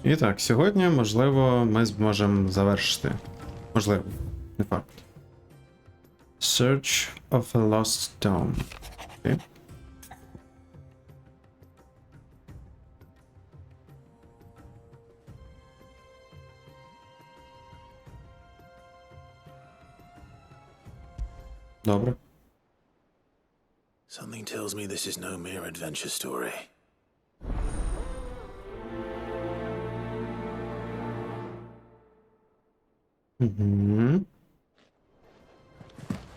І так, сьогодні, можливо, ми зможемо завершити. Можливо, не факт. Search of a Lost Stone. Окей. Добре. Something tells me this is no mere adventure story. Угу.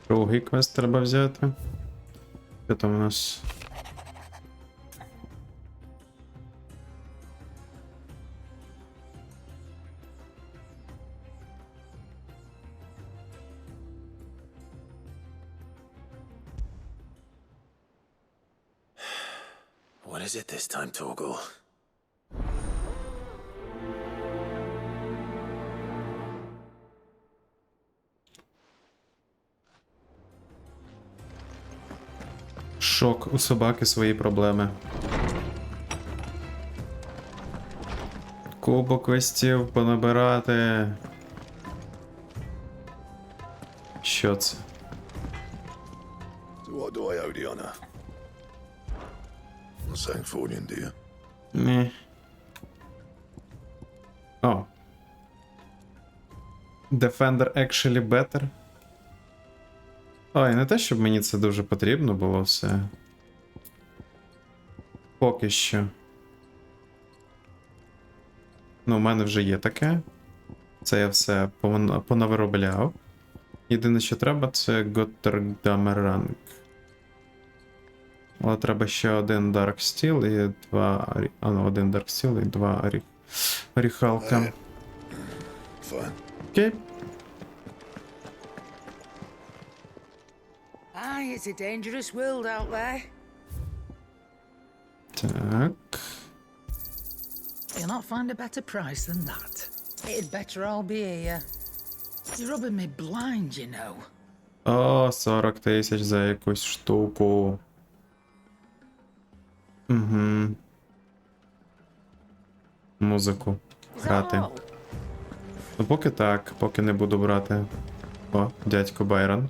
Другий квест треба взяти. Що там у нас? What is it this time, Torgal? Шок, у собаки свої проблеми. Кубу квестів понабирати. Що це? So what do I owe the honor? Saying Fordian, do you? Ні. О. Defender actually better. Ой, не те, щоб мені це дуже потрібно було все. Поки що. Ну, у мене вже є таке. Це я все понавиробляв. Єдине, що треба, це Готтергдамеранг. Але треба ще один Dark Steel і два... один Dark Steel і два оріхалка. Окей. Aye, it's a dangerous world out there. Так. You'll not find a better price than that. It'd better all be here. You're rubbing me blind, you know. О, 40 тисяч за якусь штуку. Угу. Музику грати. Ну, поки так, поки не буду брати. О, дядько Байрон.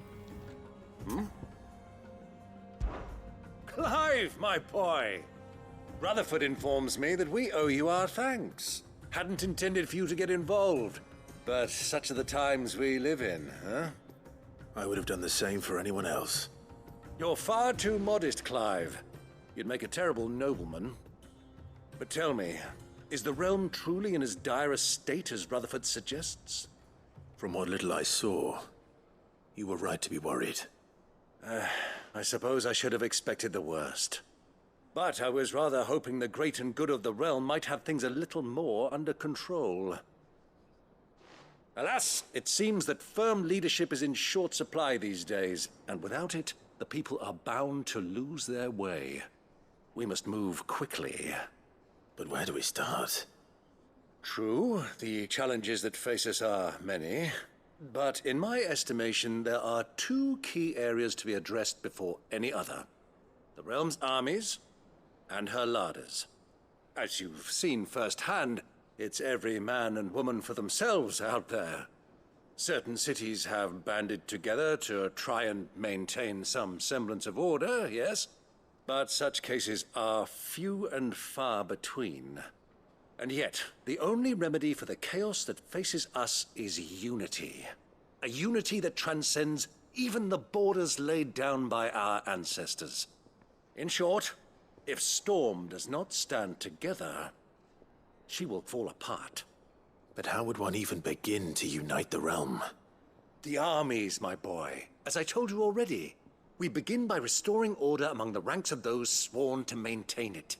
Clive, my boy! Rutherford informs me that we owe you our thanks. Hadn't intended for you to get involved, but such are the times we live in, huh? I would have done the same for anyone else. You're far too modest, Clive. You'd make a terrible nobleman. But tell me, is the realm truly in as dire a state as Rutherford suggests? From what little I saw, you were right to be worried. I suppose I should have expected the worst. But I was rather hoping the great and good of the realm might have things a little more under control. Alas, it seems that firm leadership is in short supply these days, and without it, the people are bound to lose their way. We must move quickly. But where do we start? True, the challenges that face us are many. But in my estimation, there are two key areas to be addressed before any other. The realm's armies and her larders. As you've seen firsthand, it's every man and woman for themselves out there. Certain cities have banded together to try and maintain some semblance of order, yes, but such cases are few and far between. And yet, the only remedy for the chaos that faces us is unity. A unity that transcends even the borders laid down by our ancestors. In short, if Storm does not stand together, she will fall apart. But how would one even begin to unite the realm? The armies, my boy. As I told you already, we begin by restoring order among the ranks of those sworn to maintain it.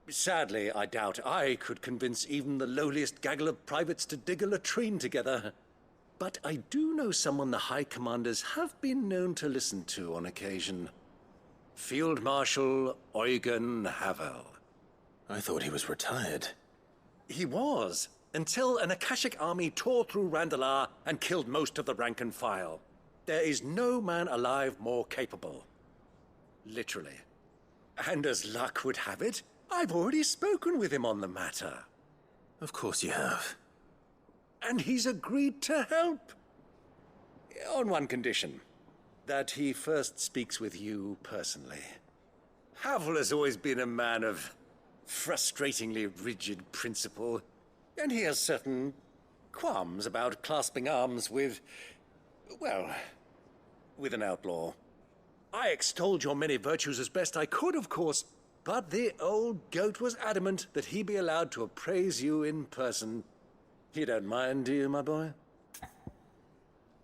Sadly, I doubt I could convince even the lowliest gaggle of privates to dig a latrine together. But I do know someone the High Commanders have been known to listen to on occasion. Field Marshal Eugen Havel. I thought he was retired. He was, until an Akashic army tore through Randalar and killed most of the rank and file. There is no man alive more capable. Literally. And as luck would have it, I've already spoken with him on the matter. Of course you have. And he's agreed to help. On one condition. That he first speaks with you personally. Havel has always been a man of frustratingly rigid principle, and he has certain qualms about clasping arms with, well, with an outlaw. I extolled your many virtues as best I could, of course, but the old goat was adamant that he be allowed to appraise you in person. You don't mind, do you, my boy?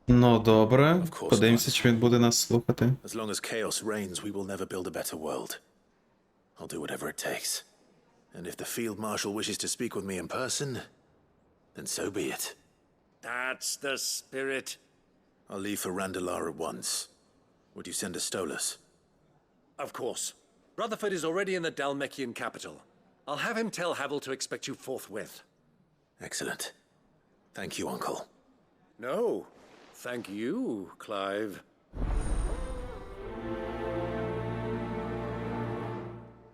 Ну, добре. Of course Подивимося, not. чи він буде нас слухати. As long as chaos reigns, we will never build a better world. I'll do whatever it takes. And if the Field Marshal wishes to speak with me in person, then so be it. That's the spirit. I'll leave for Randalar at once. Would you send a Stolas? Of course. Rutherford is already in the Dalmekian capital. I'll have him tell Havel to expect you forthwith. Excellent. Thank you, Uncle. No, thank you, Clive.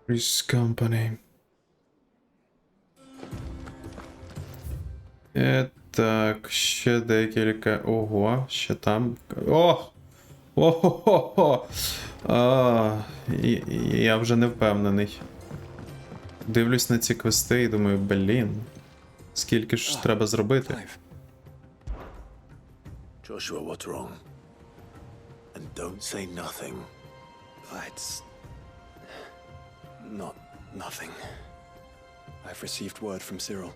Chris Company. Так, ще декілька. Ого, ще там. О! О-хо-хо-хо! Я вже не впевнений. Дивлюсь на ці квести і думаю, блін. Скільки ж треба зробити? Joshua, what's wrong? And don't say nothing. It's not nothing. I've received word from Cyril.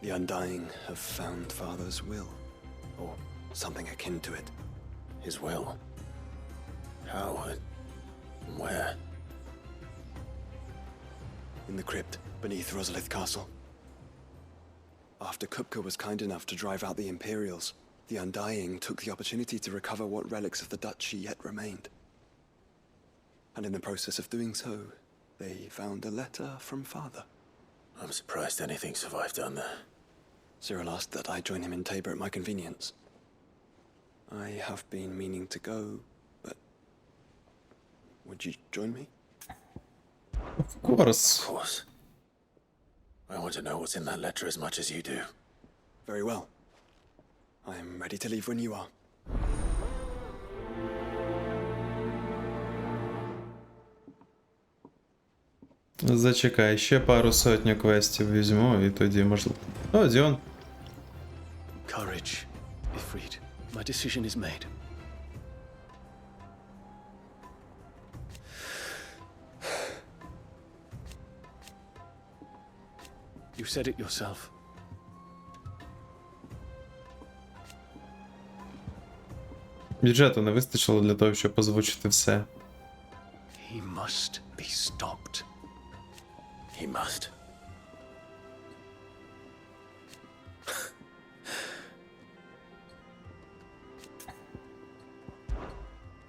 The Undying have found Father's will, or something akin to it. His will? How? Where? In the crypt beneath Rosalith Castle. After Kupka was kind enough to drive out the Imperials, the Undying took the opportunity to recover what relics of the Duchy yet remained. And in the process of doing so, they found a letter from Father. I'm surprised anything survived down there. Cyril asked that I join him in Tabor at my convenience. I have been meaning to go, but would you join me? Of course. Of course. I want to know what's in that letter as much as you do. Very well. I am ready to leave when you are. Зачекай, ще пару сотню квестів візьму і тоді можливо. О, Діон. Courage, Ifrit. My decision is made. You said it yourself. Бюджету не вистачило для того, щоб озвучити все. He must be stopped. He must.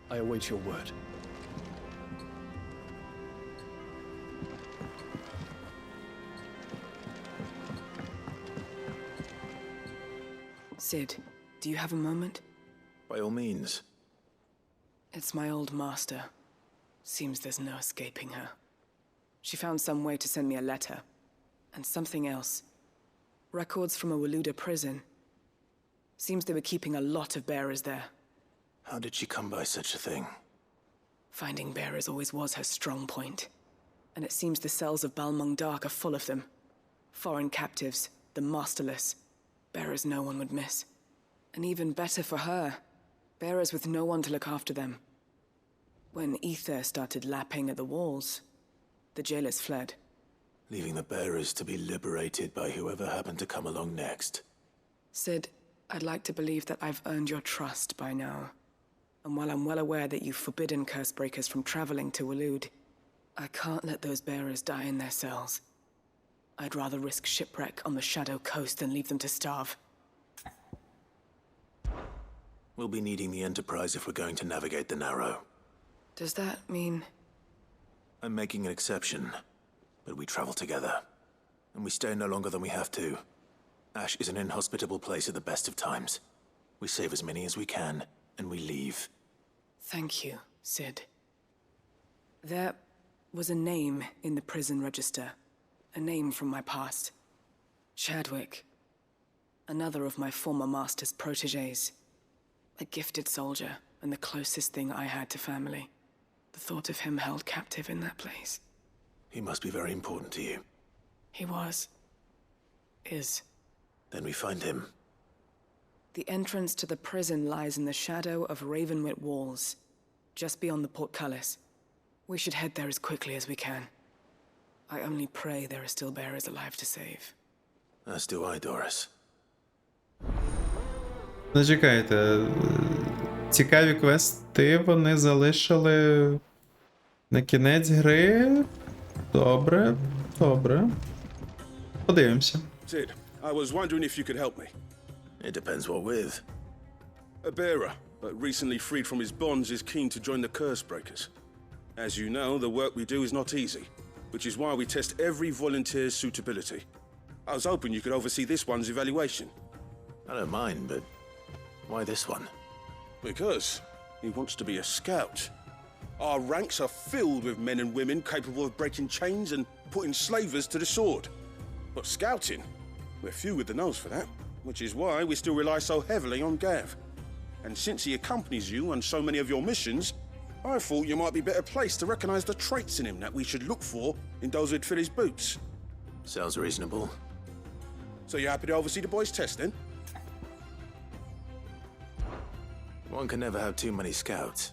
I await your word. Sid, do you have a moment? By all means. It's my old master. Seems there's no escaping her. She found some way to send me a letter. And something else. Records from a Waluda prison. Seems they were keeping a lot of bearers there. How did she come by such a thing? Finding bearers always was her strong point. And it seems the cells of Balmung Dark are full of them. Foreign captives, the masterless. Bearers no one would miss. And even better for her, bearers with no one to look after them. When ether started lapping at the walls, the jailers fled. Leaving the bearers to be liberated by whoever happened to come along next. Sid, I'd like to believe that I've earned your trust by now. And while I'm well aware that you've forbidden Cursebreakers from traveling to Walud, I can't let those bearers die in their cells. I'd rather risk shipwreck on the Shadow Coast than leave them to starve. We'll be needing the Enterprise if we're going to navigate the Narrow. Does that mean... I'm making an exception, but we travel together. And we stay no longer than we have to. Ash is an inhospitable place at the best of times. We save as many as we can, and we leave. Thank you, Sid. There was a name in the prison register. A name from my past. Chadwick. Another of my former master's protégés. A gifted soldier, and the closest thing I had to family. The thought of him held captive in that place. He must be very important to you. He was. Is. Then we find him. The entrance to the prison lies in the shadow of Ravenwit walls, just beyond the portcullis. We should head there as quickly as we can. I only pray there are still bearers alive to save. As do I, Doris. Ну, чекайте. Цікаві квести вони залишили на кінець гри. Добре, добре. Подивимося. Sid, I was wondering if you could help me. It depends what with. A bearer, but recently freed from his bonds, is keen to join the Curse Breakers. As you know, the work we do is not easy, which is why we test every volunteer's suitability. I was hoping you could oversee this one's evaluation. I don't mind, but why this one? Because he wants to be a scout. Our ranks are filled with men and women capable of breaking chains and putting slavers to the sword. But scouting, we're few with the nose for that, which is why we still rely so heavily on Gav. And since he accompanies you on so many of your missions, I thought you might be better placed to recognize the traits in him that we should look for in those who'd fill his boots. Sounds reasonable. So you're happy to oversee the boys' test, then? One can never have too many scouts.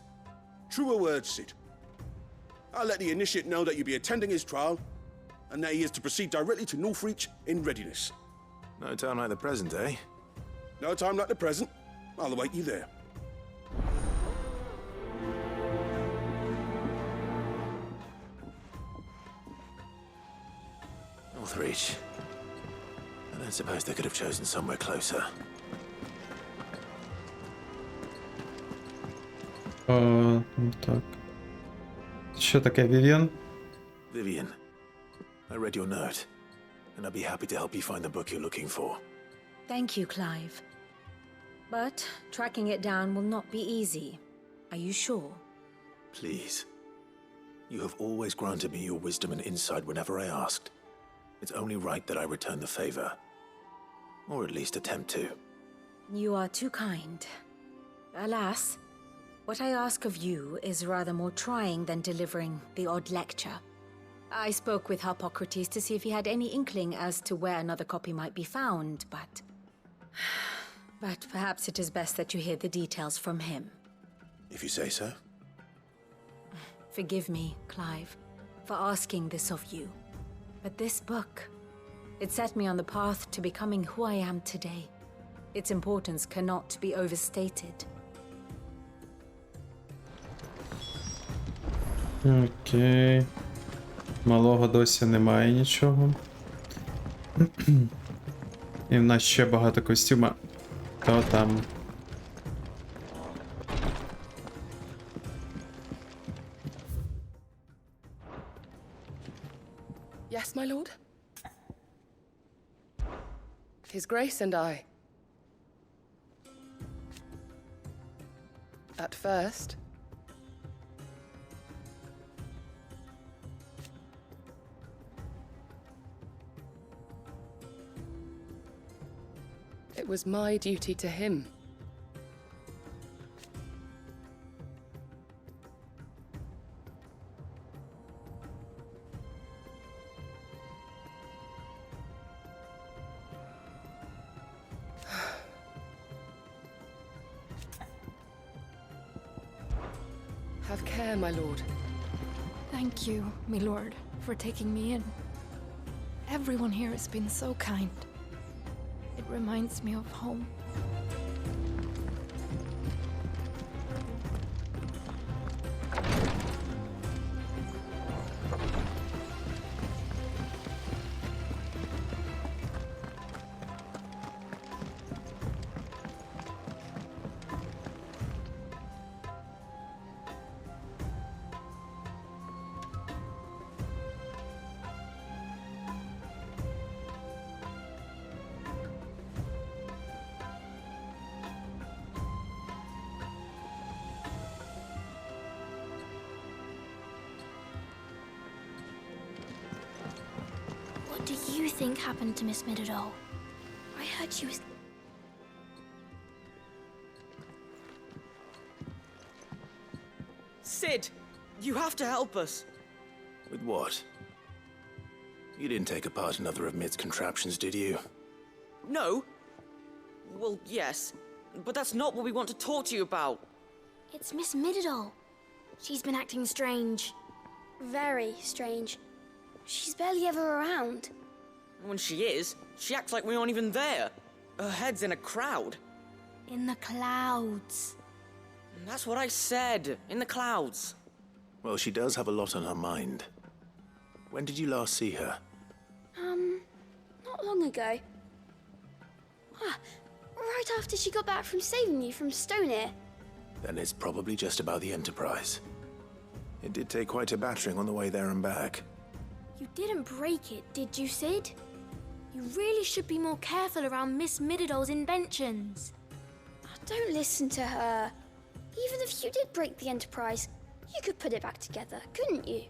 Truer words, Sid. I'll let the initiate know that you'll be attending his trial, and that he is to proceed directly to Northreach in readiness. No time like the present, eh? No time like the present. I'll await you there. Northreach. I don't suppose they could have chosen somewhere closer. Так. Що таке, Вів'ян? Vivian, I read your note, and I'd be happy to help you find the book you're looking for. Thank you, Clive. But tracking it down will not be easy. Are you sure? Please. You have always granted me your wisdom and insight whenever I asked. It's only right that I return the favor. Or at least attempt to. You are too kind. Alas, what I ask of you is rather more trying than delivering the odd lecture. I spoke with Harpocrates to see if he had any inkling as to where another copy might be found, but... But perhaps it is best that you hear the details from him. If you say so. Forgive me, Clive, for asking this of you. But this book, it set me on the path to becoming who I am today. Its importance cannot be overstated. Окей. Малого досі немає нічого. І в нас ще багато костюма. То там. Yes, my lord? His Grace and I. At first, it was my duty to him. Have care, my lord. Thank you, my lord, for taking me in. Everyone here has been so kind. It reminds me of home. do you think happened to Miss Midadol? I heard she was... Sid, you have to help us. With what? You didn't take apart another of Mid's contraptions, did you? No. Well, yes, but that's not what we want to talk to you about. It's Miss Midadol. She's been acting strange. Very strange. She's barely ever around. When she is, she acts like we aren't even there. Her head's in a crowd. In the clouds. That's what I said, in the clouds. Well, she does have a lot on her mind. When did you last see her? Not long ago. Right after she got back from saving you from Stoneir. Then it's probably just about the Enterprise. It did take quite a battering on the way there and back. You didn't break it, did you, Sid? You really should be more careful around Miss Midadol's inventions. Don't listen to her. Even if you did break the Enterprise, you could put it back together, couldn't you?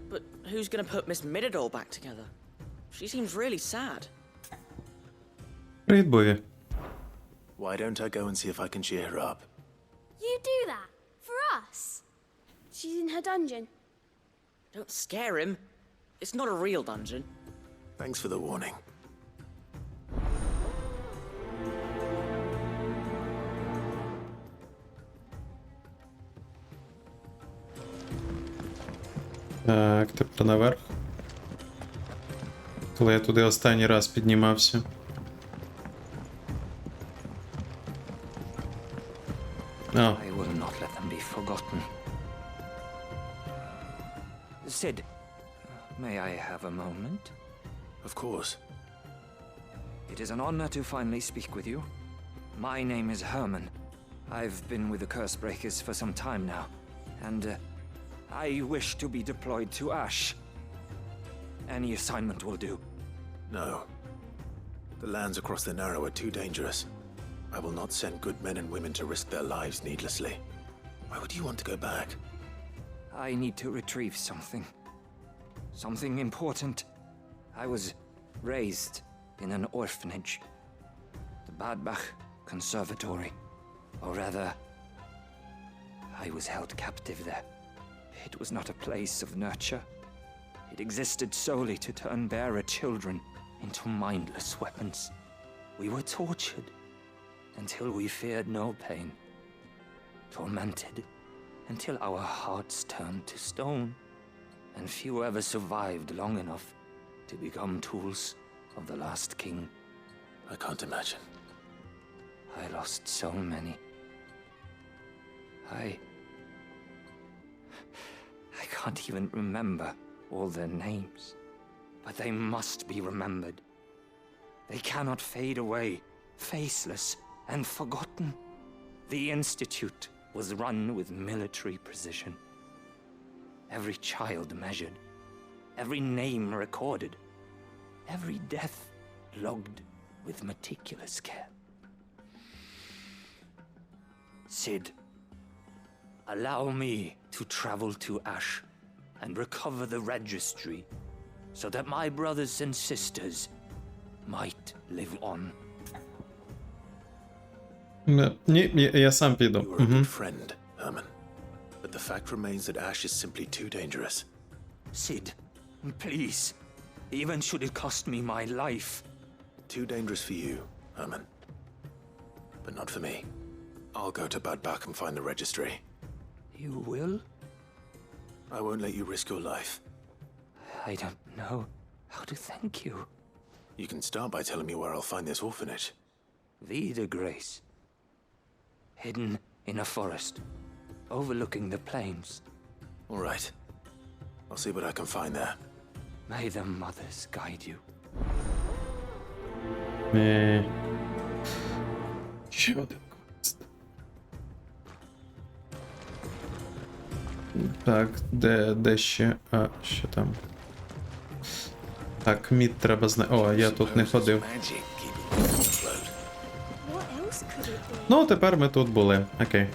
But who's gonna put Miss Midadol back together? She seems really sad. Привіт, Бові. Why don't I go and see if I can cheer her up? You do that? For us? She's in her dungeon. Don't scare him. It's not a real dungeon. Thanks for the warning. Так, тепер наверх. Коли я туди останній раз піднімався. I will not let them be forgotten. Sid, may I have a moment? Of course. It is an honor to finally speak with you. My name is Herman. I've been with the Cursebreakers for some time now, and I wish to be deployed to Ash. Any assignment will do. No. The lands across the Narrow are too dangerous. I will not send good men and women to risk their lives needlessly. Why would you want to go back? I need to retrieve something. Something important. I was raised in an orphanage. The Badbach Conservatory. Or rather, I was held captive there. It was not a place of nurture. It existed solely to turn bearer children into mindless weapons. We were tortured until we feared no pain. Tormented until our hearts turned to stone, and few ever survived long enough to become tools of the last king. I can't imagine. I lost so many. I can't even remember all their names, but they must be remembered. They cannot fade away, faceless and forgotten. The Institute was run with military precision. Every child measured, every name recorded, every death logged with meticulous care. Sid, allow me to travel to Ash and recover the registry so that my brothers and sisters might live on. Ні, я сам піду. You were a good friend, Herman. But the fact remains that Ash is simply too dangerous. Sid, please. Even should it cost me my life. Too dangerous for you, Herman. But not for me. I'll go to Badbach and find the registry. You will? I won't let you risk your life. I don't know how to thank you. You can start by telling me where I'll find this orphanage. Vida Grace. Hidden in a forest, overlooking the plains. All right. I'll see what I can find there. May the mothers guide you. Ще один квест. Так, де ще? А, що там? Так, мід треба знайти. О, я тут не ходив. Ну, тепер ми тут були. Окей.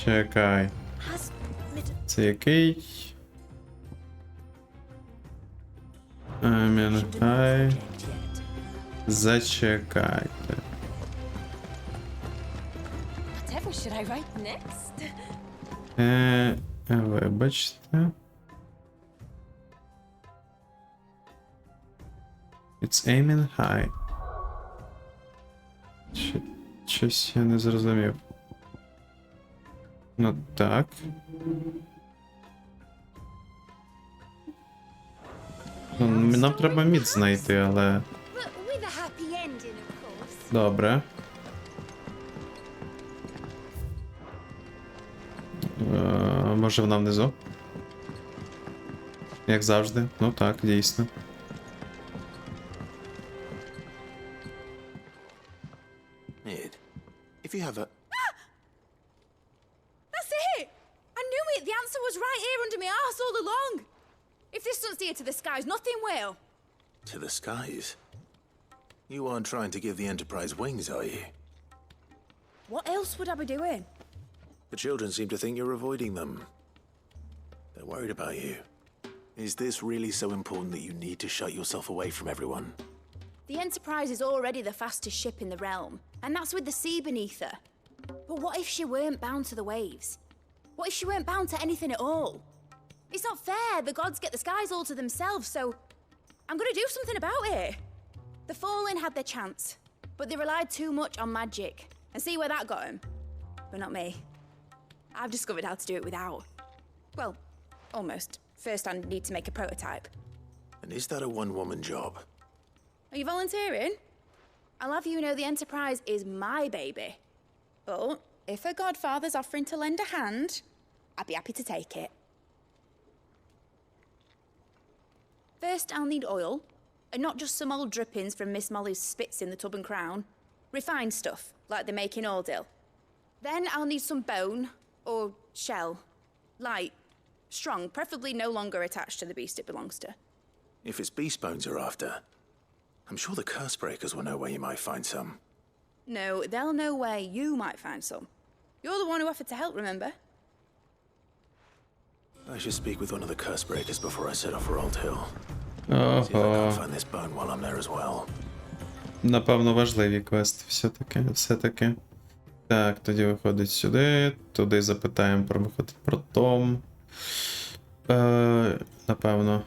Чекай. Has Це який? Хай. Зачекайте. Whatever should I write next? Вибачте. It's aiming high. Щось я не зрозумів. Ну так. Ну, нам треба мід знайти, але. with a happy ending, of course. Добре. Може вона внизу? Як завжди. Ну так, дійсно. Mid, if you have a... That's it! I knew it! The answer was right here under my arse all along! If this doesn't steer to the skies, nothing will! To the skies? You aren't trying to give the Enterprise wings, are you? What else would I be doing? The children seem to think you're avoiding them. They're worried about you. Is this really so important that you need to shut yourself away from everyone? The Enterprise is already the fastest ship in the realm, and that's with the sea beneath her. But what if she weren't bound to the waves? What if she weren't bound to anything at all? It's not fair. The gods get the skies all to themselves, so I'm gonna do something about it. The Fallen had their chance, but they relied too much on magic. And see where that got them? But not me. I've discovered how to do it without. Well, almost. First, I need to make a prototype. And is that a one-woman job? Are you volunteering? I'll have you know the Enterprise is my baby. But if her godfather's offering to lend a hand, I'd be happy to take it. First, I'll need oil, and not just some old drippings from Miss Molly's spits in the Tub and Crown. Refined stuff, like they make in Ordil. Then I'll need some bone, or shell. Light, strong, preferably no longer attached to the beast it belongs to. If it's beast bones you're after, I'm sure the curse breakers will know where you might find some. No, they'll know where you might find some. You're the one who offered to help, remember? I should speak with one of the curse breakers before I set off for Old Hill. See if I can't find this bone while I'm there as well. Напевно, важливі квести все-таки. Так, тоді виходить сюди. Туди запитаємо про виход про Том. Напевно.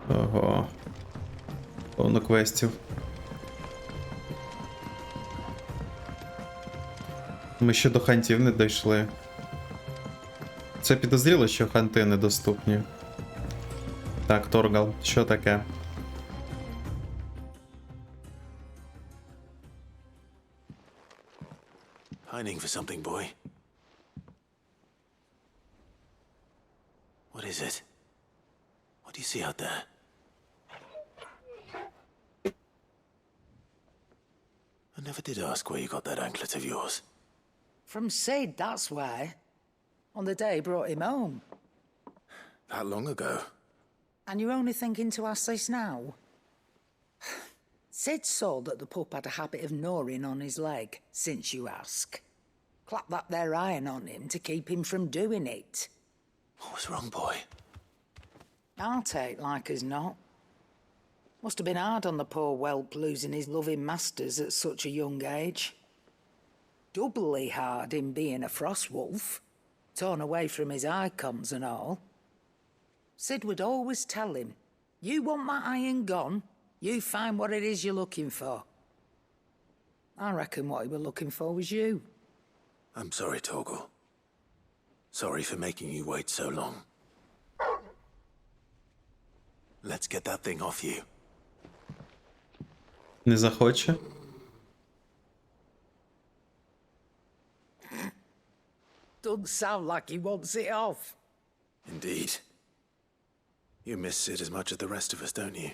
Ого. Повно квестів. Ми ще до хантів не дійшли. Це підозріло, що ханти недоступні. Так, Торгал, що таке? Pining for something, boy. What is it? What do you see out there? I never did ask where you got that anklet of yours. From Sid, that's why. On the day he brought him home. That long ago? And you're only thinking to ask this now? Sid saw that the pup had a habit of gnawing on his leg, since you ask. Clap that there iron on him to keep him from doing it. What was wrong, boy? I'll take like as not. Must have been hard on the poor whelp losing his loving masters at such a young age. Doubly hard in being a frost wolf, torn away from his icons and all. Sid would always tell him, you want my iron gone, you find what it is you're looking for. I reckon what he was looking for was you. I'm sorry, Torgal. Sorry for making you wait so long. Let's get that thing off you. Не захоче? Doesn't sound like he wants it off. Indeed. You miss Sid as much as the rest of us, don't you?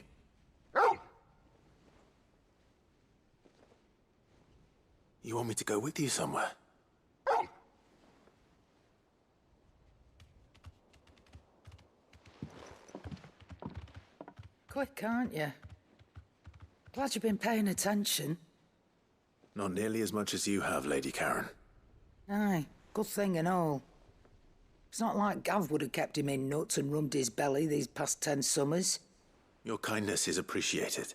You want me to go with you somewhere? Quick, aren't you? Glad you've been paying attention. Not nearly as much as you have, Lady Karen. Aye, good thing and all. It's not like Gav would have kept him in nuts and rubbed his belly these past 10 summers. Your kindness is appreciated.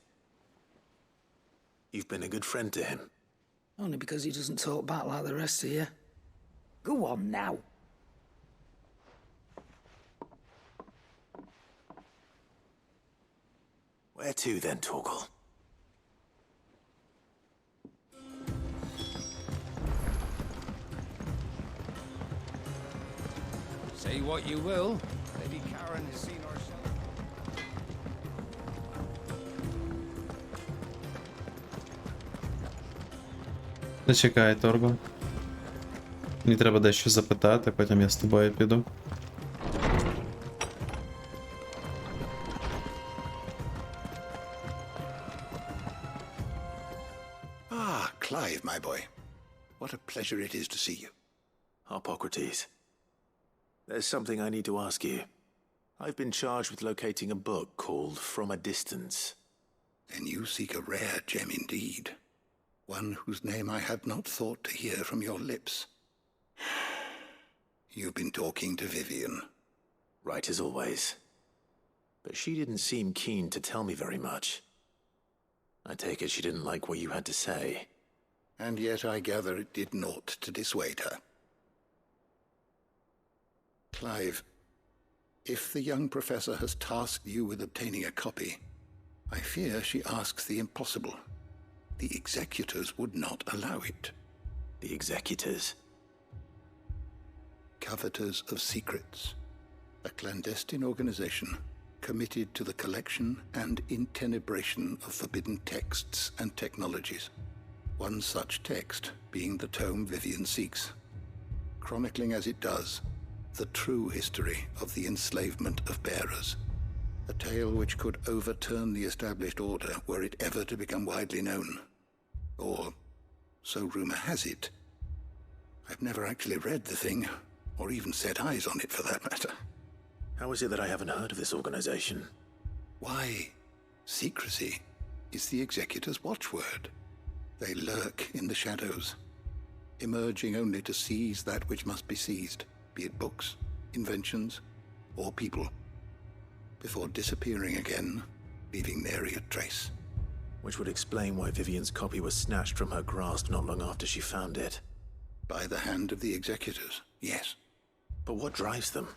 You've been a good friend to him. Only because he doesn't talk back like the rest of you. Go on now. Where to then, Torgal? Say what you will. Lady Karen has seen herself. Зачекай, Торго. Мені треба дещо запитати, потім я з тобою піду. Ah, Clive, my boy. What a pleasure it is to see you. Hippocrates. There's something I need to ask you. I've been charged with locating a book called From a Distance. Then you seek a rare gem indeed. One whose name I had not thought to hear from your lips. You've been talking to Vivian. Right as always. But she didn't seem keen to tell me very much. I take it she didn't like what you had to say. And yet I gather it did naught to dissuade her. Clive, if the young professor has tasked you with obtaining a copy, I fear she asks the impossible. The executors would not allow it. The executors? Coveters of Secrets, a clandestine organization committed to the collection and intenebration of forbidden texts and technologies. One such text being the tome Vivian seeks, chronicling as it does the true history of the enslavement of bearers, a tale which could overturn the established order were it ever to become widely known. Or, so rumor has it. I've never actually read the thing, or even set eyes on it for that matter. How is it that I haven't heard of this organization? Why, secrecy is the executor's watchword. They lurk in the shadows, emerging only to seize that which must be seized, be it books, inventions, or people, before disappearing again, leaving nary a trace. Which would explain why Vivian's copy was snatched from her grasp not long after she found it. By the hand of the executors, yes. But what drives them?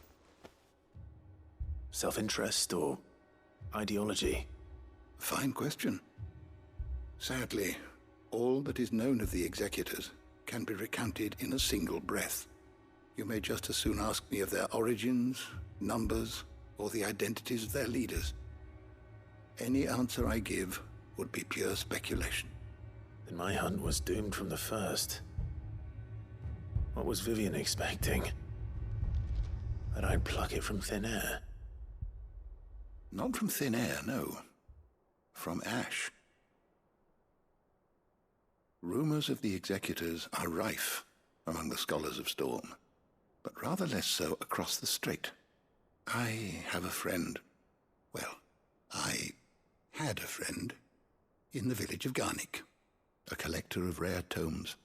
Self-interest or ideology? Fine question. Sadly, all that is known of the executors can be recounted in a single breath. You may just as soon ask me of their origins, numbers, or the identities of their leaders. Any answer I give would be pure speculation. Then my hunt was doomed from the first. What was Vivian expecting? That I'd pluck it from thin air? Not from thin air, no. From ash. Rumors of the executors are rife among the scholars of Storm, but rather less so across the strait. I have a friend. Well, I had a friend in the village of Garnick, a collector of rare tomes,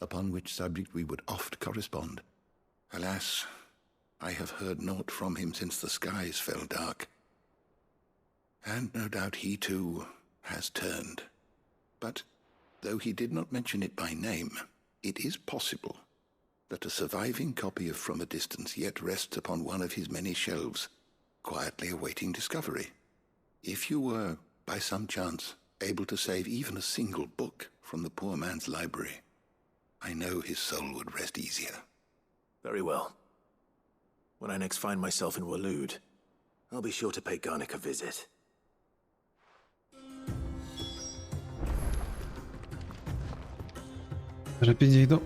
upon which subject we would oft correspond. Alas, I have heard naught from him since the skies fell dark. And no doubt he too has turned. But though he did not mention it by name, it is possible that a surviving copy of From a Distance yet rests upon one of his many shelves, quietly awaiting discovery. If you were, by some chance, able to save even a single book from the poor man's library, I know his soul would rest easier. Very well. When I next find myself in Waloed, I'll be sure to pay Garnick a visit. Вже підійду.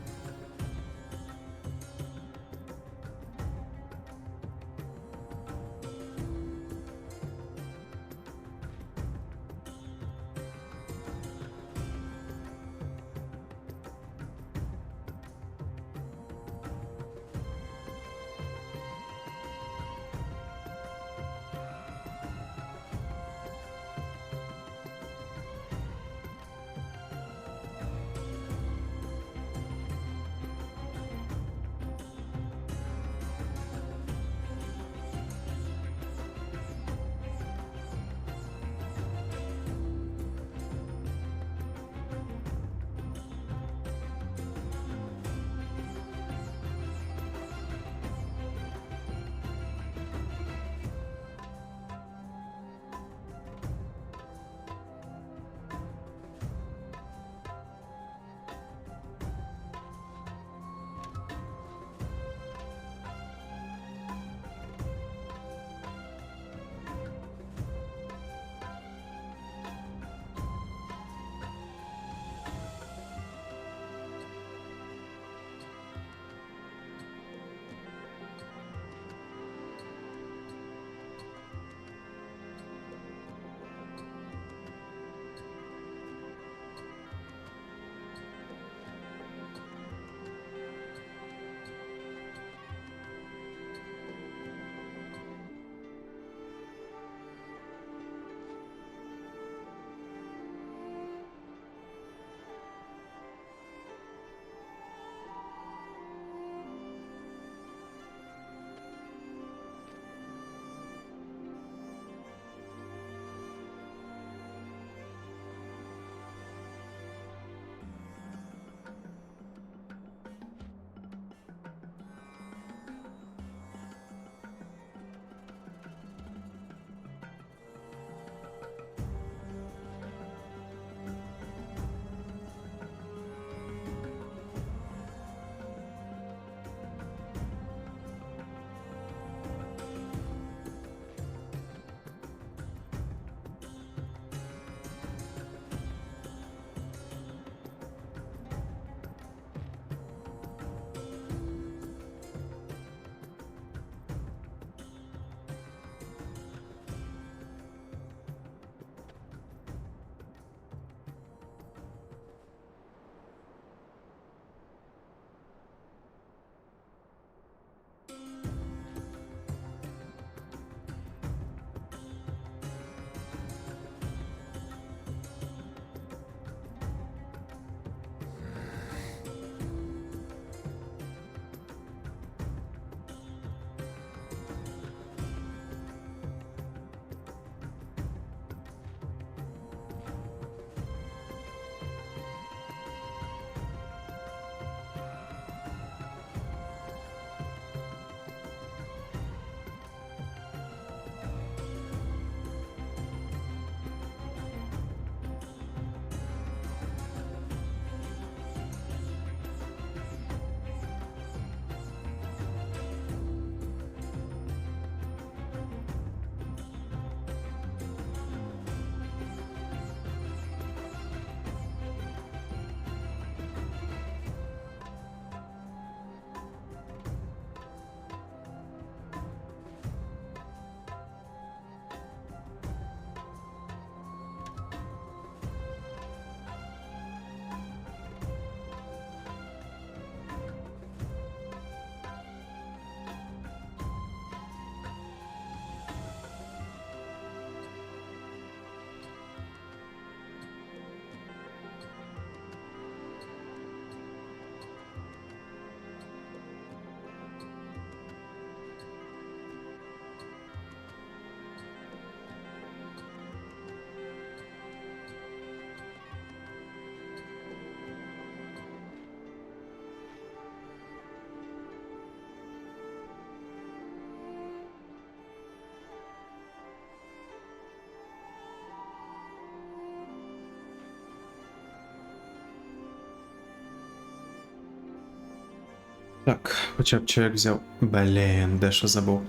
Так, хоча б чоловік взяв. Блін, дещо забув.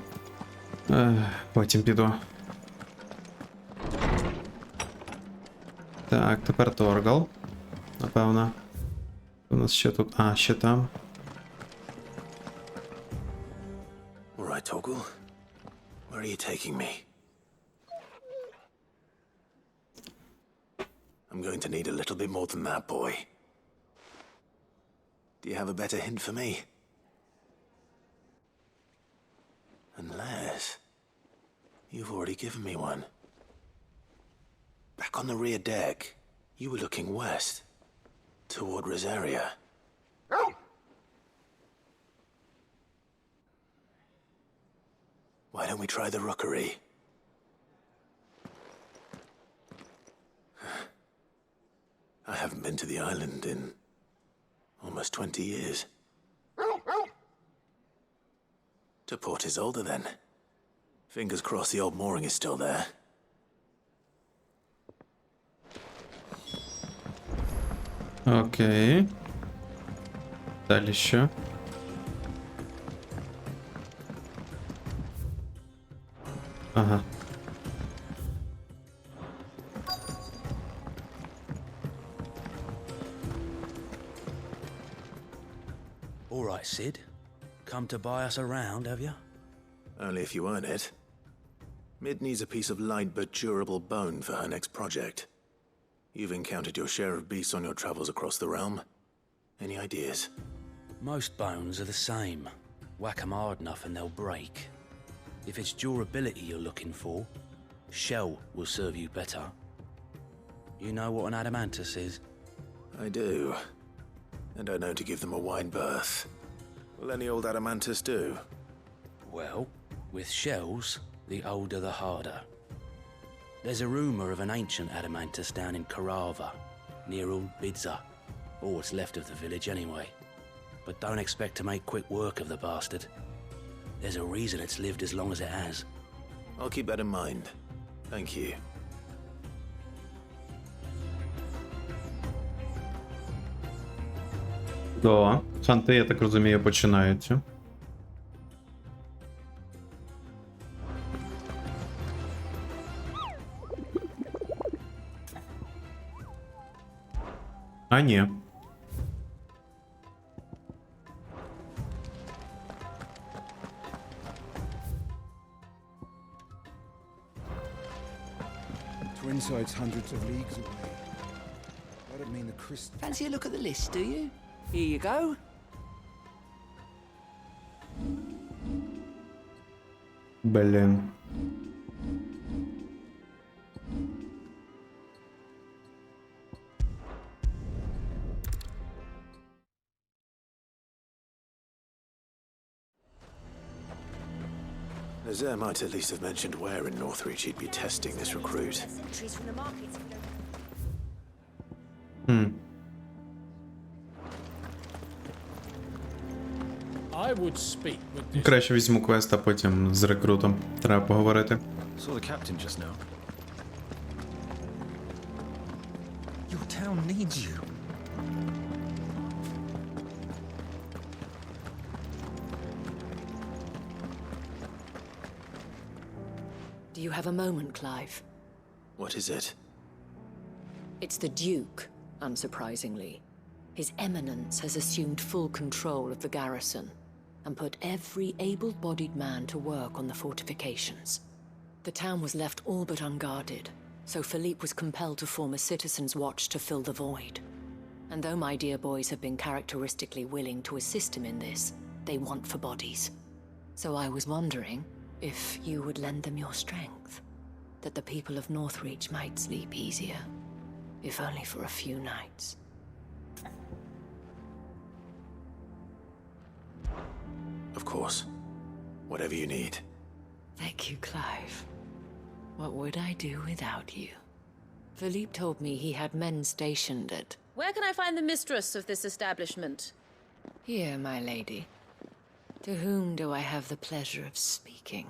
Потім піду. Так, тепер торгал. Напевно. У нас ще тут. А, ще там. All right, Torgal. Where are you taking me? I'm going to need a little bit more than that, boy. Do you have a better hint for me? Unless you've already given me one. Back on the rear deck, you were looking west, toward Rosaria. Why don't we try the rookery? I haven't been to the island in almost 20 years. To Port Isolde, then. Fingers crossed the old mooring is still there. Окей. Далі що? Ага. All right, Sid. Come to buy us around, have you? Only if you earn it. Mid needs a piece of light but durable bone for her next project. You've encountered your share of beasts on your travels across the realm. Any ideas? Most bones are the same. Whack 'em hard enough and they'll break. If it's durability you're looking for, shell will serve you better. You know what an adamantus is? I do. And I know to give them a wide berth. Will any old adamantus do? Well, with shells, the older the harder. There's a rumour of an ancient adamantus down in Karava, near Old Bidza, or what's left of the village anyway. But don't expect to make quick work of the bastard. There's a reason it's lived as long as it has. I'll keep that in mind. Thank you. Да, ханти, я так розумію, починаються. А ні. Twinside's hundreds of leagues away. I don't mean the Christ. Fancy a look at the list, do you? Here you go. Блін. Nazaire might at least have mentioned where in Northreach he'd be testing this recruit. I would speak with this. Краще візьму квест, а потім з рекрутом. Треба поговорити. Saw the captain just now. Your town needs you. Do you have a moment, Clive? What is it? It's the Duke, unsurprisingly. His Eminence has assumed full control of the garrison and put every able-bodied man to work on the fortifications. The town was left all but unguarded, so Philippe was compelled to form a citizens' watch to fill the void. And though my dear boys have been characteristically willing to assist him in this, they want for bodies. So I was wondering if you would lend them your strength, that the people of Northreach might sleep easier, if only for a few nights. Of course. Whatever you need. Thank you, Clive. What would I do without you? Philippe told me he had men stationed at... Where can I find the mistress of this establishment? Here, my lady. To whom do I have the pleasure of speaking?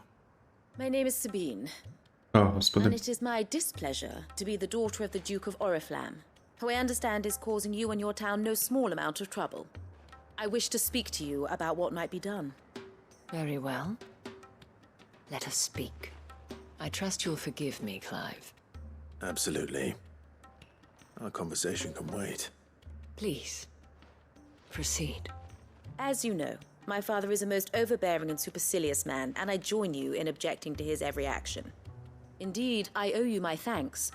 My name is Sabine. О, господи. And it is my displeasure to be the daughter of the Duke of Oriflamme, who I understand is causing you and your town no small amount of trouble. I wish to speak to you about what might be done. Very well. Let us speak. I trust you'll forgive me, Clive. Absolutely. Our conversation can wait. Please, proceed. As you know, my father is a most overbearing and supercilious man, and I join you in objecting to his every action. Indeed, I owe you my thanks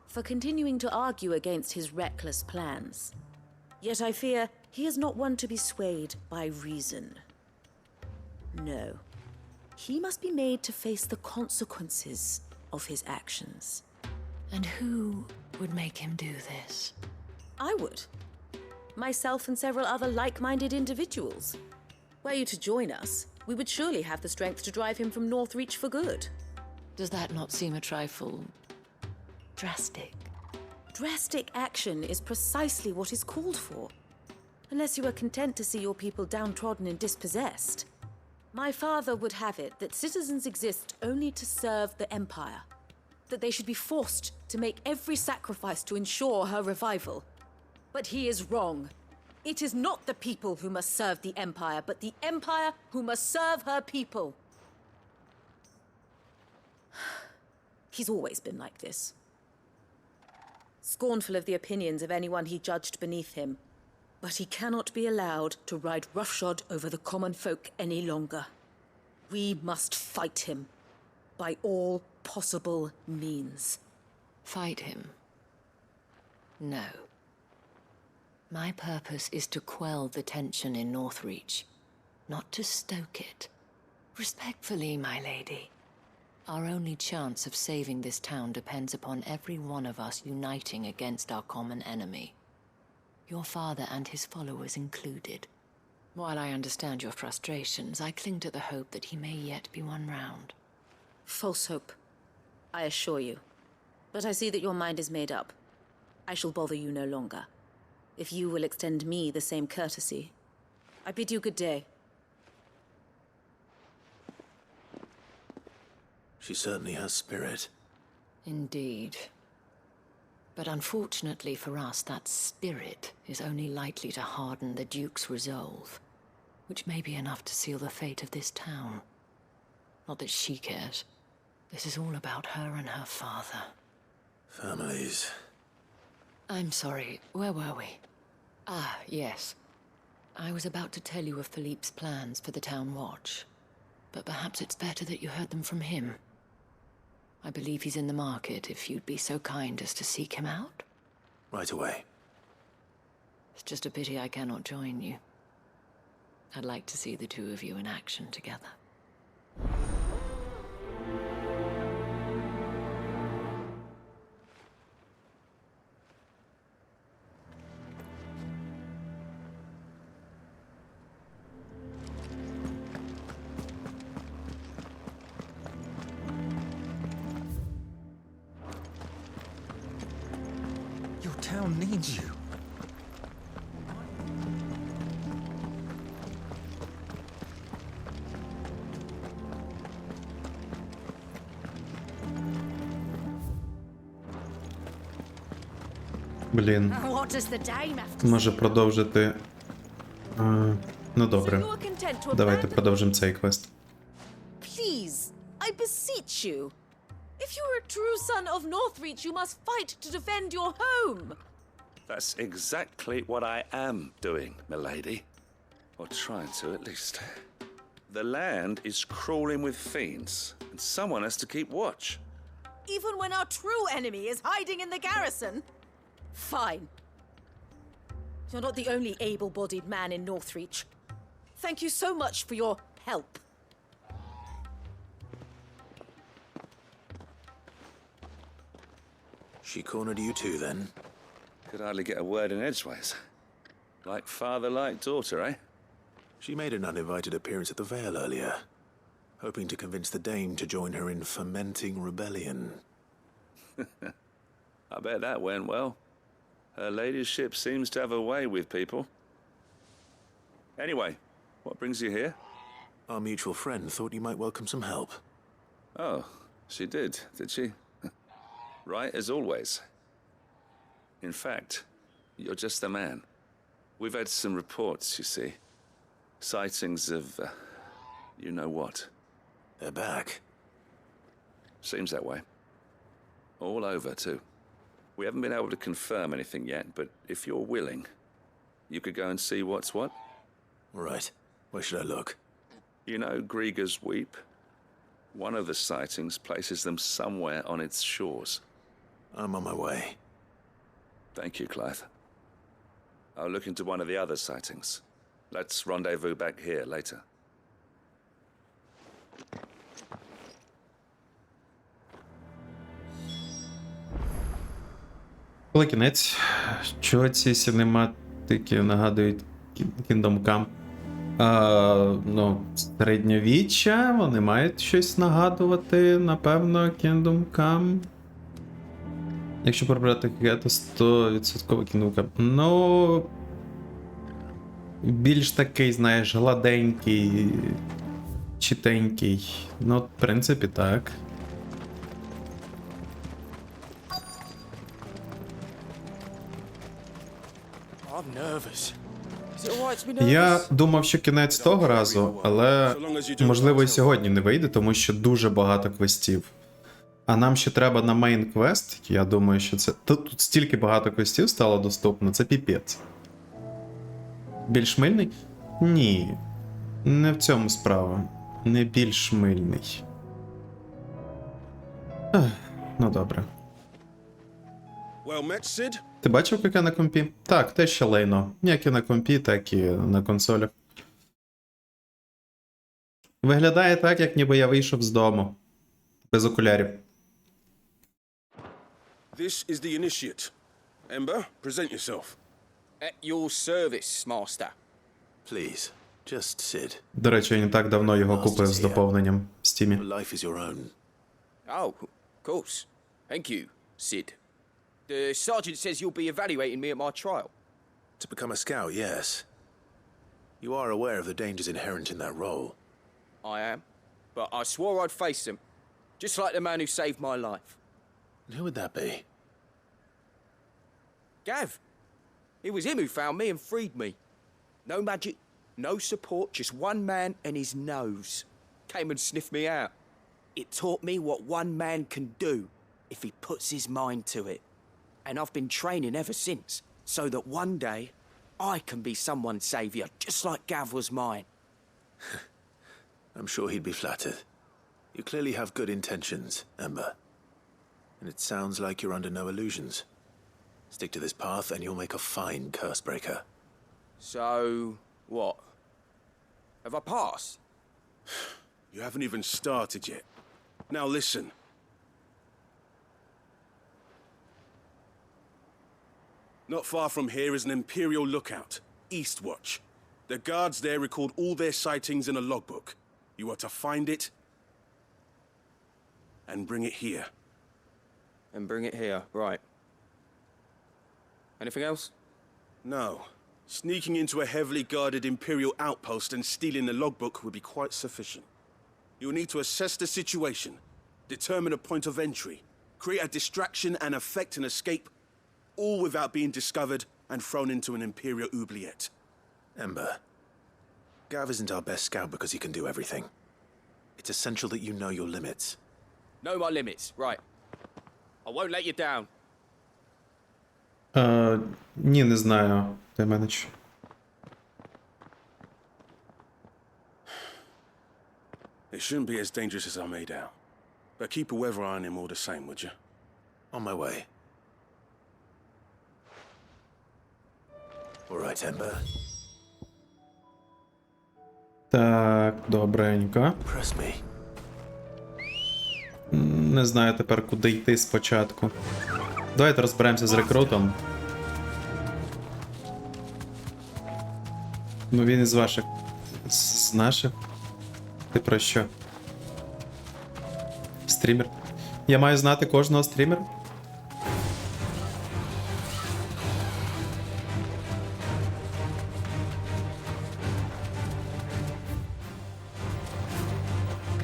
for continuing to argue against his reckless plans. Yet I fear he is not one to be swayed by reason. No. He must be made to face the consequences of his actions. And who would make him do this? I would. Myself and several other like-minded individuals. Were you to join us, we would surely have the strength to drive him from Northreach for good. Does that not seem a trifle drastic? Drastic action is precisely what is called for. Unless you are content to see your people downtrodden and dispossessed. My father would have it that citizens exist only to serve the Empire. That they should be forced to make every sacrifice to ensure her revival. But he is wrong. It is not the people who must serve the Empire, but the Empire who must serve her people. He's always been like this. Scornful of the opinions of anyone he judged beneath him. But he cannot be allowed to ride roughshod over the common folk any longer. We must fight him by all possible means. Fight him? No. My purpose is to quell the tension in Northreach, not to stoke it. Respectfully, my lady. Our only chance of saving this town depends upon every one of us uniting against our common enemy. Your father and his followers included. While I understand your frustrations, I cling to the hope that he may yet be won round. False hope, I assure you. But I see that your mind is made up. I shall bother you no longer. If you will extend me the same courtesy, I bid you good day. She certainly has spirit. Indeed. But unfortunately for us, that spirit is only likely to harden the Duke's resolve, which may be enough to seal the fate of this town. Not that she cares. This is all about her and her father. Families. I'm sorry, where were we? Ah, yes. I was about to tell you of Philippe's plans for the town watch, but perhaps it's better that you heard them from him. I believe he's in the market, if you'd be so kind as to seek him out. Right away. It's just a pity I cannot join you. I'd like to see the two of you in action together. Your town needs you. Блін. What does the dame have to Може say? продовжити. Ну добре. You are content to Давайте abandon- продовжимо цей квест. Please, I beseech you. If you are a true son of Northreach, you must fight to defend your home. That's exactly what I am doing, milady. Or trying to, at least. The land is crawling with fiends, and someone has to keep watch. Even when our true enemy is hiding in the garrison? Fine. You're not the only able-bodied man in Northreach. Thank you so much for your help. She cornered you too, then? Could hardly get a word in edgeways. Like father, like daughter, eh? She made an uninvited appearance at the Vale earlier, hoping to convince the Dame to join her in fomenting rebellion. I bet that went well. Her ladyship seems to have a way with people. Anyway, what brings you here? Our mutual friend thought you might welcome some help. Oh, she did she? Right as always. In fact, you're just the man. We've had some reports, you see. Sightings of, you know what. They're back. Seems that way. All over, too. We haven't been able to confirm anything yet, but if you're willing, you could go and see what's what. Right. Where should I look? You know Grieger's Weep? One of the sightings places them somewhere on its shores. I'm on my way. Thank you, Clive. I'll look into one of the other sightings. Let's rendezvous back here later. Коли кінець, чого ці синематики нагадують Kingdom Come? Ну, середньовіччя, вони мають щось нагадувати, напевно, Kingdom Come. Якщо прибрати гетто, 100% Kingdom Come. Ну, більш такий, знаєш, гладенький, читенький. Ну, в принципі, так. Я думав, що кінець того разу, але можливо і сьогодні не вийде, тому що дуже багато квестів. А нам ще треба на мейн квест. Я думаю, що це. Тут стільки багато квестів стало доступно, це піпець. Більш мильний? Ні. Не в цьому справа. Не більш мильний. Ну добре. Ти бачив, яке на компі? Так, те ще лейно. Як і на компі, так і на консолях. Виглядає так, як ніби я вийшов з дому. Без окулярів. This is the initiate. Ember, present yourself. At your service, master. Please, just Sid. До речі, я не так давно його купив з доповненням в Стімі. Life is your own. Oh, of course. Thank you, Sid. The sergeant says you'll be evaluating me at my trial. To become a scout, yes. You are aware of the dangers inherent in that role. I am. But I swore I'd face them. Just like the man who saved my life. And who would that be? Gav. It was him who found me and freed me. No magic, no support, just one man and his nose. Came and sniffed me out. It taught me what one man can do if he puts his mind to it. And I've been training ever since, so that one day I can be someone's saviour, just like Gav was mine. I'm sure he'd be flattered. You clearly have good intentions, Ember. And it sounds like you're under no illusions. Stick to this path and you'll make a fine cursebreaker. So, what? Have I passed? You haven't even started yet. Now listen. Not far from here is an Imperial lookout, Eastwatch. The guards there record all their sightings in a logbook. You are to find it and bring it here. And bring it here, right. Anything else? No. Sneaking into a heavily guarded Imperial outpost and stealing the logbook would be quite sufficient. You'll need to assess the situation, determine a point of entry, create a distraction and effect an escape, all without being discovered and thrown into an Imperial oubliette. Ember, Gav isn't our best scout because he can do everything. It's essential that you know your limits. Know my limits, right. I won't let you down. Ні, не знаю. Демедж. It shouldn't be as dangerous as I made out. But keep a weather eye on him all the same, would you? On my way. All right, Ember. Так, добренько. Press me. Не знаю тепер, куди йти спочатку. Давайте розберемося з рекрутом. Ну він із ваших. З наших? Ти про що? Стрімер? Я маю знати кожного стрімера?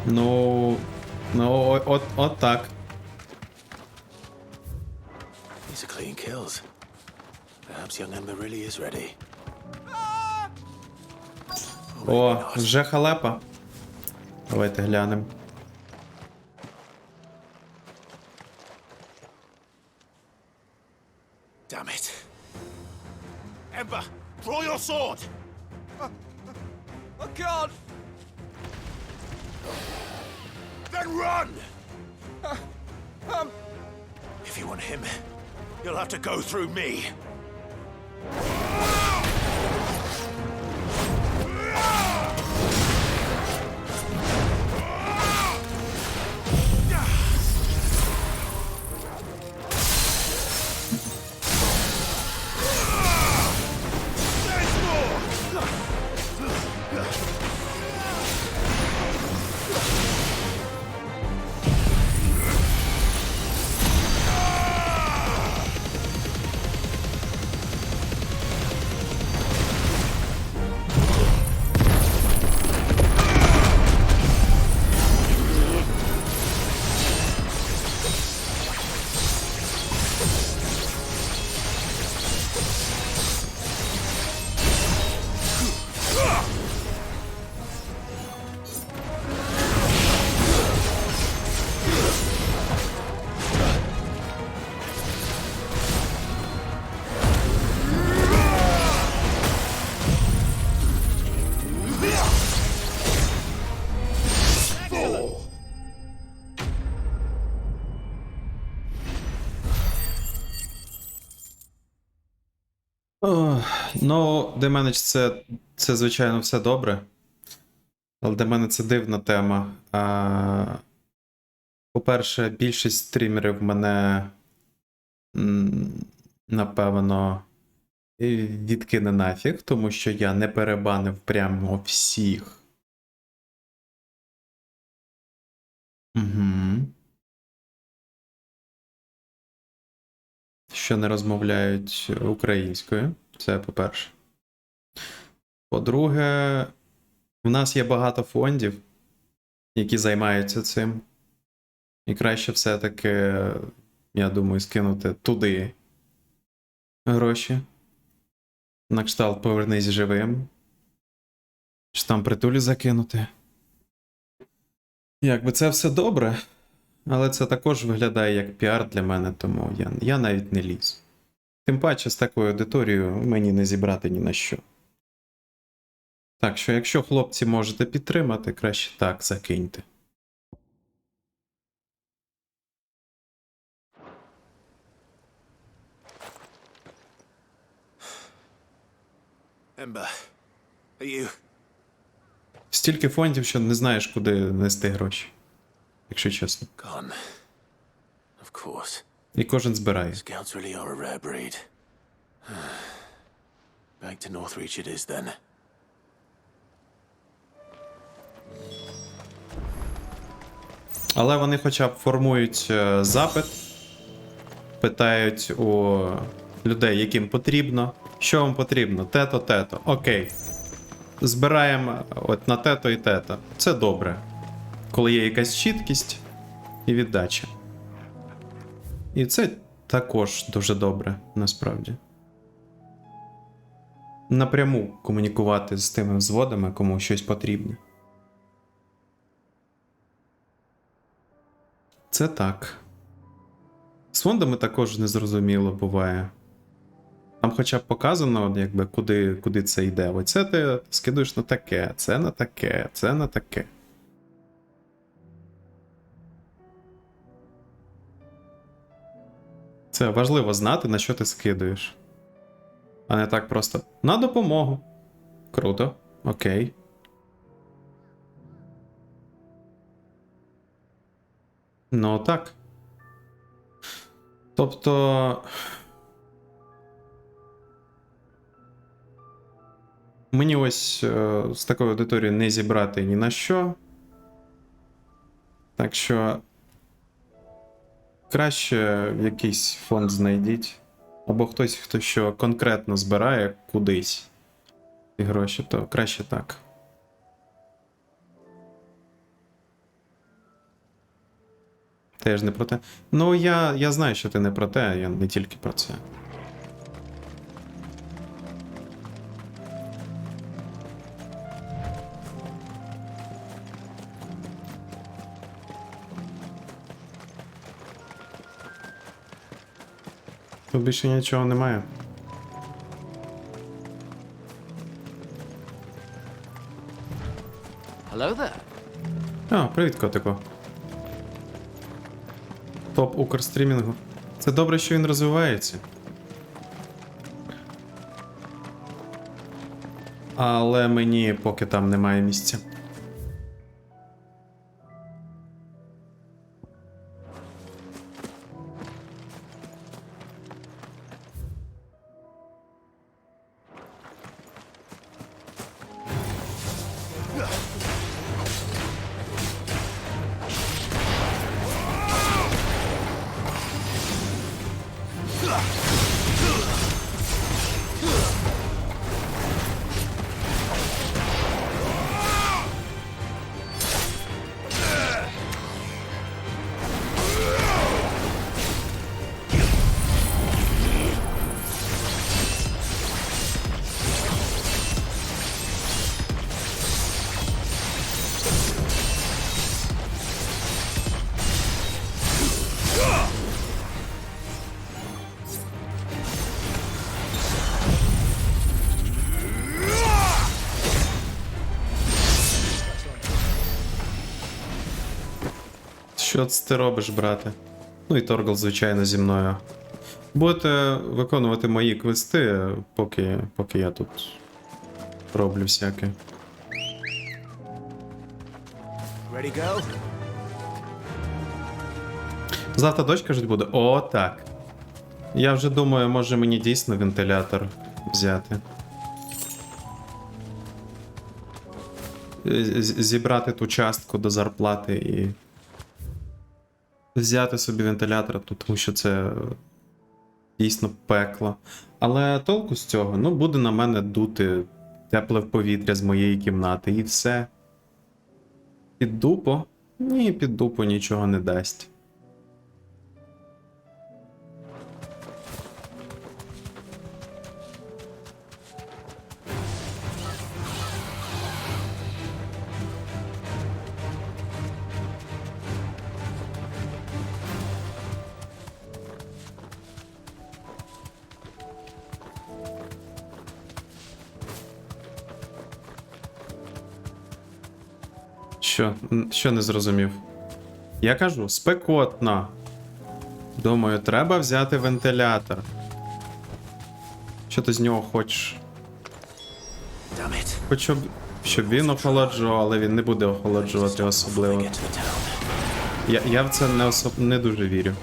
Ну, от так. These are clean kills. Perhaps young Ember really is ready. О, вже халепа. Давайте глянемо. Damn it. Ember, draw your sword! I can't! Then run! If you want him, you'll have to go through me. Ну, для мене це звичайно все добре. Але для мене це дивна тема. По-перше, більшість стрімерів мене, напевно, відкине нафіг, тому що я не перебанив прямо всіх. Угу. Що не розмовляють українською. Це по-перше. По-друге, в нас є багато фондів, які займаються цим. І краще все-таки, я думаю, скинути туди гроші. На кшталт «Повернись живим». Чи там притулі закинути. Якби це все добре, але це також виглядає як піар для мене, тому я навіть не ліз. Тим паче з такою аудиторією мені не зібрати ні на що. Так що, якщо хлопці можете підтримати, краще так закиньте. Ember, are you? Стільки фондів, що не знаєш, куди нести гроші. Якщо чесно. Gone. Of course. І кожен збирає. Scouts really are a rare breed. Back to Northreach it is then. Але вони хоча б формують запит, питають у людей, яким потрібно. Що вам потрібно? Те-то, те-то. Окей. Збираємо от на те-то і те-то. Це добре. Коли є якась чіткість і віддача. І це також дуже добре, насправді. Напряму комунікувати з тими взводами, кому щось потрібно. Це так. З фондами також незрозуміло буває. Там хоча б показано, якби, куди це йде. Оце ти скидуєш на таке, це на таке, це на таке. Це важливо знати, на що ти скидуєш. А не так просто на допомогу. Круто. Окей. Ну так. Тобто. Мені ось з такою аудиторією не зібрати ні на що. Так що. Краще якийсь фонд знайдіть. Або хтось, хто що конкретно збирає кудись ці гроші, то краще так. Теж не про те. Ну, я знаю, що ти не про те, я не тільки про це. Тут більше нічого немає. Hello there. А, привіт, котику. Топ Укрстрімінгу. Це добре, що він розвивається. Але мені поки там немає місця. Що це ти робиш, брате? Ну і Торгл, звичайно, зі мною. Будете виконувати мої квести, поки я тут роблю всяке. Ready, go? Завтра дощ, кажуть, буде? О, так. Я вже думаю, може мені дійсно вентилятор взяти. Зібрати ту частку до зарплати і взяти собі вентилятор, тому що це дійсно пекло. Але толку з цього, ну, буде на мене дути тепле повітря з моєї кімнати і все. Під дупо? Ні, під дупо нічого не дасть. Що не зрозумів? Я кажу, спекотно. Думаю, треба взяти вентилятор. Що ти з нього хочеш? Хоч щоб він охолоджував, але він не буде охолоджувати особливо. Я в це не дуже вірю.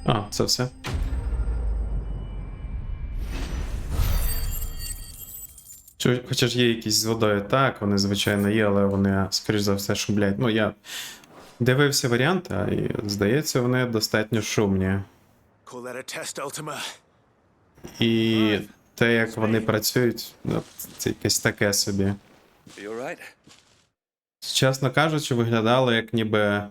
А, це все. Хоча ж є якісь з водою, так, вони, звичайно, є, але вони, скоріш за все, шумлять. Ну, я дивився варіанти, і, здається, вони достатньо шумні. І те, як вони працюють, ну, це якесь таке собі. Чесно кажучи, виглядало як ніби...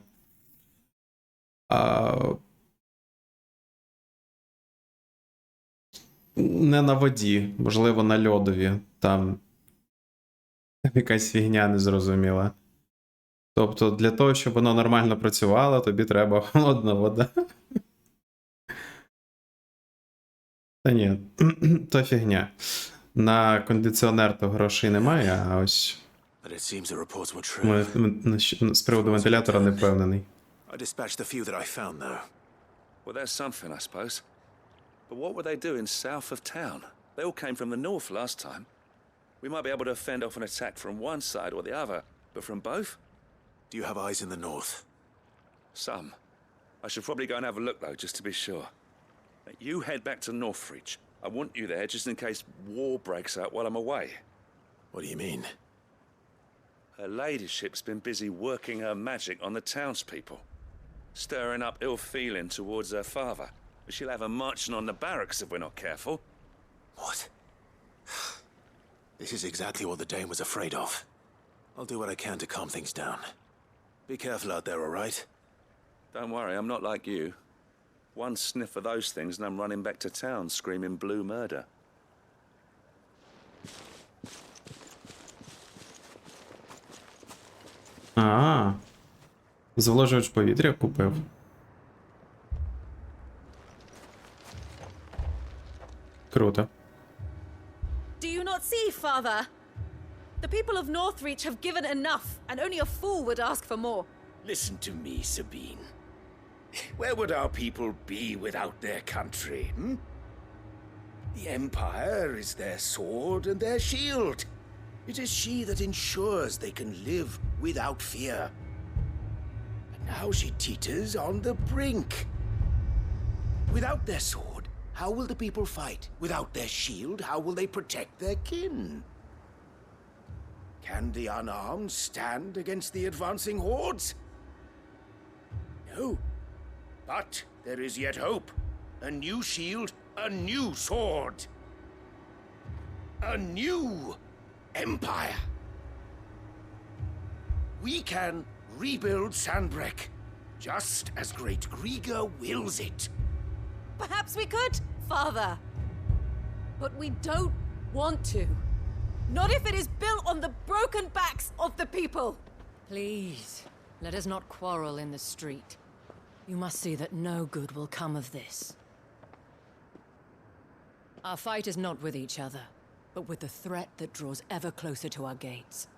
Не на воді, можливо, на льодові. Там якась фігня незрозуміла. Тобто, для того, щоб воно нормально працювало, тобі треба холодна вода. Та ні, то фігня. На кондиціонер то грошей немає, а ось But it seems the reports were true. з приводу вентилятора не впевнений. I dispatched the few that I found, though. Well, there's something, I suppose. But what were they doing south of town? They all came from the north last time. We might be able to fend off an attack from one side or the other, but from both? Do you have eyes in the north? Some. I should probably go and have a look, though, just to be sure. You head back to Northreach. I want you there just in case war breaks out while I'm away. What do you mean? Her ladyship's been busy working her magic on the townspeople, stirring up ill feeling towards her father. She'll have her marching on the barracks if we're not careful. What? This is exactly what the Dane was afraid of. I'll do what I can to calm things down. Be careful out there, all right? Don't worry, I'm not like you. One sniff of those things and I'm running back to town screaming blue murder. Зволожувач повітря купив. Круто. Do you not see, Father? The people of Northreach have given enough, and only a fool would ask for more. Listen to me, Sabine. Where would our people be without their country, hmm? The Empire is their sword and their shield. It is she that ensures they can live without fear. And now she teeters on the brink. Without their sword, how will the people fight? Without their shield, how will they protect their kin? Can the unarmed stand against the advancing hordes? No. But there is yet hope. A new shield, a new sword. A new empire. We can rebuild Sandbreck, just as great Griga wills it. Perhaps we could, Father. But we don't want to. Not if it is built on the broken backs of the people. Please, let us not quarrel in the street. You must see that no good will come of this. Our fight is not with each other, but with the threat that draws ever closer to our gates.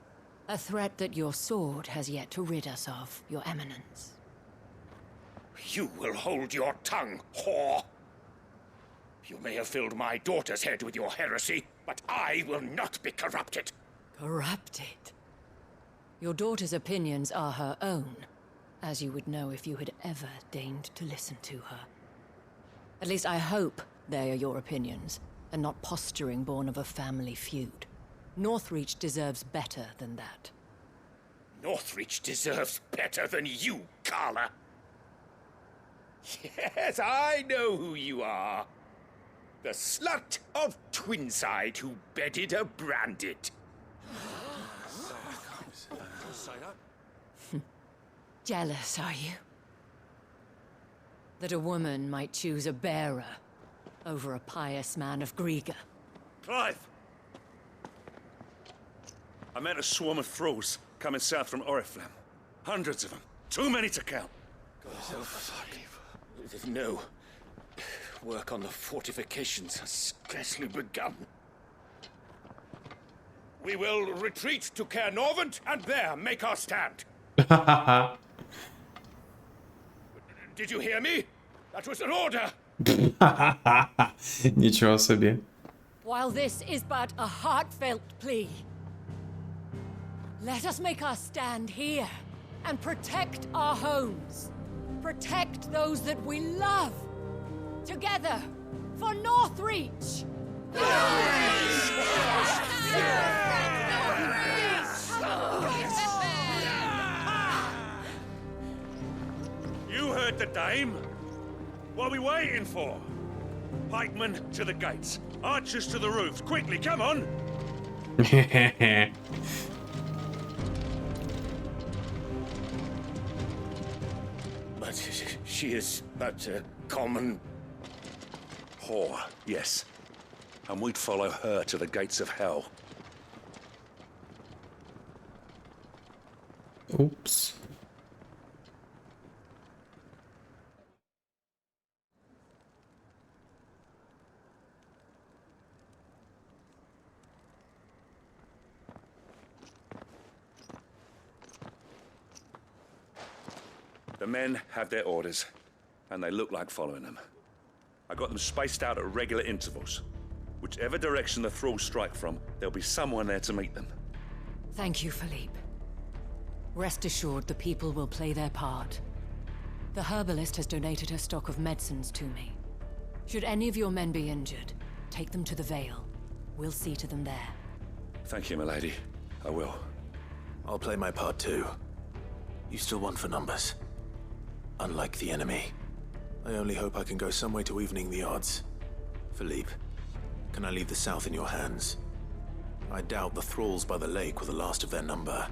A threat that your sword has yet to rid us of, Your Eminence. You will hold your tongue, whore! You may have filled my daughter's head with your heresy, but I will not be corrupted. Corrupted? Your daughter's opinions are her own, as you would know if you had ever deigned to listen to her. At least I hope they are your opinions, and not posturing born of a family feud. Northreach deserves better than that. Northreach deserves better than you, Carla. Yes, I know who you are. The slut of Twinside who bedded a Branded. Jealous, are you? That a woman might choose a bearer over a pious man of Griga. Clive! I met a swarm of thralls coming south from Oriflamme. Hundreds of them. Too many to count. No. Work on the fortifications has scarcely begun. We will retreat to Caer Norvent and there make our stand. Did you hear me? That was an order. Нічого собі. While this is but a heartfelt plea, let us make our stand here and protect our homes. Protect those that we love. Together, for Northreach! You heard the dame. What are we waiting for? Pikemen to the gates. Archers to the roofs. Quickly, come on! But she is but a common... Whore, yes. and we'd follow her to the gates of hell. Упс. The men have their orders, and they look like following them. I got them spaced out at regular intervals. Whichever direction the thralls strike from, there'll be someone there to meet them. Thank you, Philippe. Rest assured the people will play their part. The herbalist has donated her stock of medicines to me. Should any of your men be injured, take them to the Vale. We'll see to them there. Thank you, milady. I will. I'll play my part too. You still want for numbers. Unlike the enemy. I only hope I can go some way to evening the odds. Philippe, can I leave the south in your hands? I doubt the thralls by the lake were the last of their number.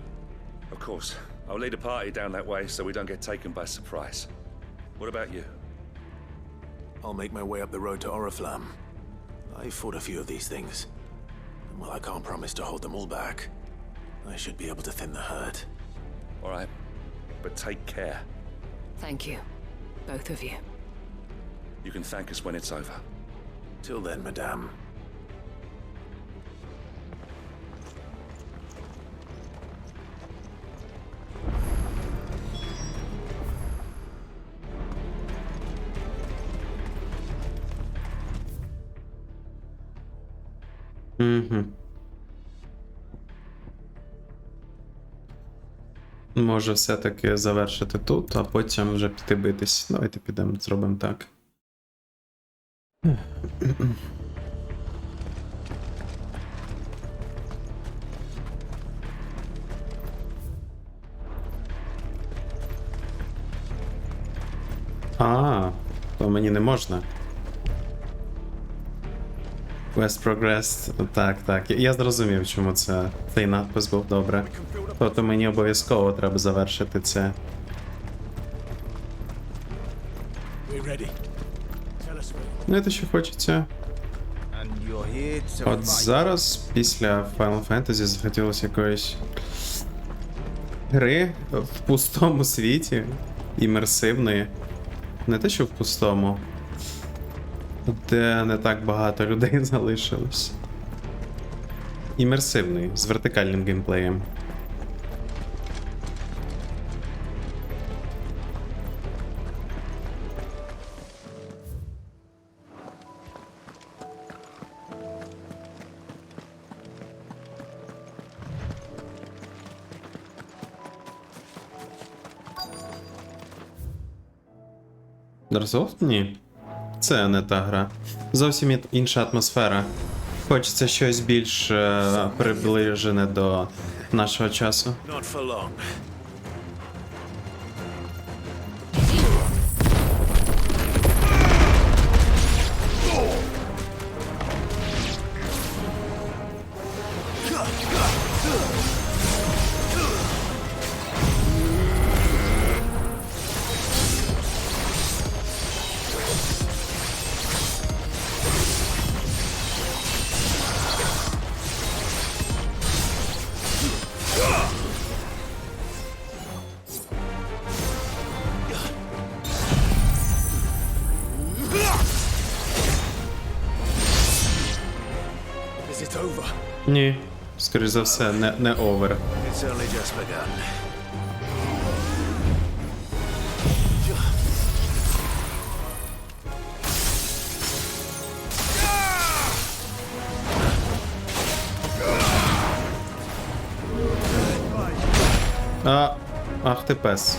Of course. I'll lead a party down that way so we don't get taken by surprise. What about you? I'll make my way up the road to Oriflamme. I fought a few of these things. And while I can't promise to hold them all back, I should be able to thin the herd. All right. But take care. Thank you. Both of you. You can thank us when it's over. Till then, madame. Угу. Може все-таки завершити тут, а потім вже піти битись. Давайте підемо, зробимо так. А, то мені не можна. Quest progressed. Так. Я зрозумів, чому цей надпис був, добре. Тобто мені обов'язково треба завершити це. Знаєте, що хочеться? От зараз, після Final Fantasy, захотілося якоїсь гри в пустому світі, імерсивної. Не те, що в пустому, де не так багато людей залишилось. Імерсивний, з вертикальним геймплеєм. Darsoft? Ні. Це не та гра. Зовсім інша атмосфера. Хочеться щось більш приближене до нашого часу. Not for long. Is it over? Ні, скоріш за все, не овер. It's only just begun. Ах ти пес.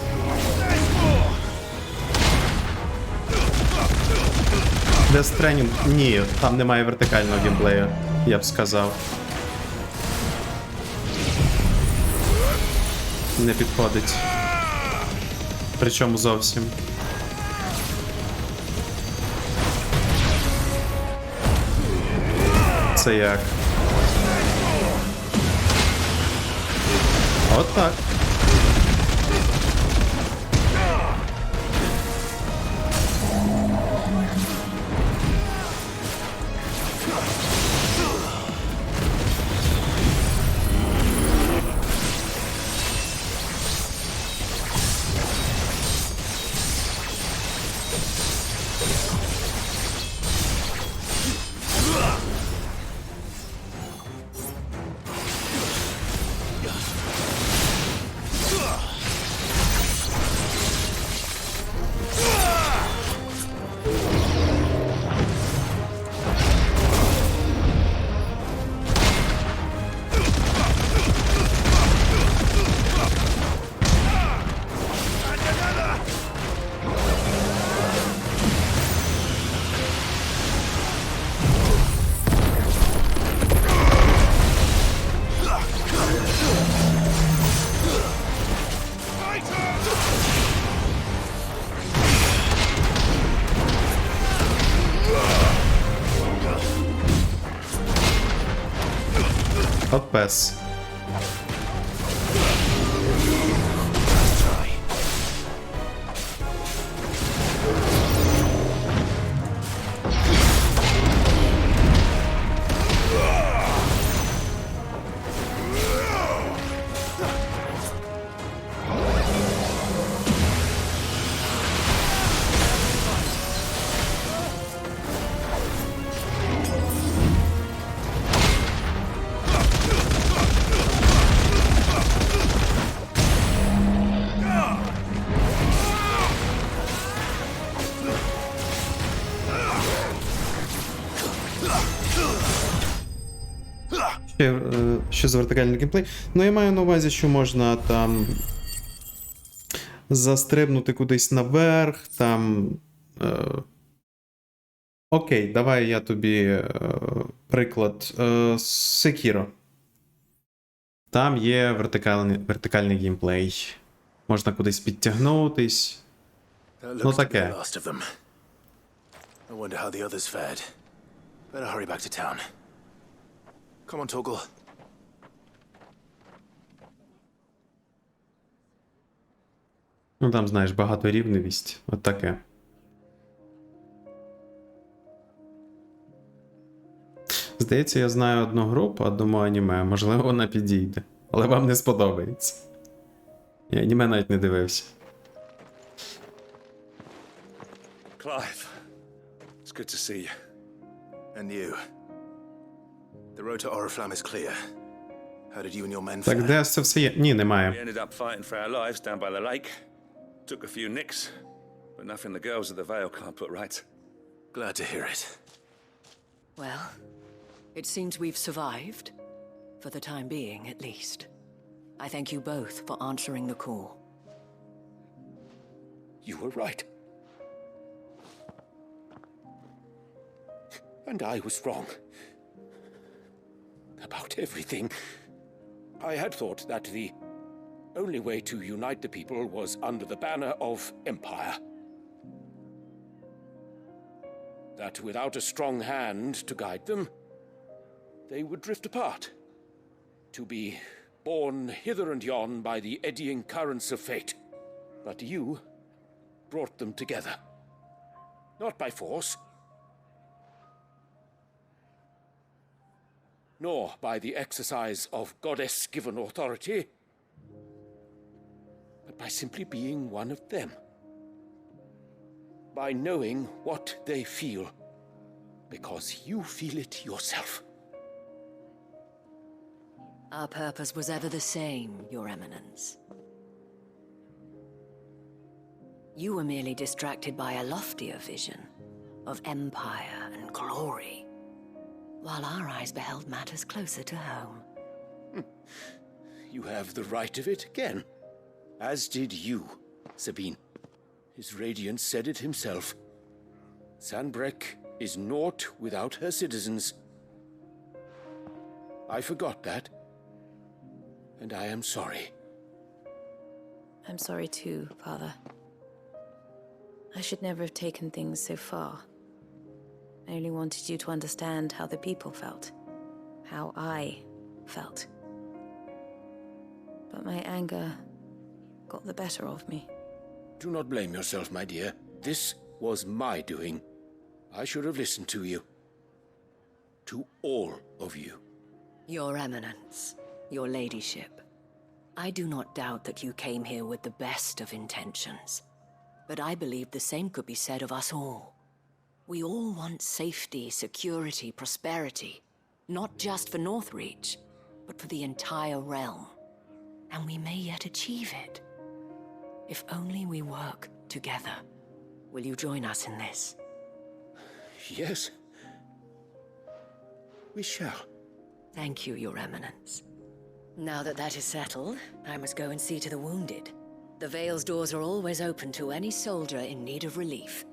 Death Stranding? Ні, там немає вертикального геймплею, я б сказав. Не підходить. Причому зовсім. Це як? От так. От пес. Що за вертикальний геймплей? Ну, я маю на увазі, що можна там застрибнути кудись наверх, там. Окей, давай я тобі приклад. Sekiro. Там є вертикальний геймплей. Можна кудись підтягнутись. Ну таке. I wonder how the others fared. Better hurry back to town. Come on, Torgal. Ну там, знаєш, багаторівневість. От таке. Здається, я знаю одну групу, одному аніме. Можливо, вона підійде. Але вам не сподобається. Я аніме навіть не дивився. Clive, it's good to see you. And you. The road to Oriflamme is clear. How did you and your men Так, fare? де це все є? Ні, We немає. ended up fighting for our lives down by the lake. Took a few nicks, but nothing the girls of the Vale can't put right. Glad to hear it. Well, it seems we've survived. For the time being, at least. I thank you both for answering the call. You were right. And I was wrong. About everything. I had thought that the only way to unite the people was under the banner of empire. That without a strong hand to guide them, they would drift apart. To be borne hither and yon by the eddying currents of fate. But you brought them together. Not by force, nor by the exercise of goddess-given authority, but by simply being one of them. By knowing what they feel, because you feel it yourself. Our purpose was ever the same, Your Eminence. You were merely distracted by a loftier vision of empire and glory, while our eyes beheld matters closer to home. You have the right of it again, as did you, Sabine. His radiance said it himself. Sanbreque is naught without her citizens. I forgot that, and I am sorry. I'm sorry too, Father. I should never have taken things so far. I only wanted you to understand how the people felt. How I felt. But my anger got the better of me. Do not blame yourself, my dear. This was my doing. I should have listened to you. To all of you. Your Eminence, your Ladyship, I do not doubt that you came here with the best of intentions. But I believe the same could be said of us all. We all want safety, security, prosperity. Not just for Northreach, but for the entire realm. And we may yet achieve it. If only we work together. Will you join us in this? Yes. We shall. Thank you, Your Eminence. Now that that is settled, I must go and see to the wounded. The Vale's doors are always open to any soldier in need of relief.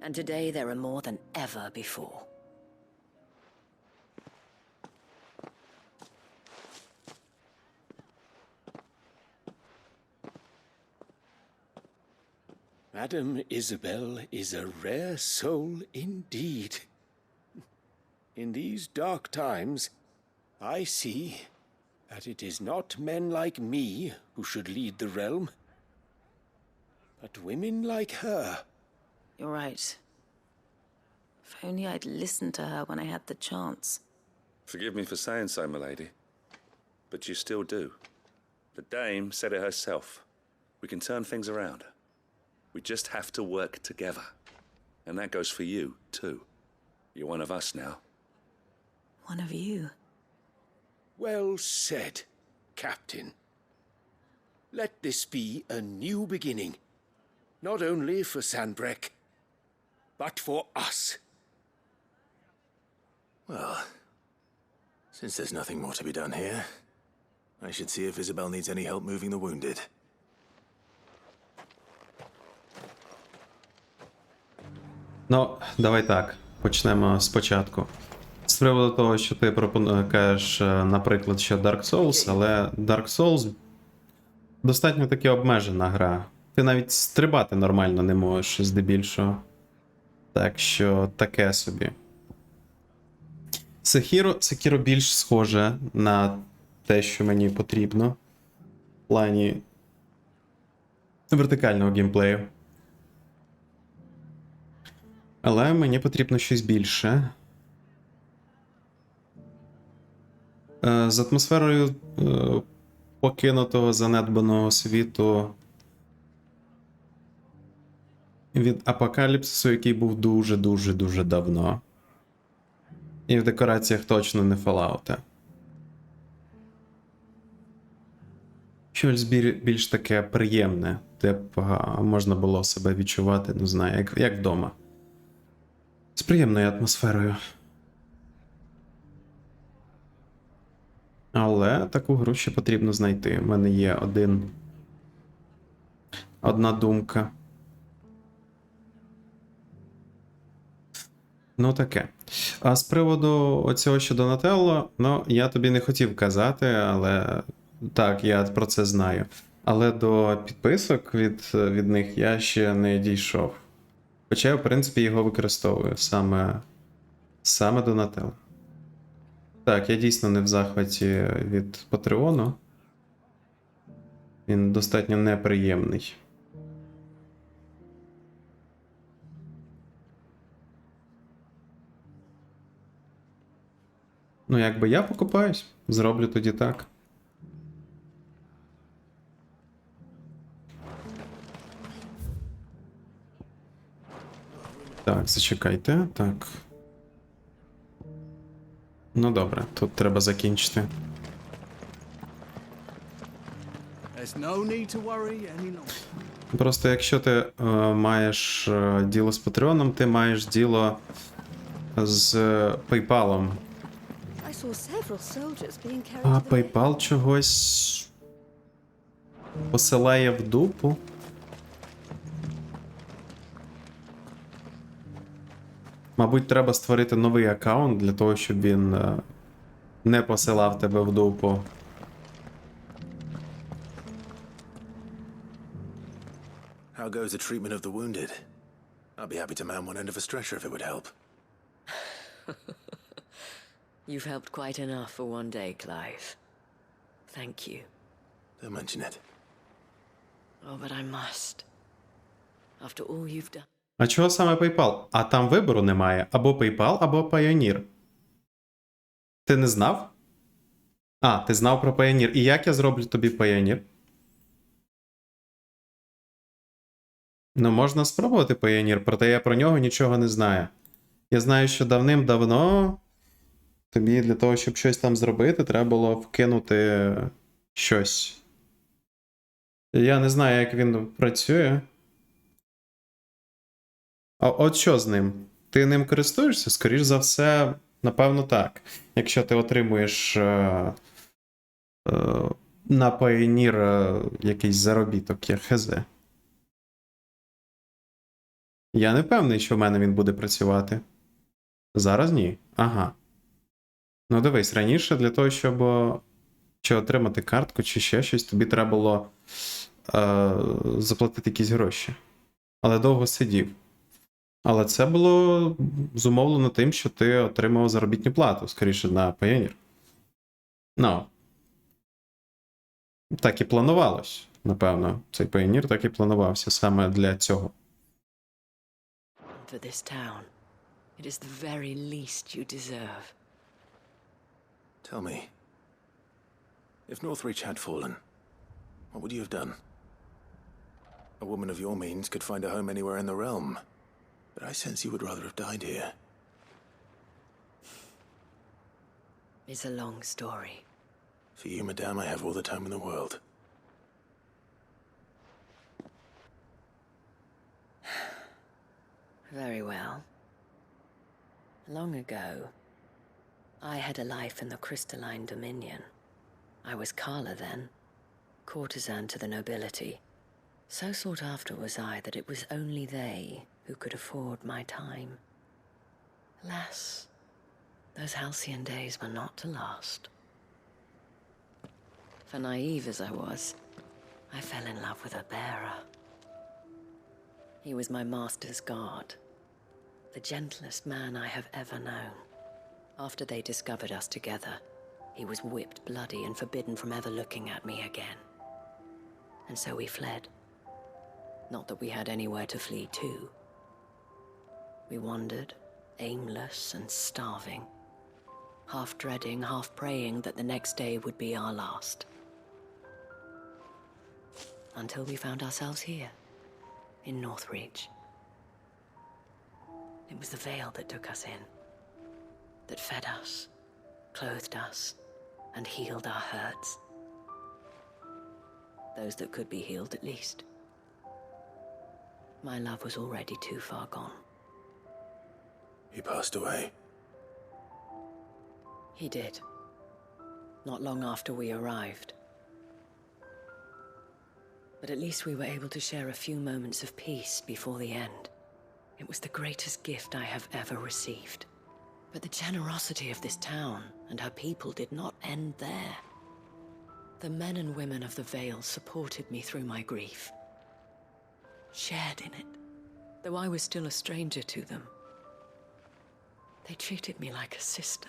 And today there are more than ever before. Madame Isabel is a rare soul indeed. In these dark times, I see that it is not men like me who should lead the realm, but women like her. You're right. If only I'd listened to her when I had the chance. Forgive me for saying so, milady, but you still do. The dame said it herself. We can turn things around. We just have to work together. And that goes for you, too. You're one of us now. One of you. Well said, Captain. Let this be a new beginning, not only for Sandbreck, but for us. Well, since there's nothing more to be done here, I should see if Isabel needs any help moving the wounded. Ну, давай так, почнемо спочатку. З приводу того, що ти кажеш, наприклад, що Dark Souls, але Dark Souls достатньо таки обмежена гра. Ти навіть стрибати нормально не можеш, здебільшого. Так що таке собі. Sekiro більш схоже на те, що мені потрібно в плані вертикального геймплею. Але мені потрібно щось більше. З атмосферою покинутого занедбаного світу від апокаліпсису, який був дуже-дуже-дуже давно. І в декораціях точно не Fallout. Щось більш таке приємне, де б можна було себе відчувати, не знаю, як вдома. З приємною атмосферою. Але таку гру ще потрібно знайти. У мене є одна думка. Ну таке. А з приводу оцього що Донателло, ну, я тобі не хотів казати, але так, я про це знаю. Але до підписок від них я ще не дійшов. Хоча я, в принципі, його використовую, саме Донателло. Так, я дійсно не в захваті від Патреону. Він достатньо неприємний. Ну, якби я покупаюсь, зроблю тоді так. Так, зачекайте, так. Ну добре, тут треба закінчити. Просто якщо ти маєш діло з Патреоном, ти маєш діло з PayPal. А PayPal чогось посилає в дупу. Мабуть, треба створити новий аккаунт для того, щоб він не посилав тебе в дупу. How goes the treatment of the wounded? I'd be happy to man one end of a stretcher if it would help. You've helped quite enough for one day, Clive. Thank you. Don't mention it. Oh, but I must. After all you've done. А чого саме PayPal? А там вибору немає. Або PayPal, або Pioneer. Ти не знав? А, ти знав про Pioneer. І як я зроблю тобі Pioneer? Ну, можна спробувати Pioneer, проте я про нього нічого не знаю. Я знаю, що давним-давно тобі для того, щоб щось там зробити, треба було вкинути щось. Я не знаю, як він працює. А от що з ним? Ти ним користуєшся? Скоріш за все, напевно, так. Якщо ти отримуєш на Pioneer якийсь заробіток, я хз. Я не певний, що в мене він буде працювати. Зараз ні. Ага. Ну дивись, раніше для того, щоб чи отримати картку, чи ще щось, тобі треба було заплатити якісь гроші. Але довго сидів. Але це було зумовлено тим, що ти отримав заробітну плату, скоріше, на Pioneer. Ну. Так і планувалось, напевно. Цей піонір так і планувався саме для цього. For this town, it is the very least you deserve. Tell me, if Northreach had fallen, what would you have done? A woman of your means could find a home anywhere in the realm, but I sense you would rather have died here. It's a long story. For you, madame, I have all the time in the world. Very well. Long ago, I had a life in the Crystalline Dominion. I was Carla then, courtesan to the nobility. So sought after was I that it was only they who could afford my time. Alas, those halcyon days were not to last. For naive as I was, I fell in love with a bearer. He was my master's guard, the gentlest man I have ever known. After they discovered us together, he was whipped bloody and forbidden from ever looking at me again. And so we fled. Not that we had anywhere to flee to. We wandered, aimless and starving, half dreading, half praying that the next day would be our last. Until we found ourselves here, in Northreach. It was the veil that took us in, that fed us, clothed us, and healed our hurts. Those that could be healed at least. My love was already too far gone. He passed away. He did. Not long after we arrived. But at least we were able to share a few moments of peace before the end. It was the greatest gift I have ever received. But the generosity of this town and her people did not end there. The men and women of the Vale supported me through my grief. Shared in it, though I was still a stranger to them. They treated me like a sister.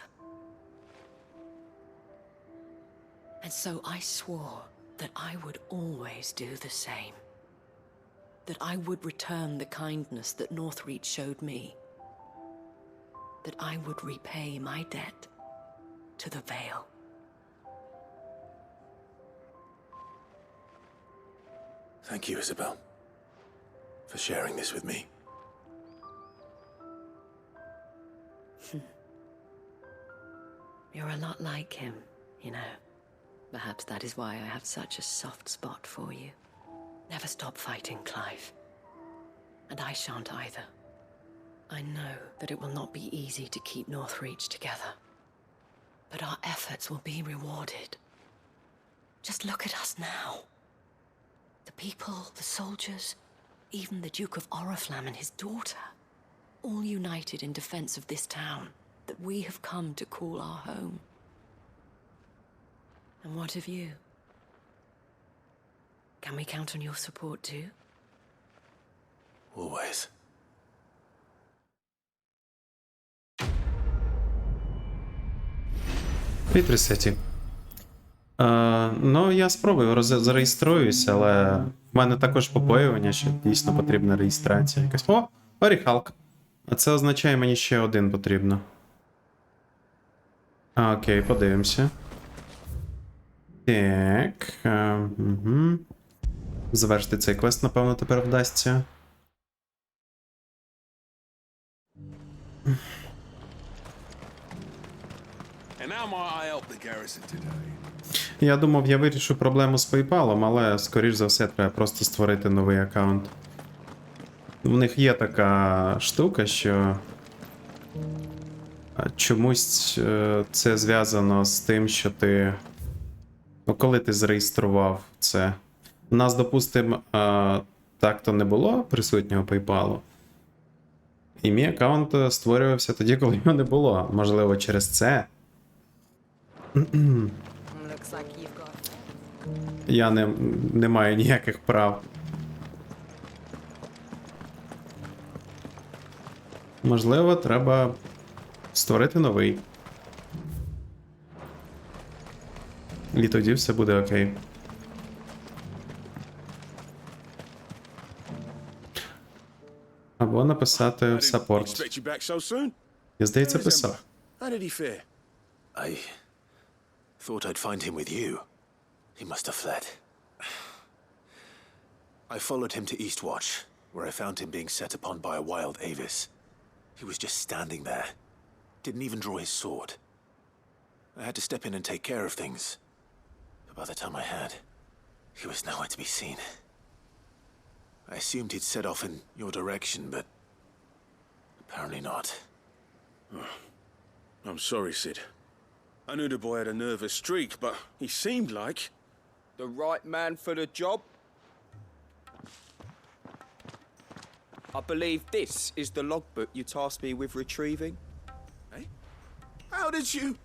And so I swore that I would always do the same. That I would return the kindness that Northreach showed me. That I would repay my debt to the Vale. Thank you, Isabel, for sharing this with me. You're a lot like him, you know. Perhaps that is why I have such a soft spot for you. Never stop fighting, Clive. And I shan't either. I know that it will not be easy to keep Northreach together. But our efforts will be rewarded. Just look at us now. The people, the soldiers, even the Duke of Oriflamme and his daughter, all united in defense of this town that we have come to call our home. And what of you? Can we count on your support too? Always. Привіт, Ресеті. Ну, я спробую зареєструюся, але в мене також побоювання, що дійсно потрібна реєстрація якась. О, оріхалка. А це означає, мені ще один потрібно. Окей, подивимося. Так. Угу. Завершити цей квест, напевно, тепер вдасться. Я думав, я вирішу проблему з PayPal, але, скоріш за все, треба просто створити новий аккаунт. В них є така штука, що чомусь це зв'язано з тим, що ти... Ну, коли ти зареєстрував це. У нас, допустимо, так-то не було присутнього PayPal. І мій аккаунт створювався тоді, коли його не було. Можливо, через це. Я не маю ніяких прав. Можливо, треба створити новий. І тоді все буде окей. Або написати в саппорт. Expect you back so soon? Я, здається, Where is писав. Emma? How did he fare? I thought I'd find him with you. He must have fled. I followed him to Eastwatch, where I found him being set upon by a wild Avis. He was just standing there. Didn't even draw his sword. I had to step in and take care of things. But by the time I had, he was nowhere to be seen. I assumed he'd set off in your direction, but apparently not. Oh, I'm sorry, Sid. I knew the boy had a nervous streak, but he seemed like... The right man for the job? I believe this is the logbook you tasked me with retrieving. Eh? How did you...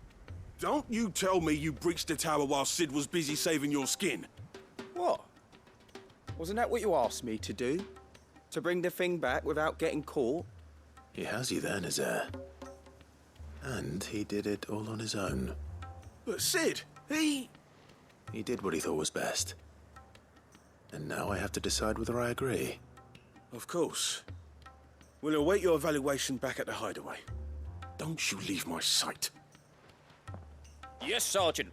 Don't you tell me you breached the tower while Sid was busy saving your skin. What? Wasn't that what you asked me to do? To bring the thing back without getting caught? He has you then, Nazaire. And he did it all on his own. But Sid, he... He did what he thought was best. And now I have to decide whether I agree. Of course. We'll await your evaluation back at the hideaway. Don't you leave my sight. Yes, Sergeant.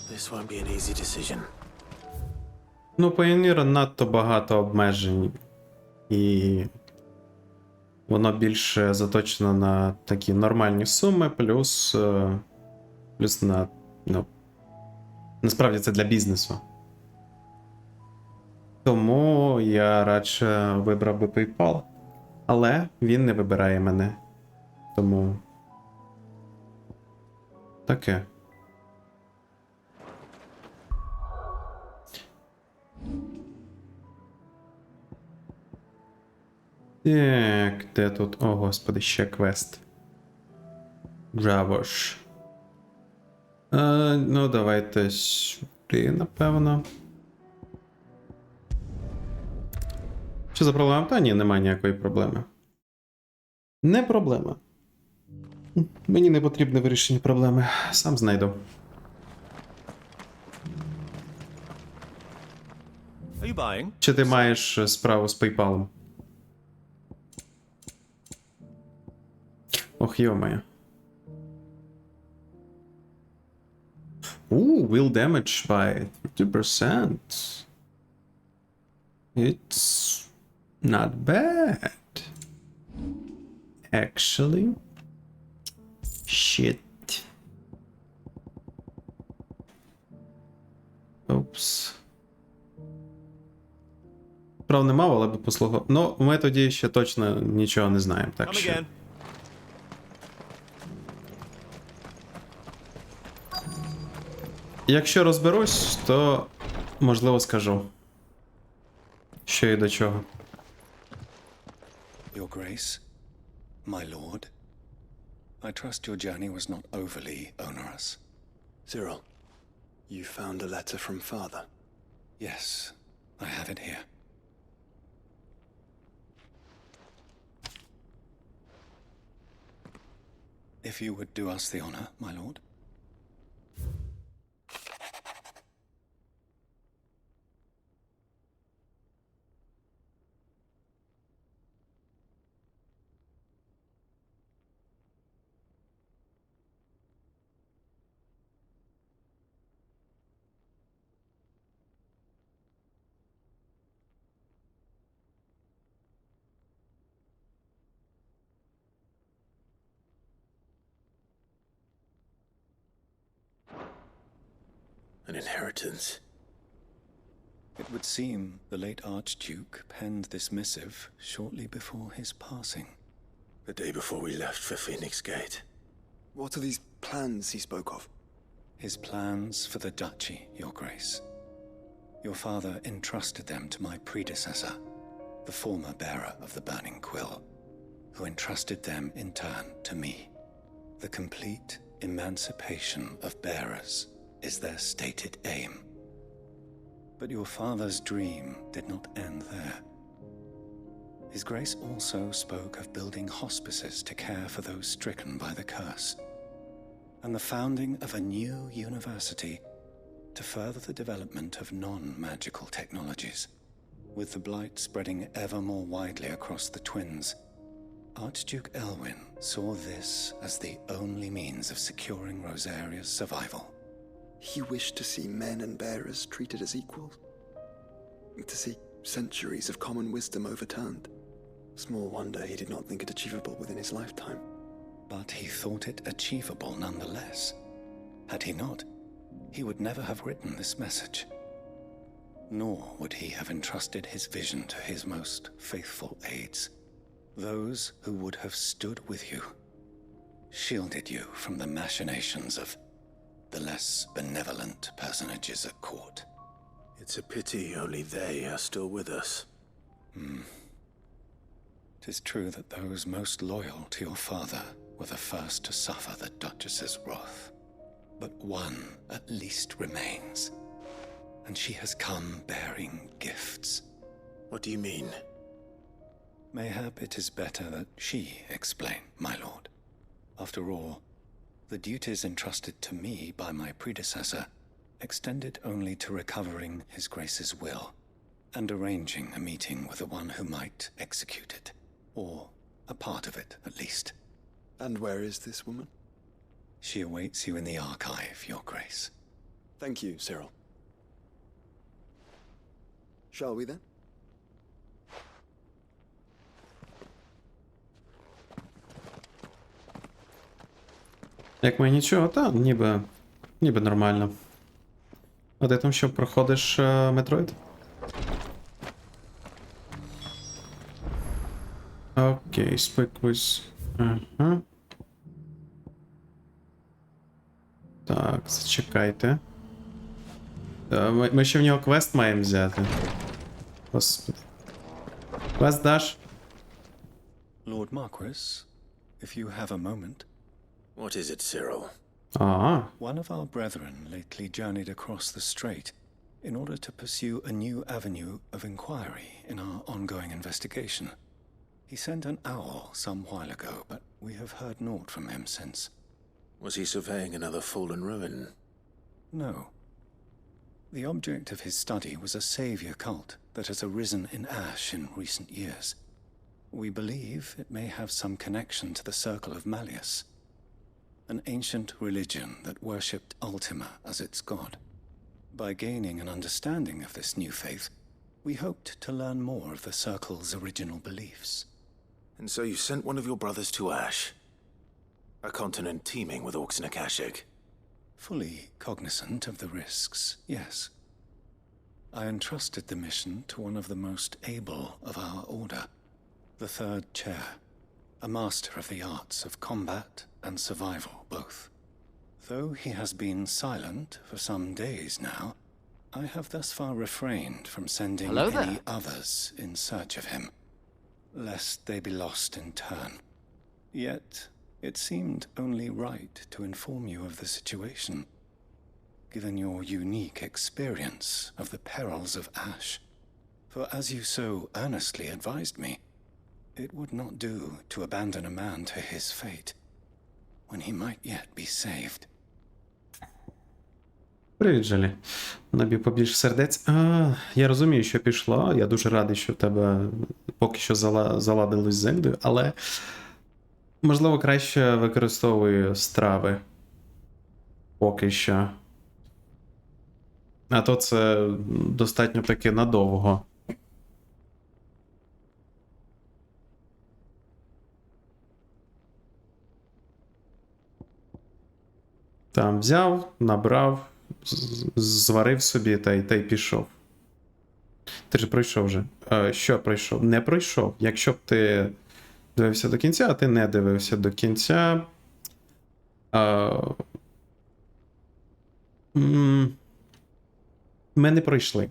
This won't be an easy decision. Ну, Pioneer надто багато обмежень. І воно більше заточено на такі нормальні суми, плюс на... Ну, насправді це для бізнесу. Тому я радше вибрав би PayPal. Але він не вибирає мене. Тому... Таке. Так, де тут? О, господи, ще квест. Джавош. Ну, давайте сюди, напевно. Що за проблема? Та ні, немає ніякої проблеми. Не проблема. Мені не потрібне вирішення проблеми. Сам знайду. Are you buying? Чи ти маєш справу з PayPal? Ох, йо-моє. Ooh, will damage by 50%. It's not bad. Actually. Shit. Oops. Прав не мав, але би послухав. Ну, ми тоді ще точно нічого не знаємо, так що... Якщо розберусь, то, можливо, скажу, що і до чого. Your Grace, my lord, I trust your journey was not overly onerous. Cyril, you found a letter from Father? Yes, I have it here. If you would do us the honor, my lord. An inheritance. It would seem the late Archduke penned this missive shortly before his passing. The day before we left for Phoenix Gate. What are these plans he spoke of? His plans for the duchy, Your Grace. Your father entrusted them to my predecessor, the former bearer of the Burning Quill, who entrusted them in turn to me. The complete emancipation of bearers is their stated aim. But your father's dream did not end there. His Grace also spoke of building hospices to care for those stricken by the curse, and the founding of a new university to further the development of non-magical technologies. With the blight spreading ever more widely across the Twins, Archduke Elwyn saw this as the only means of securing Rosaria's survival. He wished to see men and bearers treated as equals. To see centuries of common wisdom overturned. Small wonder he did not think it achievable within his lifetime. But he thought it achievable nonetheless. Had he not, he would never have written this message. Nor would he have entrusted his vision to his most faithful aides, those who would have stood with you, shielded you from the machinations of the less benevolent personages at court. It's a pity only they are still with us. 'Tis true that those most loyal to your father were the first to suffer the Duchess's wrath. But one at least remains, and she has come bearing gifts. What do you mean? Mayhap it is better that she explain, my lord. After all, the duties entrusted to me by my predecessor extended only to recovering His Grace's will and arranging a meeting with the one who might execute it, or a part of it at least. And where is this woman? She awaits you in the archive, Your Grace. Thank you, Cyril. Shall we then? Як ми нічого, та ніби нормально. А ти там що, проходиш Метроїд? Окей, speak with... Ага. Так, зачекайте. Ми ще в нього квест маємо взяти. Господи. Квест даш? Lord Marquis, if you have a moment. What is it, Cyril? One of our brethren lately journeyed across the strait in order to pursue a new avenue of inquiry in our ongoing investigation. He sent an owl some while ago, but we have heard naught from him since. Was he surveying another fallen ruin? No. The object of his study was a savior cult that has arisen in Ash in recent years. We believe it may have some connection to the Circle of Malleus, an ancient religion that worshipped Ultima as its god. By gaining an understanding of this new faith, we hoped to learn more of the Circle's original beliefs. And so you sent one of your brothers to Ash? A continent teeming with orcs and Akashic? Fully cognizant of the risks, yes. I entrusted the mission to one of the most able of our order, the Third Chair, a master of the arts of combat and survival both. Though he has been silent for some days now, I have thus far refrained from sending any others in search of him, lest they be lost in turn. Yet, it seemed only right to inform you of the situation, given your unique experience of the perils of Ash. For as you so earnestly advised me, it would not do to abandon a man to his fate, when he might yet be saved. Привіт, Джелі. Набій побільше сердець. Я розумію, що пішло. Я дуже радий, що в тебе поки що заладилось з землею, але можливо краще використовую страви. Поки що. А то це достатньо таки надовго. Там взяв, набрав, зварив собі та й пішов. Ти ж пройшов вже. Що пройшов? Не пройшов. Якщо б ти дивився до кінця, а ти не дивився до кінця. Ми не пройшли.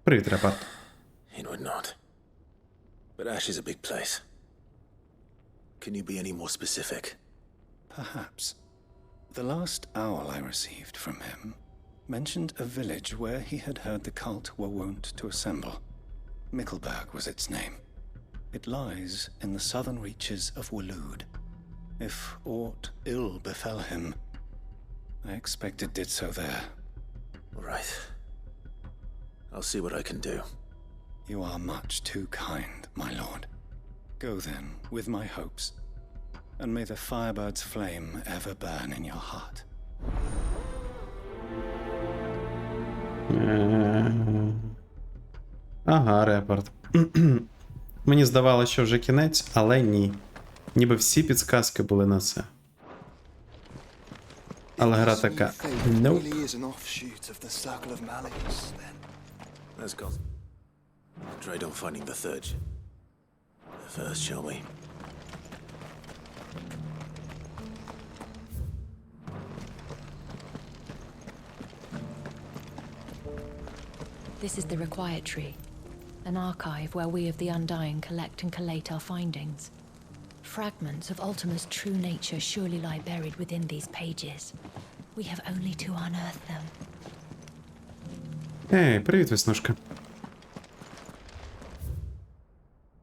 Привіт, Репард. It would not. But Ash is a big place. Can you be any more specific? Perhaps. The last owl I received from him mentioned a village where he had heard the cult were wont to assemble. Mickleburg was its name. It lies in the southern reaches of Waloed. If aught ill befell him, I expect it did so there. Right. I'll see what I can do. You are much too kind, my lord. Go then, with my hopes, and may the firebird's flame ever burn in your heart. Ага, репорт. Мені здавалося, що вже кінець, але ні. Ніби всі підсказки були на це. Але гра така. Nope. Let's go. Trade on finding the third. First, shall we? This is the Required Tree, an archive where we of the Undying collect and collate our findings. Fragments of Ultima's true nature surely lie buried within these pages. We have only to unearth them. Ей, привіт, Веснушка.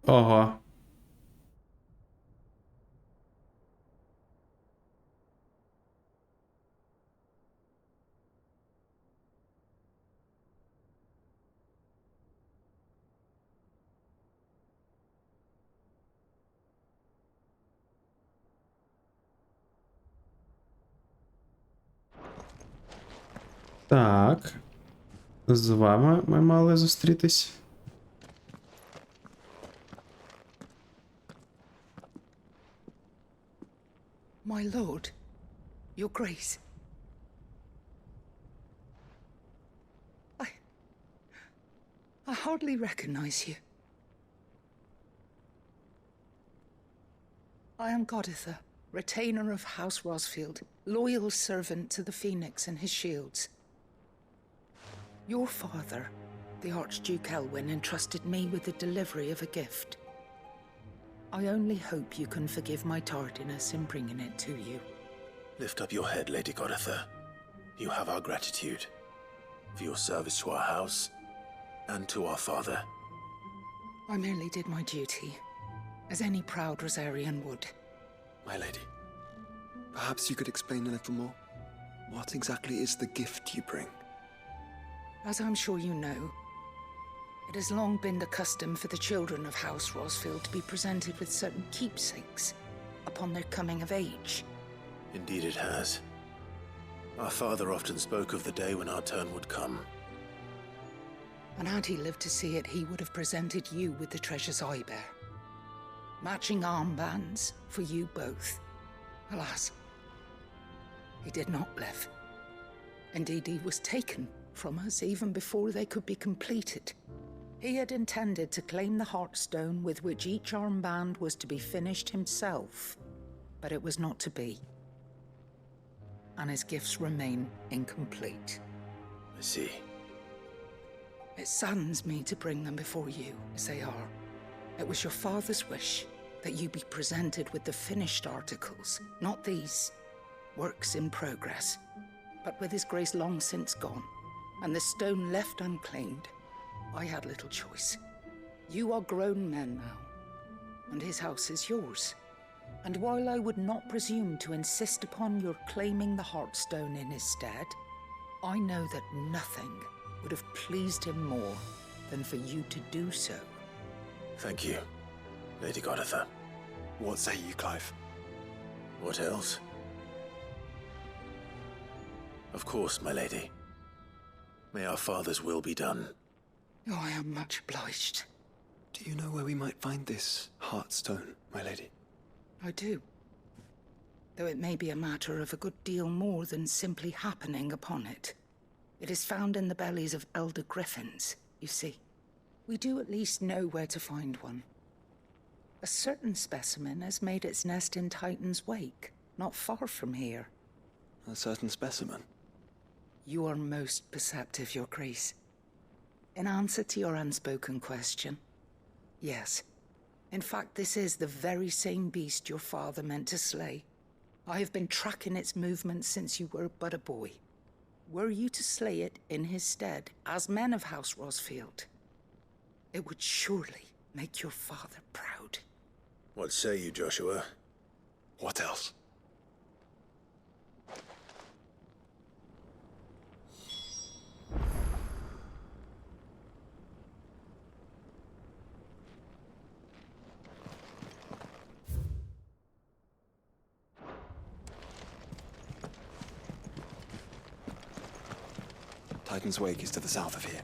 Ого. Так. З вами ми мали зустрітись. My lord, your grace. I hardly recognize you. I am Goditha, retainer of House Rosfield, loyal servant to the Phoenix and his shields. Your father, the Archduke Elwyn, entrusted me with the delivery of a gift. I only hope you can forgive my tardiness in bringing it to you. Lift up your head, Lady Goditha. You have our gratitude for your service to our house and to our father. I merely did my duty, as any proud Rosarian would. My lady, perhaps you could explain a little more? What exactly is the gift you bring? As I'm sure you know, it has long been the custom for the children of House Rosfield to be presented with certain keepsakes upon their coming of age. Indeed it has. Our father often spoke of the day when our turn would come. And had he lived to see it, he would have presented you with the treasures I bear. Matching armbands for you both. Alas, he did not live. Indeed, he was taken from us even before they could be completed. He had intended to claim the Heartstone with which each armband was to be finished himself, but it was not to be. And his gifts remain incomplete. I see. It saddens me to bring them before you, as they are. It was your father's wish that you be presented with the finished articles, not these works in progress. But with his grace long since gone, and the stone left unclaimed, I had little choice. You are grown men now, and his house is yours. And while I would not presume to insist upon your claiming the Heartstone in his stead, I know that nothing would have pleased him more than for you to do so. Thank you, Lady Goditha. What say you, Clive? What else? Of course, my lady. May our father's will be done. Oh, I am much obliged. Do you know where we might find this Heartstone, my lady? I do. Though it may be a matter of a good deal more than simply happening upon it. It is found in the bellies of elder griffins, you see. We do at least know where to find one. A certain specimen has made its nest in Titan's Wake, not far from here. A certain specimen? You are most perceptive, Your Grace. In answer to your unspoken question, yes. In fact, this is the very same beast your father meant to slay. I have been tracking its movements since you were but a boy. were you to slay it in his stead, as men of House Rosfield, it would surely make your father proud. What say you, Joshua? What else? Titan's Wake is to the south of here.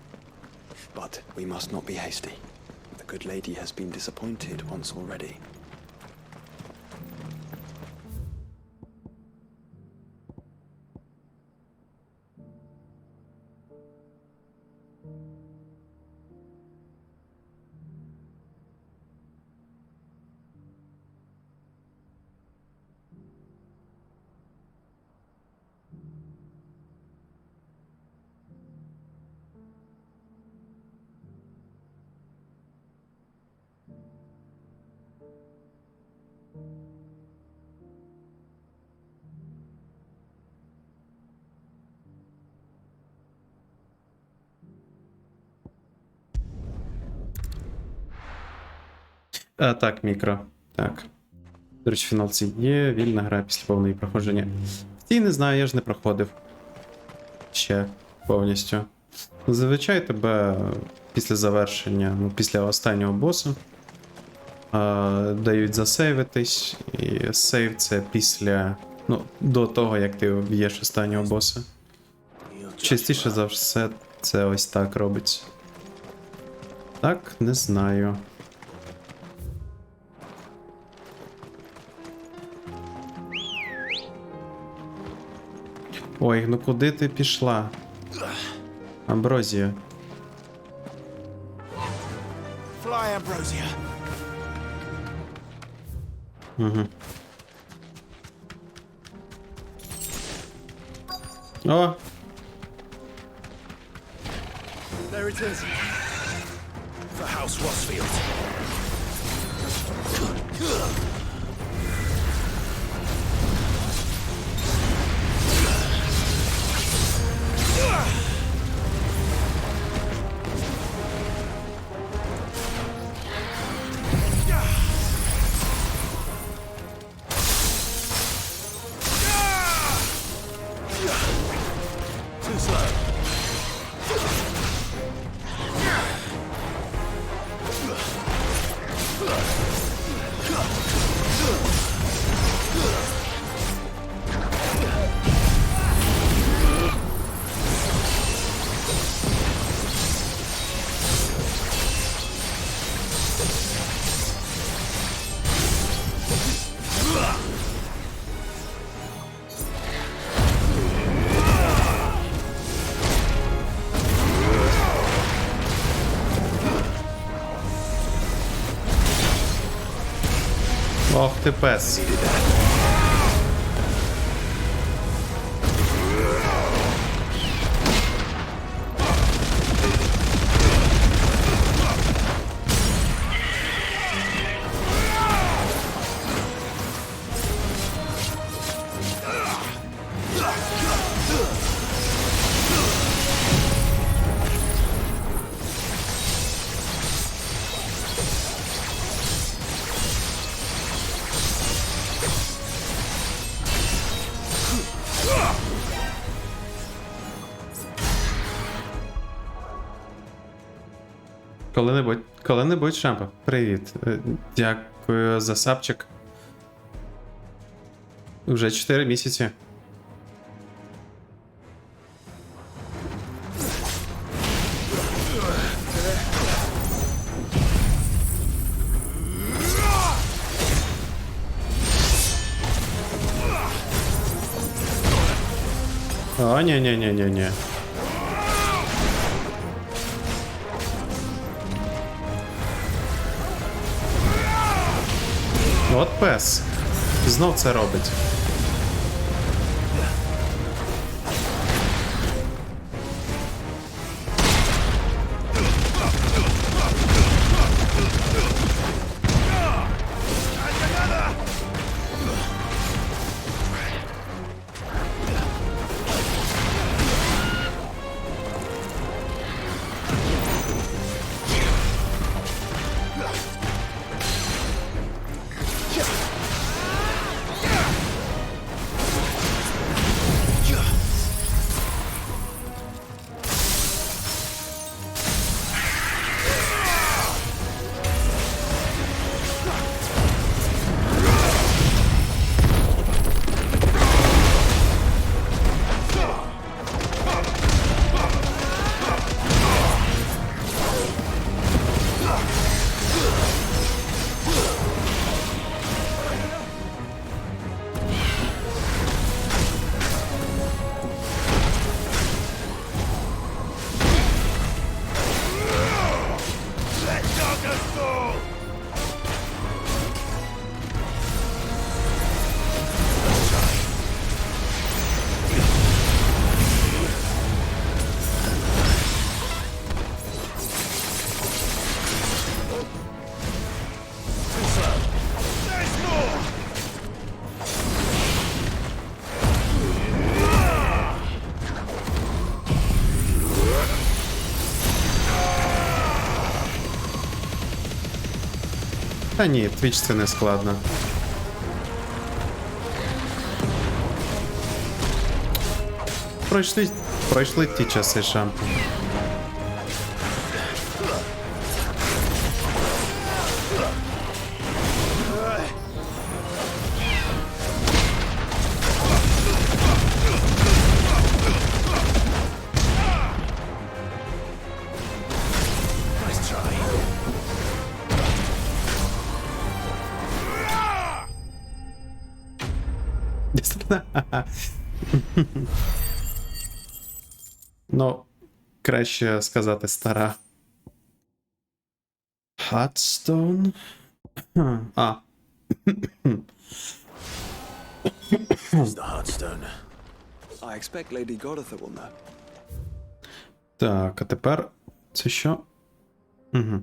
But we must not be hasty. The good lady has been disappointed once already. Так, мікро. Так. До речі, фінал цій є, вільна гра після повної проходження. В цій не знаю, я ж не проходив. Ще повністю. Зазвичай тебе після завершення, ну, після останнього босу дають засейвитись, і сейв це після, ну, до того, як ти вб'єш останнього боса. Частіше за все це ось так робиться. Так, не знаю. Ой, ну куди ти пішла? Амброзія. Fly, Ambrosia. Угу. О! There it is. For House Rosfield. Too slow. Ох ти пес. Коли-небудь, Шампа. Привіт. Дякую за сапчик. Вже 4 місяці. О, ні-ні-ні-ні-ні. От пес. Знов це робить. Та ні, твіч це не складно. Пройшли ті часи, шампу. Ну, краще сказати стара. Hotstone? А. Is the Heartstone. I expect Lady Goritha will know. Так, а тепер це що? Угу.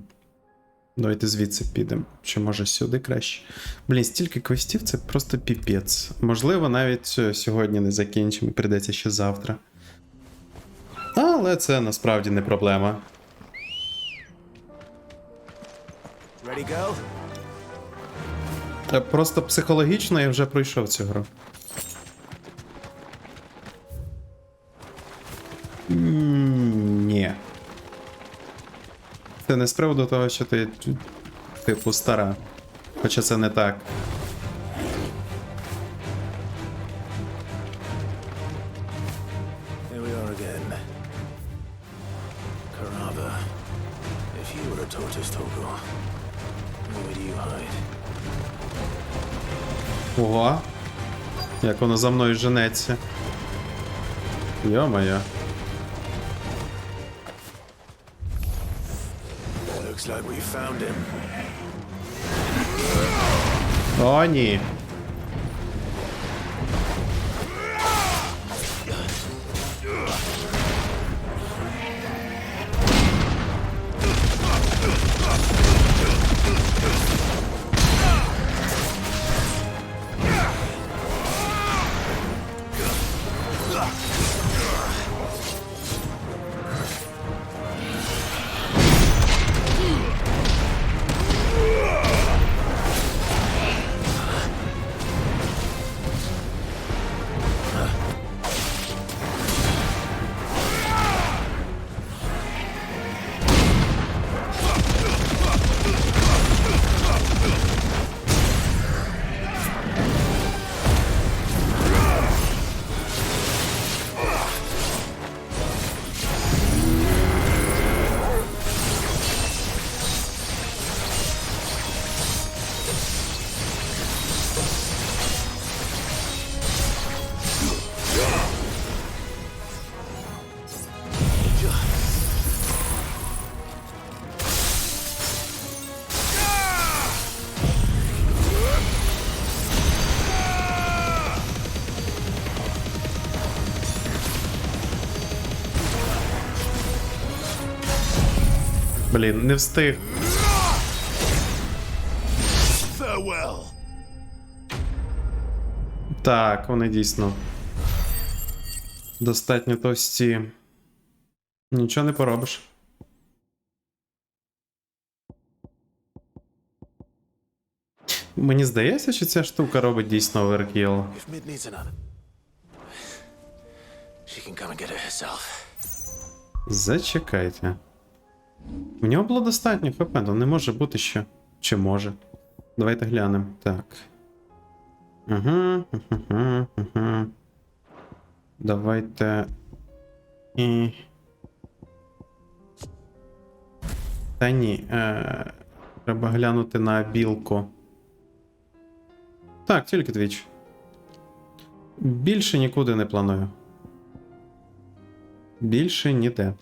Давайте звідси підемо. Чи може сюди краще? Блін, стільки квестів, це просто піпець. Можливо, навіть сьогодні не закінчимо, прийдеться ще завтра. Але це насправді не проблема. Ready, girl? Просто психологічно я вже пройшов цю гру. Ні. Це не з приводу того, що ти, типу, стара. Хоча це не так. Here we are again. Carava. If you were a tortoise, Togo, where do you hide? Ого. Як воно за мною женеться. Йо-моє. Looks like we found him. О, ні. Блін, не встиг. Farewell. Так, вони дійсно достатньо товсті. Нічого не поробиш. Мені здається, що ця штука робить дійсно оверкіл. If Mid needs another, she can come and get it herself. Зачекайте. У нього було достатньо ХП, то не може бути ще. Чи може? Давайте глянемо. Так. Угу. Давайте. І. Та ні. Треба глянути на білку. Так, тільки твіч. Більше нікуди не планую. Більше ніде.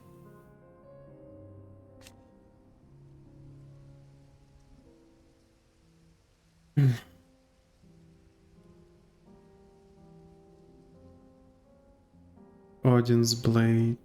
Одін's Blade.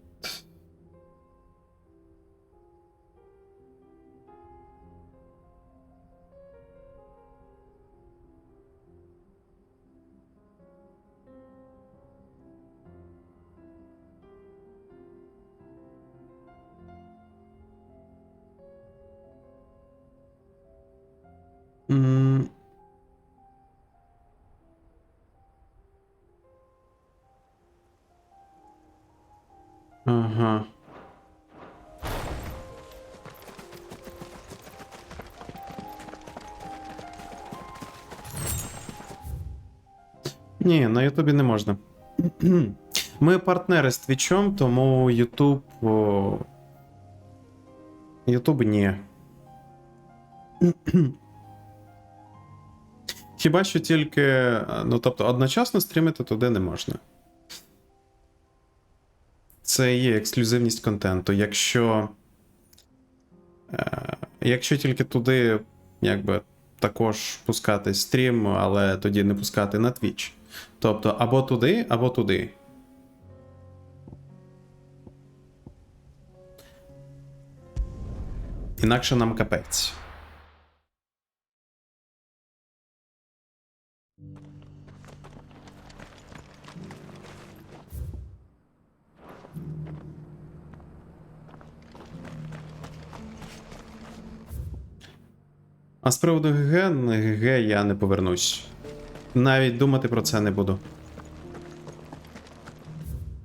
Ага. Ні, на Ютубі не можна. Ми партнери з Твічом, тому Ютуб... Ютуб ні. Хіба що тільки... Ну, тобто, одночасно стрімити туди не можна. Це є ексклюзивність контенту. Якщо тільки туди, якби, також пускати стрім, але тоді не пускати на Twitch. Тобто, або туди, або туди. Інакше нам капець. А з приводу ГГ я не повернусь. Навіть думати про це не буду.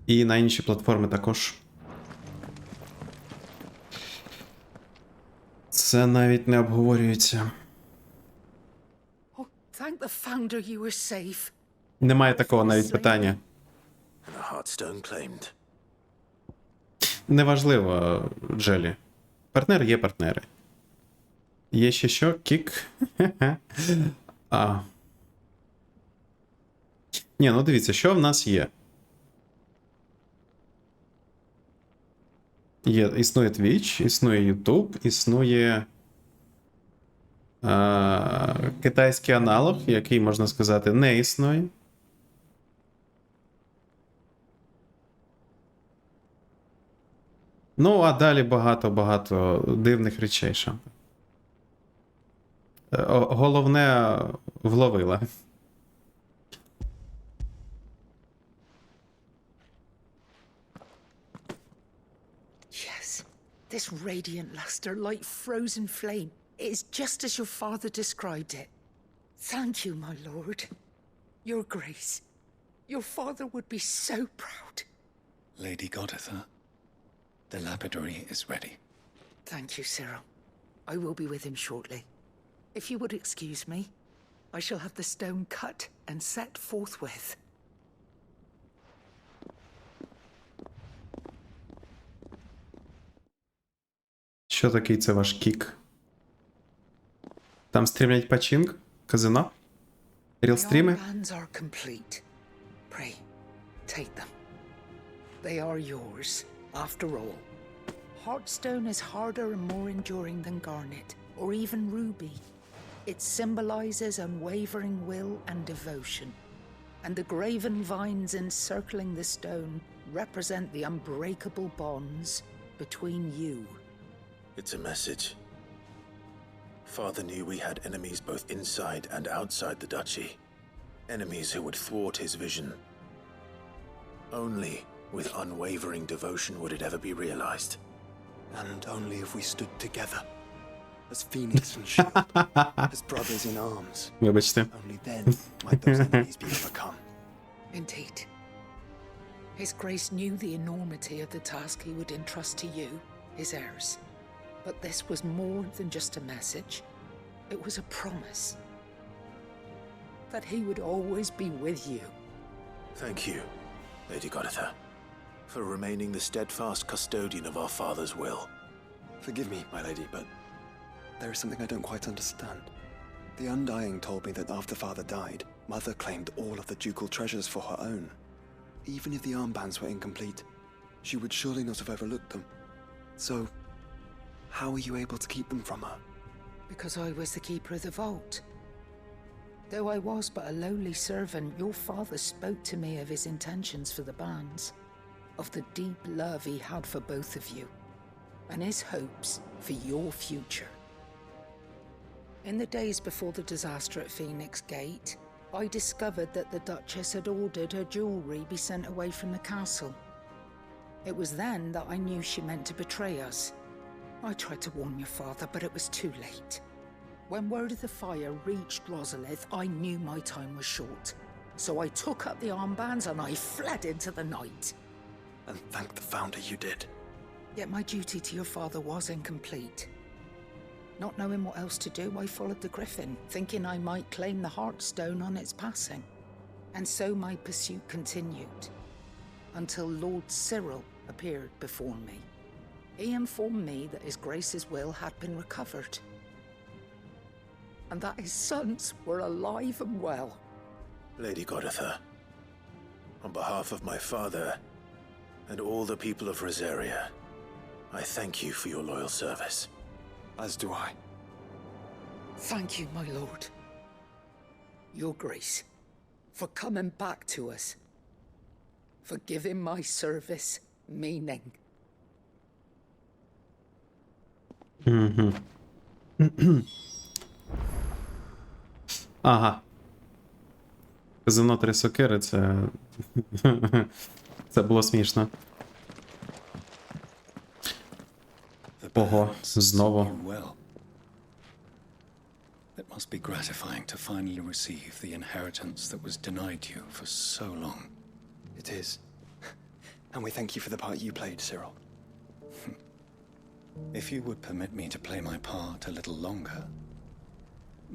І на інші платформи також. Це навіть не обговорюється. Oh, thank the founder you were safe. Немає такого навіть питання. And the Heartstone claimed. Неважливо, Джелі. Партнери є партнери. Є ще що? Кік? Ні, ну дивіться, що в нас є? Існує Twitch, існує YouTube, існує китайський аналог, який, можна сказати, не існує. Ну, а далі багато дивних речей. Головне вловила. Yes, this radiant luster like frozen flame. It is just as your father described it. Thank you, my lord. Your grace. Your father would be so proud. Lady Goditha, the lapidary is ready. Thank you, Cyril. I will be with him shortly. If you would excuse me, I shall have the stone cut and set forthwith. Що такий це ваш кік? Там стрімлять пачінг? Казино? Рілстріми? The armbands are complete. Pray, take them. They are yours, after all. Heartstone is harder and more enduring than garnet, or even ruby. It symbolizes unwavering will and devotion, and the graven vines encircling the stone represent the unbreakable bonds between you. It's a message. Father knew we had enemies both inside and outside the duchy. Enemies who would thwart his vision. Only with unwavering devotion would it ever be realized. And only if we stood together, as Phoenix and Shield, as brothers in arms. Вибачте. Only then might those enemies be overcome. Indeed. His Grace knew the enormity of the task he would entrust to you, his heirs. But this was more than just a message. It was a promise that he would always be with you. Thank you, Lady Goditha, for remaining the steadfast custodian of our father's will. Forgive me, my lady, but there is something I don't quite understand. The Undying told me that after father died, mother claimed all of the ducal treasures for her own. Even if the armbands were incomplete, she would surely not have overlooked them. So, how were you able to keep them from her? Because I was the keeper of the vault. Though I was but a lowly servant, your father spoke to me of his intentions for the bands, of the deep love he had for both of you, and his hopes for your future. In the days before the disaster at Phoenix Gate, I discovered that the Duchess had ordered her jewelry be sent away from the castle. It was then that I knew she meant to betray us. I tried to warn your father, but it was too late. When word of the fire reached Rosalith, I knew my time was short. So I took up the armbands and I fled into the night. and thank the Founder you did. Yet my duty to your father was incomplete. Not knowing what else to do, I followed the Griffin, thinking I might claim the Heartstone on its passing. And so my pursuit continued, until Lord Cyril appeared before me. He informed me that His Grace's will had been recovered, and that his sons were alive and well. Lady Goditha, on behalf of my father and all the people of Rosaria, I thank you for your loyal service. As do I. Thank you, my lord. Your Grace, for coming back to us, for giving my service meaning. Ага. Казино 3 сокири, це... це було смішно. Ого, знову. It must be gratifying to finally receive the inheritance that was denied you for so long. It is. And we thank you for the part you played, Cyril. If you would permit me to play my part a little longer,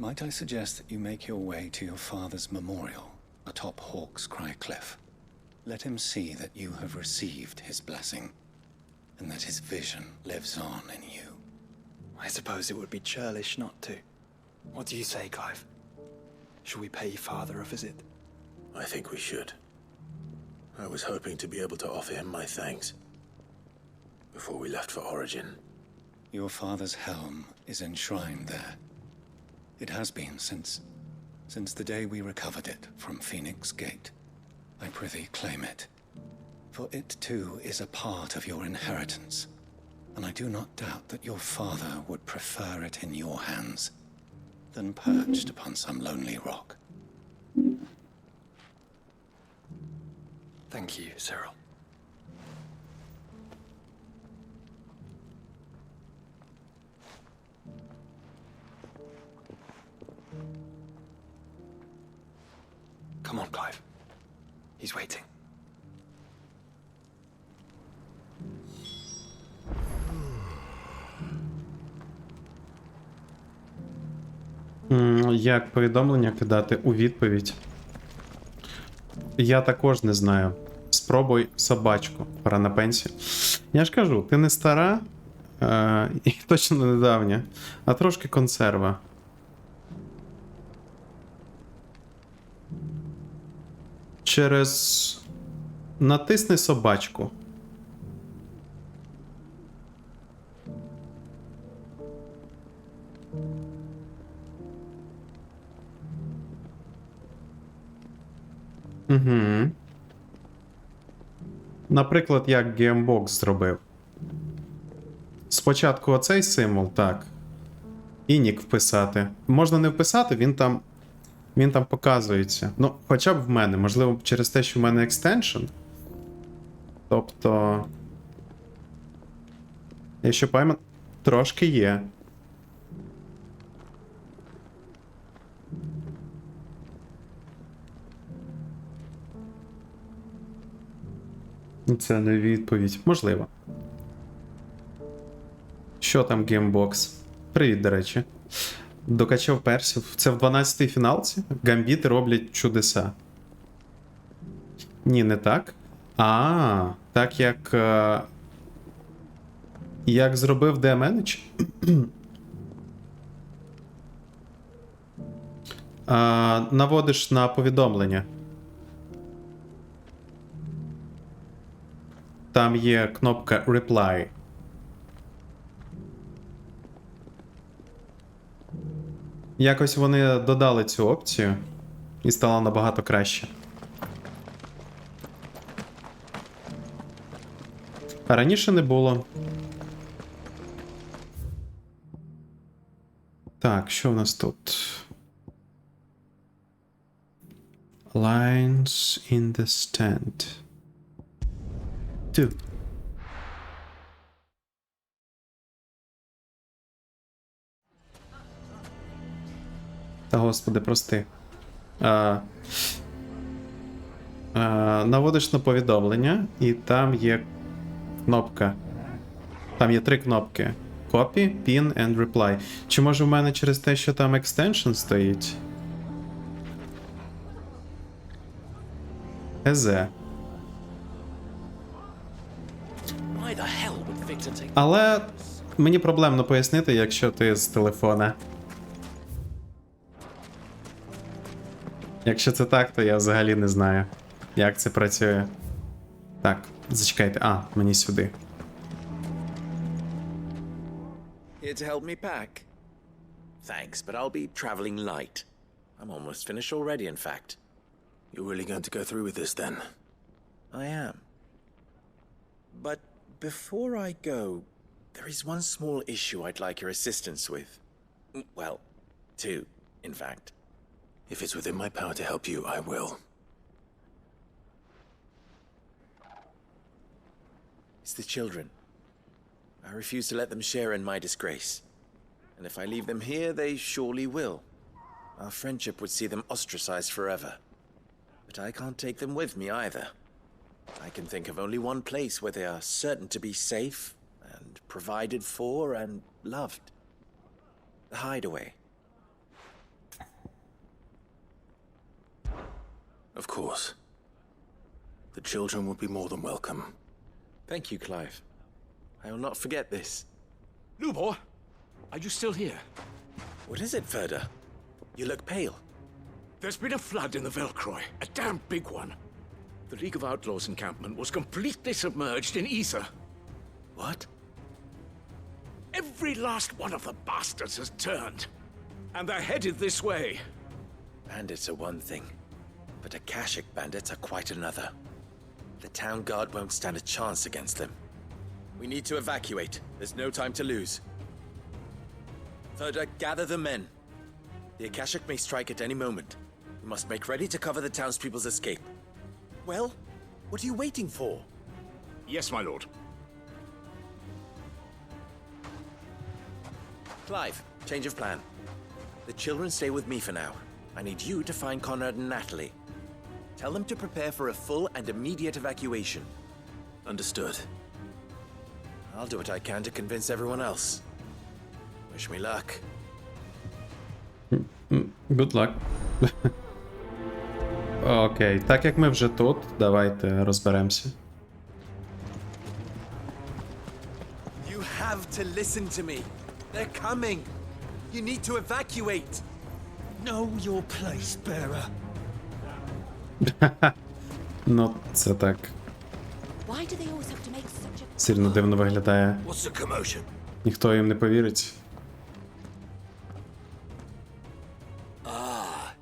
might I suggest that you make your way to your father's memorial atop Hawk's Cry Cliff? Let him see that you have received his blessing, and that his vision lives on in you. I suppose it would be churlish not to. What do you say, Clive? Shall we pay Father a visit? I think we should. I was hoping to be able to offer him my thanks before we left for Origin. Your father's helm is enshrined there. It has been since the day we recovered it from Phoenix Gate. I prithee claim it, for it too is a part of your inheritance, and I do not doubt that your father would prefer it in your hands than perched upon some lonely rock. Thank you, Cyril. Come on, Clive. He's waiting. Як повідомлення кидати у відповідь? Я також не знаю. Спробуй собачку. Пора на пенсію. Я ж кажу, ти не стара і точно не давня, а трошки консерва. Через... Натисни собачку. Угу. Наприклад, як Gamebox зробив. Спочатку оцей символ, так. І нік вписати. Можна не вписати, він там показується. Ну, хоча б в мене. Можливо, через те, що в мене екстеншн. Тобто... Якщо пам'ятаю, трошки є. Це не відповідь. Можливо. Що там Gamebox? Привіт, до речі. Докачав персів. Це в 12-й фіналці? Гамбіти роблять чудеса. Ні, не так. Так як... Як зробив DM-менедж? Наводиш на повідомлення. Там є кнопка Reply. Якось вони додали цю опцію і стало набагато краще. А раніше не було. Так, що в нас тут? Lines in the stand. Та господи, прости. Наводиш на повідомлення, і там є кнопка. Там є 3 кнопки. Copy, Pin and Reply. Чи може в мене через те, що там extension стоїть? ЕЗ. Але мені проблемно пояснити, якщо ти з телефона. Якщо це так, то я взагалі не знаю, як це працює. Так, зачекайте. Мені сюди. Here to help me pack? Thanks, but I'll be traveling light. I'm almost finished already, in fact. You're really going to go through with this, then? I am. But before I go, there is one small issue I'd like your assistance with. Well, 2, in fact. If it's within my power to help you, I will. It's the children. I refuse to let them share in my disgrace. And if I leave them here, they surely will. Our friendship would see them ostracized forever. But I can't take them with me either. I can think of only one place where they are certain to be safe and provided for and loved. The Hideaway. Of course. The children would be more than welcome. Thank you, Clive. I will not forget this. Lubor, are you still here? What is it, Ferda? You look pale. There's been a flood in the Velcroy, a damn big one. The League of Outlaws encampment was completely submerged in ether. What? Every last one of the bastards has turned, and they're headed this way. Bandits are one thing, but Akashic bandits are quite another. The town guard won't stand a chance against them. We need to evacuate. There's no time to lose. Ferda, gather the men. The Akashic may strike at any moment. We must make ready to cover the townspeople's escape. Well, what are you waiting for? Yes, my lord. Clive, change of plan. The children stay with me for now. I need you to find Conrad and Natalie. Tell them to prepare for a full and immediate evacuation. Understood. I'll do what I can to convince everyone else. Wish me luck. Good luck. Окей, так як ми вже тут, давайте розберемося. You have to listen to me. They're coming. You need to evacuate. Know your place, bearer. Ну, це так. Сильно дивно виглядає. What's the commotion? Ніхто їм не повірить.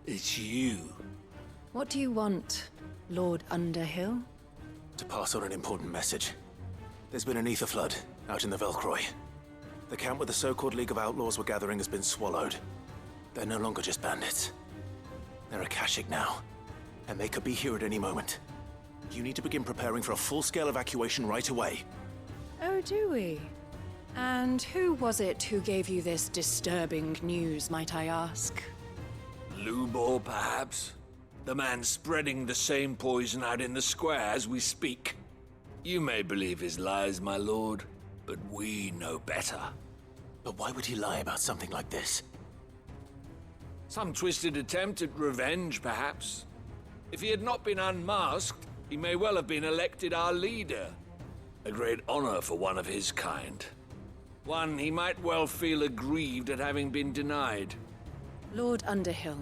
It's you. What do you want, Lord Underhill? To pass on an important message. There's been an ether flood out in the Velcroy. The camp where the so-called League of Outlaws were gathering has been swallowed. They're no longer just bandits. They're Akashic now, and they could be here at any moment. You need to begin preparing for a full-scale evacuation right away. Oh, do we? And who was it who gave you this disturbing news, might I ask? Lubor, perhaps? The man spreading the same poison out in the square as we speak. You may believe his lies, my lord, but we know better. But why would he lie about something like this? Some twisted attempt at revenge, perhaps. If he had not been unmasked, he may well have been elected our leader. A great honor for one of his kind. One he might well feel aggrieved at having been denied. Lord Underhill,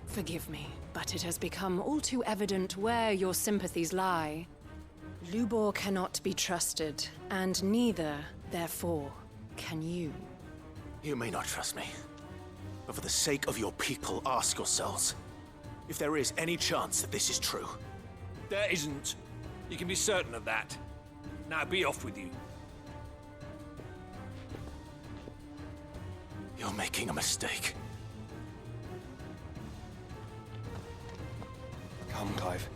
forgive me, but it has become all too evident where your sympathies lie. Lubor cannot be trusted, and neither, therefore, can you. You may not trust me, but for the sake of your people, ask yourselves if there is any chance that this is true. There isn't. You can be certain of that. Now be off with you. You're making a mistake. Come, Clive.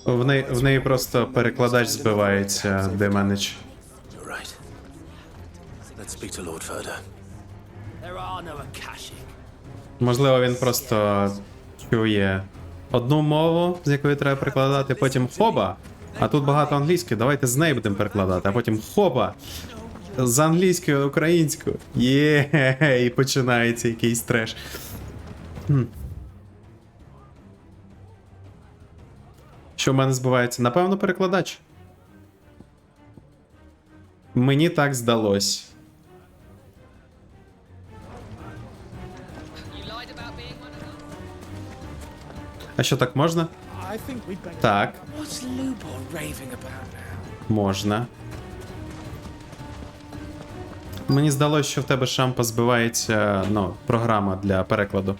В неї просто перекладач збивається, деманич. You're right. Let's speak to Lord Ferda. There are no Akashic. Можливо, він просто чує одну мову, з якої треба перекладати, потім хоба. А тут багато англійської, давайте з неї будемо перекладати, а потім хоба. З англійської на українську. І починається якийсь треш. Що в мене збувається? Напевно, перекладач. Мені так здалось. А що, так можна? Так. Можна. Мені здалося, що в тебе шампа збивається, ну, програма для перекладу.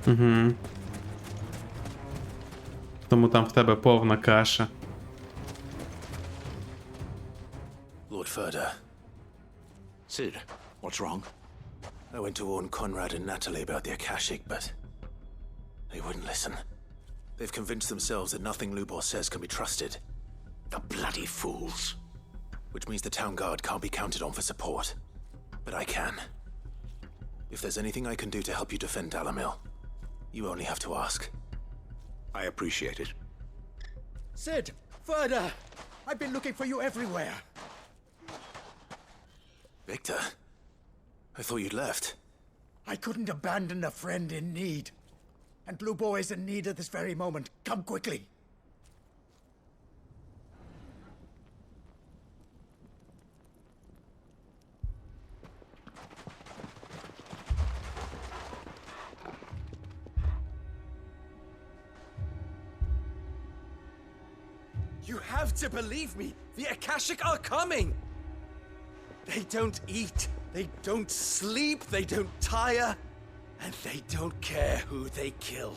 Угу. Тому там в тебе повна каша. Lord Furder. Sid, what's wrong? I went to warn Conrad and Natalie about the Akashic, but they wouldn't listen. They've convinced themselves that nothing Lubor says can be trusted. The bloody fools. Which means the town guard can't be counted on for support. But I can. If there's anything I can do to help you defend Dalamil, you only have to ask. I appreciate it. Sid! Further! I've been looking for you everywhere. Victor? I thought you'd left. I couldn't abandon a friend in need. And Blue Boy is in need at this very moment. Come quickly. You have to believe me! The Akashic are coming! They don't eat, they don't sleep, they don't tire, and they don't care who they kill.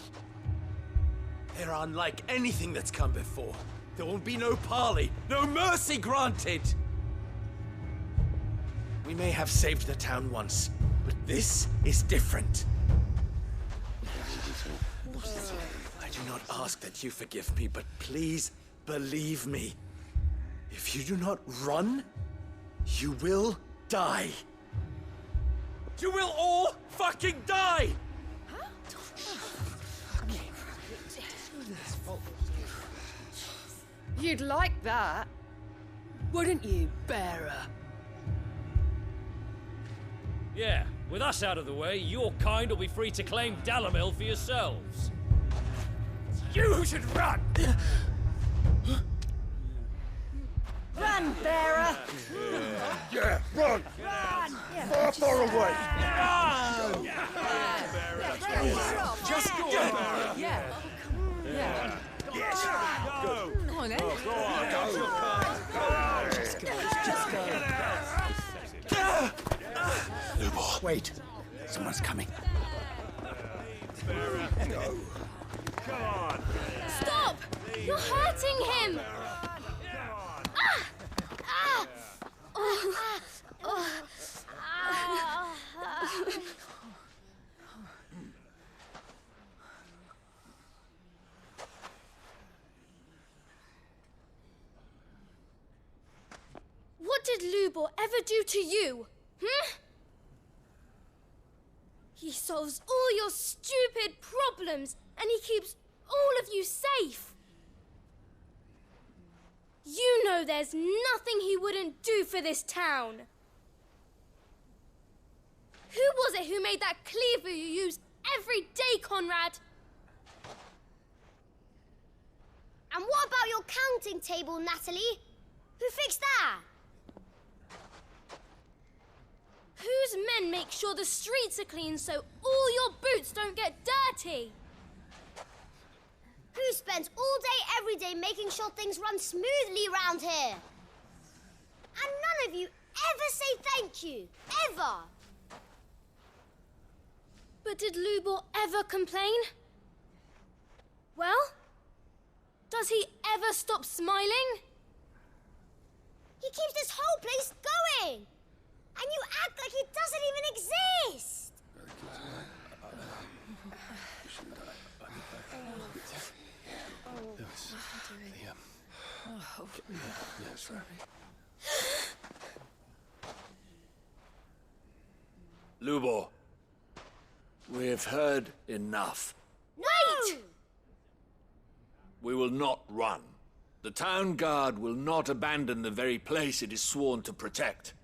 They're unlike anything that's come before. There will be no parley, no mercy granted! We may have saved the town once, but this is different. I do not ask that you forgive me, but please believe me. If you do not run, you will die. You will all fucking die! You'd like that, wouldn't you, bearer? Yeah, with us out of the way, your kind will be free to claim Dalamil for yourselves. You should run! Run, bearer! Yeah, run! Far, far away! Just go! Yeah. Yes! Go! Come on, then. Go on, go! Just go. Lubor. Wait. Someone's coming. Stop! You're hurting him! What did Lubor ever do to you? He solves all your stupid problems and he keeps all of you safe. You know there's nothing he wouldn't do for this town. Who was it who made that cleaver you use every day, Conrad? And what about your counting table, Natalie? Who fixed that? Whose men make sure the streets are clean so all your boots don't get dirty? Who spends all day, every day making sure things run smoothly around here? And none of you ever say thank you. Ever. But did Lubor ever complain? Well, does he ever stop smiling? He keeps this whole place going. And you act like it doesn't even exist. Oh, Yes, sir. Lubor, we've heard enough. Wait! We will not run. The town guard will not abandon the very place it is sworn to protect.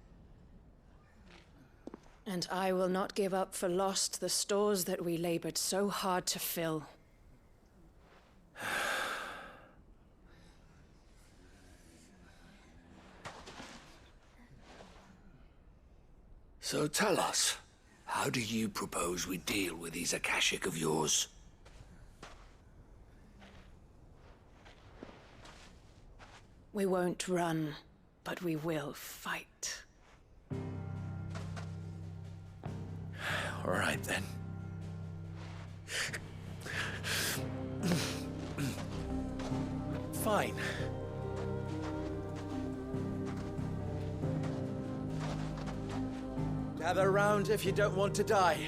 And I will not give up for lost the stores that we labored so hard to fill. So tell us, how do you propose we deal with these Akashic of yours? We won't run, but we will fight. All right, then. Fine. Gather round if you don't want to die.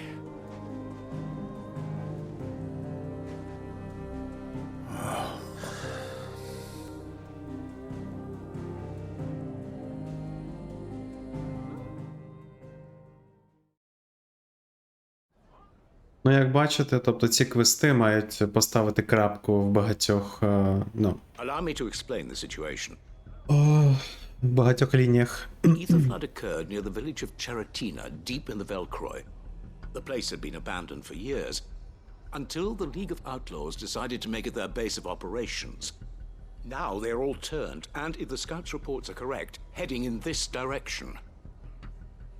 Ну, як бачите, тобто ці квести мають поставити крапку в багатьох, ну, Allow me to explain the situation. в багатьох лініях. Ether flood occurred near the village of Cheratina, deep in the Velcroy. The place had been abandoned for years, until the League of Outlaws decided to make it their base of operations. Now they're all turned, and if the scouts' reports are correct, heading in this direction.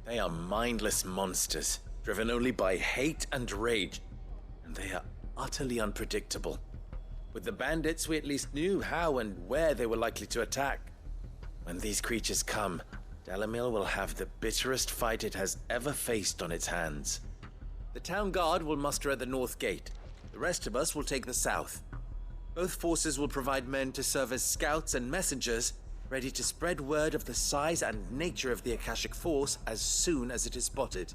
They are mindless monsters, driven only by hate and rage, and they are utterly unpredictable. With the bandits, we at least knew how and where they were likely to attack. When these creatures come, Dalamil will have the bitterest fight it has ever faced on its hands. The town guard will muster at the north gate. The rest of us will take the south. Both forces will provide men to serve as scouts and messengers, ready to spread word of the size and nature of the Akashic force as soon as it is spotted.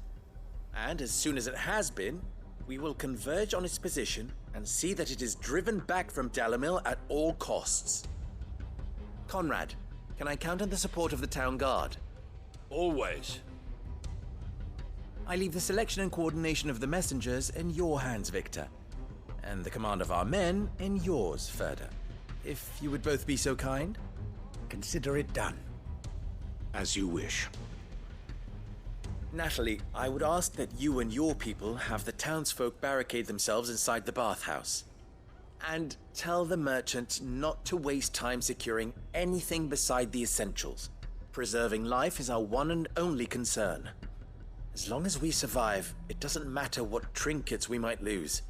And as soon as it has been, we will converge on its position and see that it is driven back from Dalamil at all costs. Conrad, can I count on the support of the town guard? Always. I leave the selection and coordination of the messengers in your hands, Victor. And the command of our men in yours, Ferda. If you would both be so kind. Consider it done. As you wish. Natalie, I would ask that you and your people have the townsfolk barricade themselves inside the bathhouse. And tell the merchant not to waste time securing anything beside the essentials. Preserving life is our one and only concern. As long as we survive, it doesn't matter what trinkets we might lose.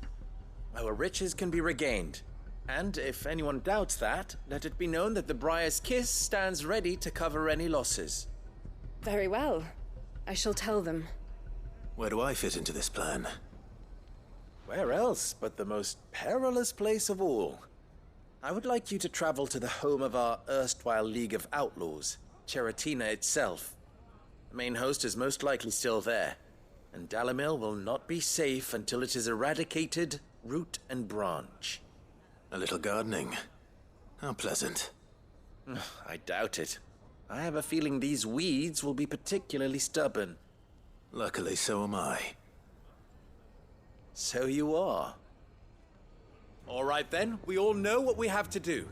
Our riches can be regained. And if anyone doubts that, let it be known that the Briar's Kiss stands ready to cover any losses. Very well. I shall tell them. Where do I fit into this plan? Where else but the most perilous place of all? I would like you to travel to the home of our erstwhile League of Outlaws, Cheratina itself. The main host is most likely still there, and Dalamil will not be safe until it is eradicated, root and branch. A little gardening. How pleasant. I doubt it. I have a feeling these weeds will be particularly stubborn. Luckily, so am I. So you are. All right then, we all know what we have to do.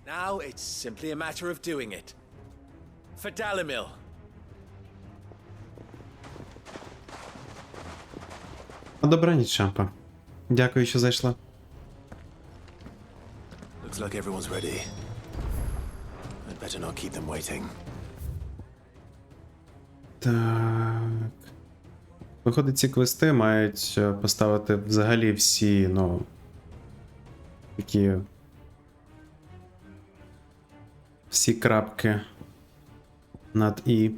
Now it's simply a matter of doing it. For Dalamil. Добраніч, Шампа. Дякую, що зайшла. Looks like everyone's ready. I'd better not keep them waiting. Так. Виходить, ці квести мають поставити взагалі всі, ну, такі всі крапки над «і».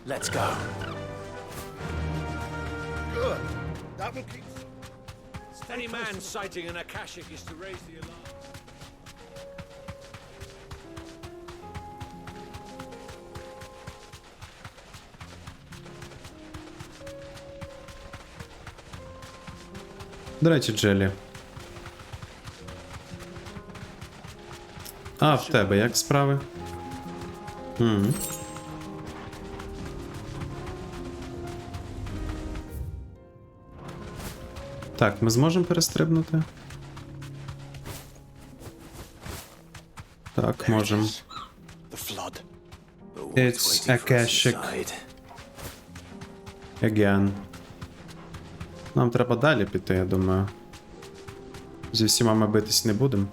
Let's go. Good. That will keep... Any man sighting an Akashic is to raise the alarm. До речі, Джелі. А, в тебе як справи? Так, ми зможемо перестрибнути? Так, можемо. It's Akashic. Again. Нам треба далі піти, я думаю. Зі всіма ми битись не будемо.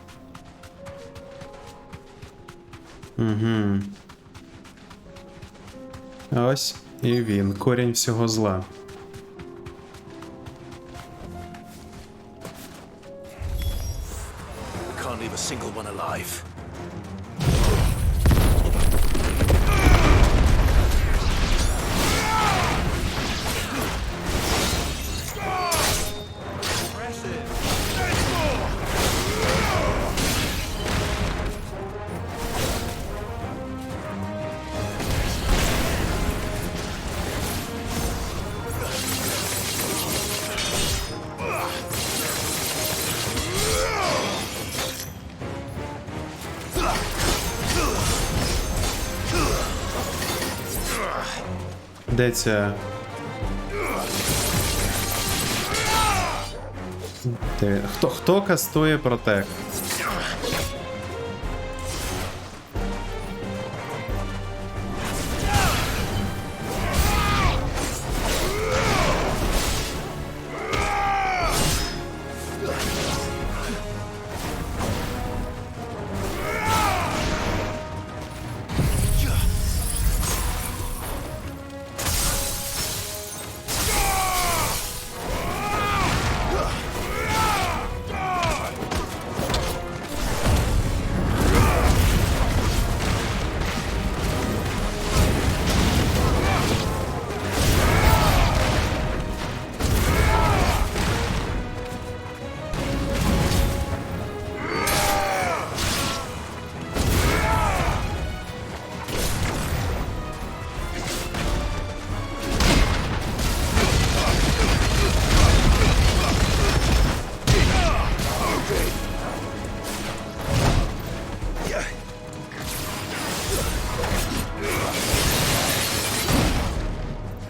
Угу. Ось і він. Корінь всього зла. We can't leave a single one alive. Де ця? Хто кастує протект?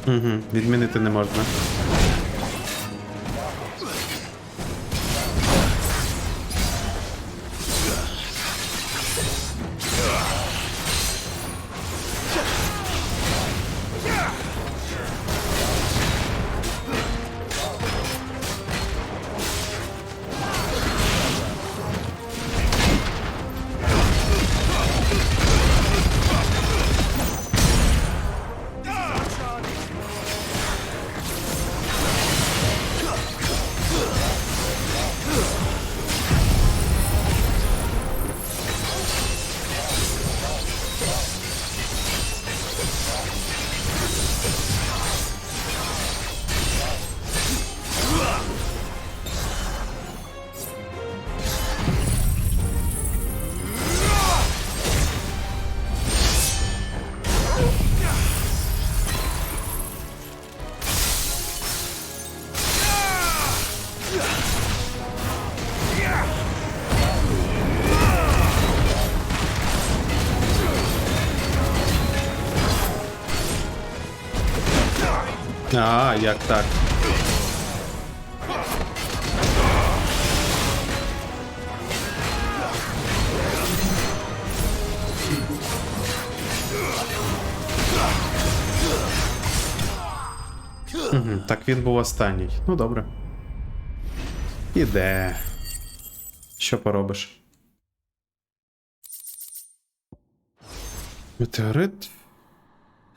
Угу, відмінити не можна. А, як так? Угу, так він був останній. Ну добре. Іде. Що поробиш? Метеорит.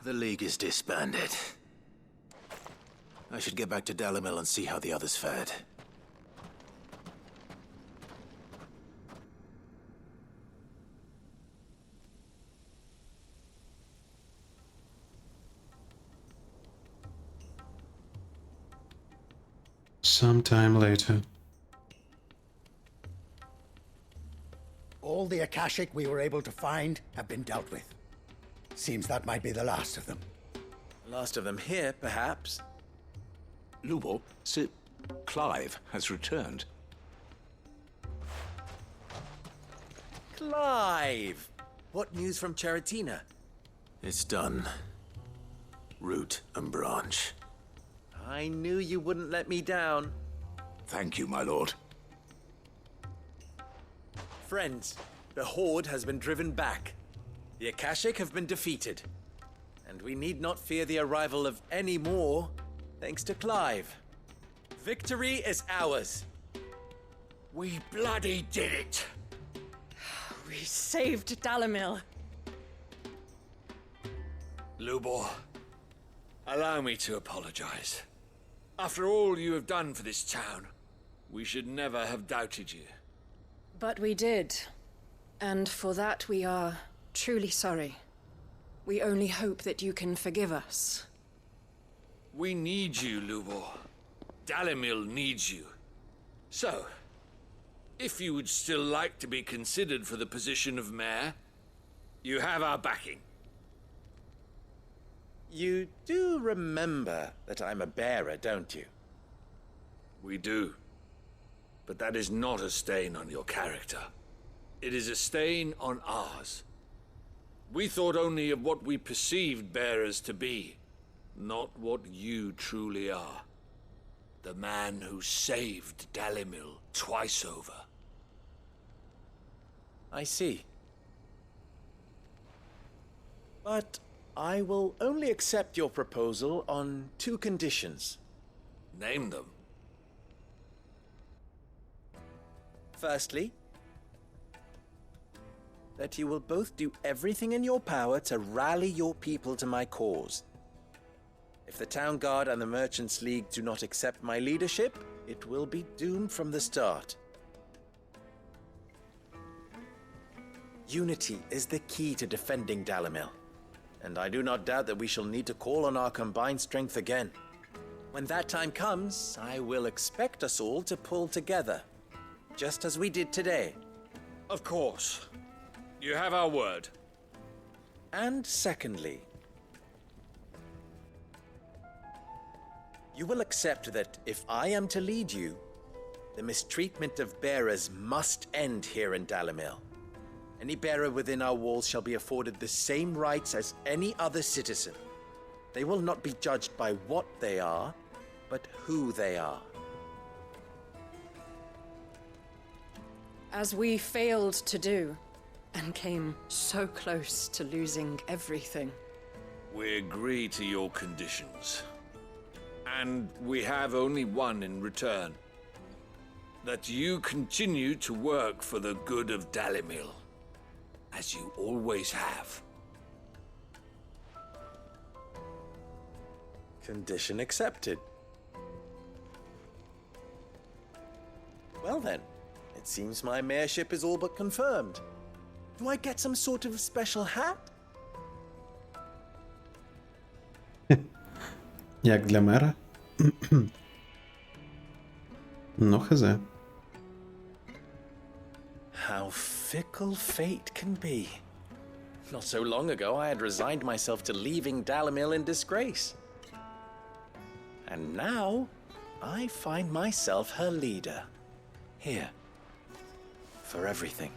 The League is disbanded. I should get back to Dalamil and see how the others fared. Sometime later. All the Akashic we were able to find have been dealt with. Seems that might be the last of them. Last of them here, perhaps. Lubo, Clive has returned. Clive! What news from Charatina? It's done. Root and branch. I knew you wouldn't let me down. Thank you, my lord. Friends, the Horde has been driven back. The Akashic have been defeated. And we need not fear the arrival of any more, thanks to Clive. Victory is ours. We bloody did it! We saved Dalimil. Lubor, allow me to apologize. After all you have done for this town, we should never have doubted you. But we did. And for that we are truly sorry. We only hope that you can forgive us. We need you, Lubor. Dalimil needs you. So, if you would still like to be considered for the position of mayor, you have our backing. You do remember that I'm a bearer, don't you? We do. But that is not a stain on your character. It is a stain on ours. We thought only of what we perceived bearers to be, not what you truly are. The man who saved Dalimil twice over. I see. But I will only accept your proposal on 2 conditions. Name them. Firstly, that you will both do everything in your power to rally your people to my cause. If the Town Guard and the Merchants League do not accept my leadership, it will be doomed from the start. Unity is the key to defending Dalimil, and I do not doubt that we shall need to call on our combined strength again. When that time comes, I will expect us all to pull together, just as we did today. Of course. You have our word. And secondly, you will accept that if I am to lead you, the mistreatment of bearers must end here in Dalimil. Any bearer within our walls shall be afforded the same rights as any other citizen. They will not be judged by what they are, but who they are. As we failed to do, and came so close to losing everything. We agree to your conditions. And we have only one in return. That you continue to work for the good of Dalimil, as you always have. Condition accepted. Well then, it seems my mayorship is all but confirmed. Do I get some sort of special hat? Як для мера? Ну, хз. How fickle fate can be. Not so long ago, I had resigned myself to leaving Dalimil in disgrace. And now, I find myself her leader. Here. For everything.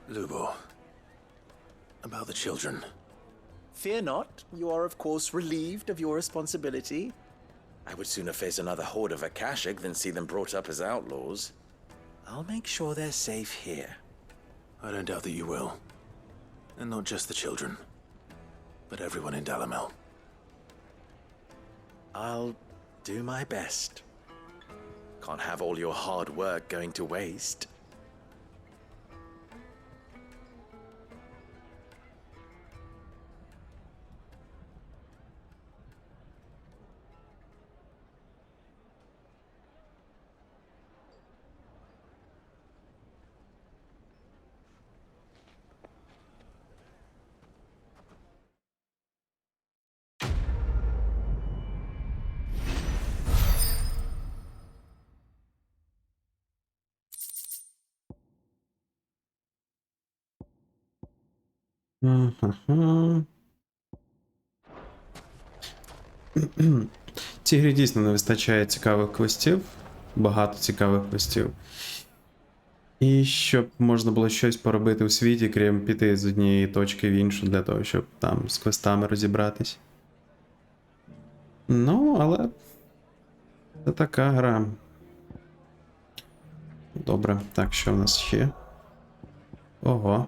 Lubor, about the children. Fear not, you are of course relieved of your responsibility. I would sooner face another horde of Akashic than see them brought up as outlaws. I'll make sure they're safe here. I don't doubt that you will. And not just the children, but everyone in Dalimil. I'll do my best. Can't have all your hard work going to waste. Ага. Цій грі дійсно не вистачає цікавих квестів. Багато цікавих квестів. І щоб можна було щось поробити у світі, крім піти з однієї точки в іншу, для того, щоб там з квестами розібратись. Ну, але це така гра. Добре, так, що в нас ще? Ого.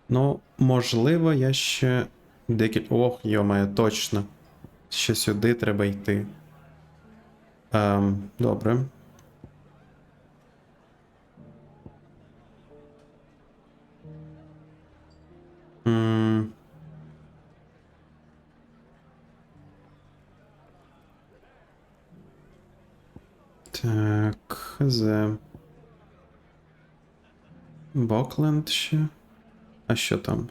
Ну, можливо, я ще декілька... Ох, йомає, точно. Ще сюди треба йти. Добре. Так, хз. Бокленд ще. А що там?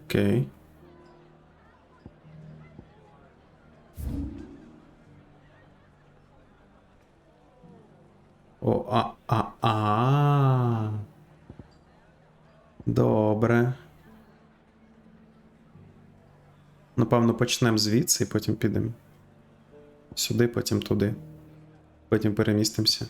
Окей. Добре. Напевно, почнемо звідси і потім підемо. Сюди, потім туди. Потім перемістимося.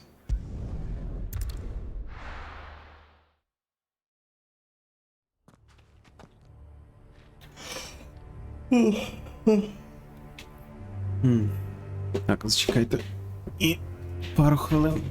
Так, зачекайте. І пару хвилин.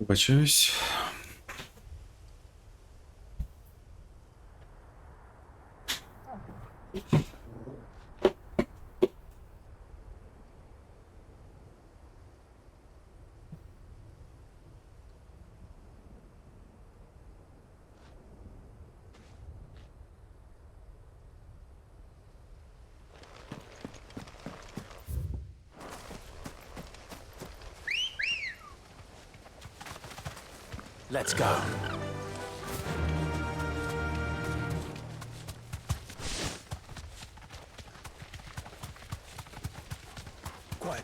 Вибачаюсь. Let's go. Quiet.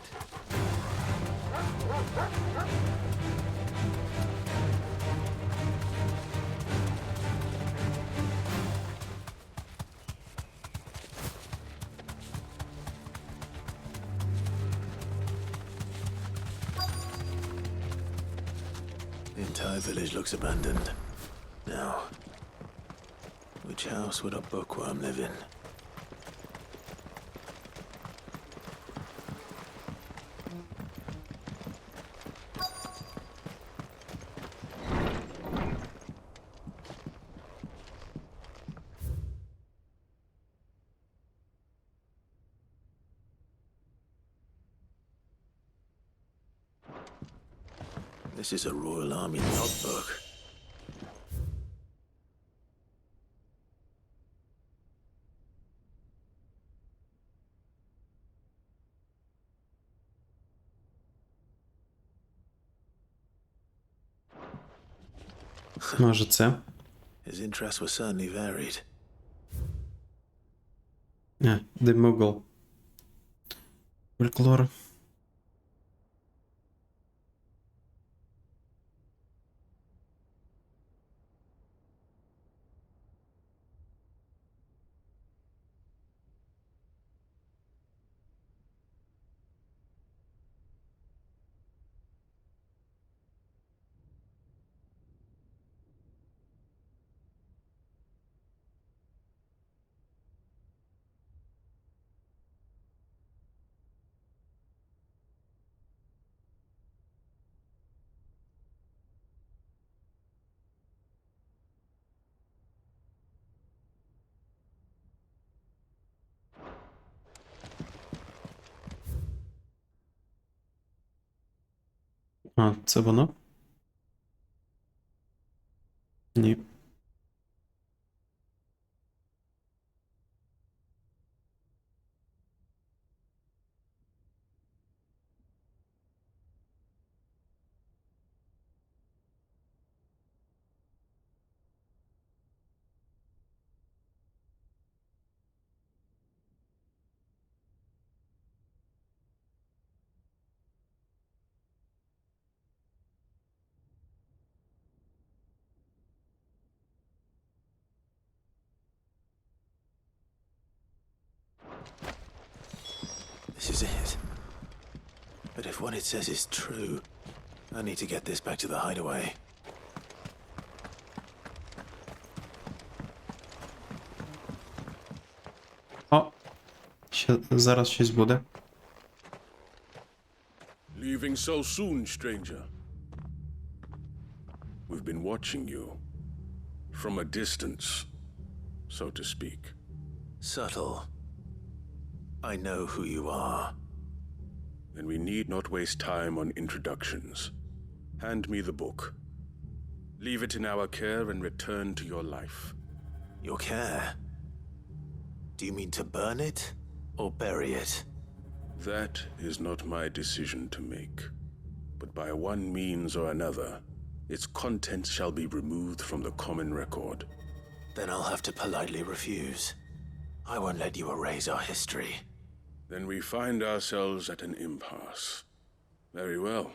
The entire village looks abandoned. Now, which house would a bookworm live in? This is a Royal Army logbook. Може це? His interests were certainly varied. Демогл. Фольклор. А, це воно? Ні. This is it. But if what it says is true, I need to get this back to the hideaway. О, зараз щось буде. Leaving so soon, stranger. We've been watching you. From a distance, so to speak. Subtle. I know who you are. Then we need not waste time on introductions. Hand me the book. Leave it in our care and return to your life. Your care? Do you mean to burn it or bury it? That is not my decision to make. But by one means or another, its contents shall be removed from the common record. Then I'll have to politely refuse. I won't let you erase our history. Then we find ourselves at an impasse. Very well.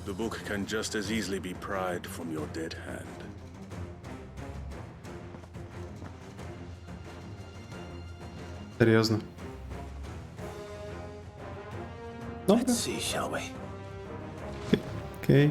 The book can just as easily be pried from your dead hand. Серйозно. Let's see, shall we? Окей.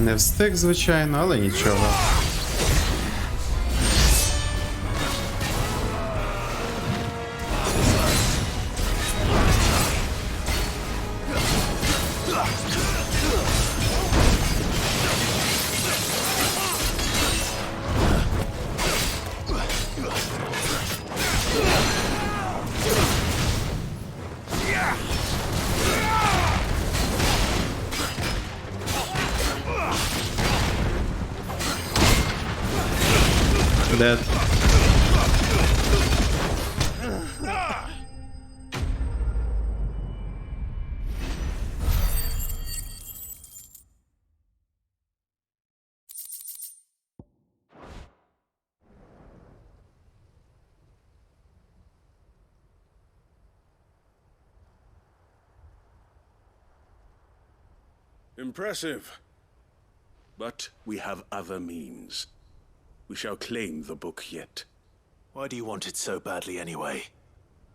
Не встиг, звичайно, але нічого. Dead. Impressive. But we have other means. We shall claim the book yet. Why do you want it so badly anyway?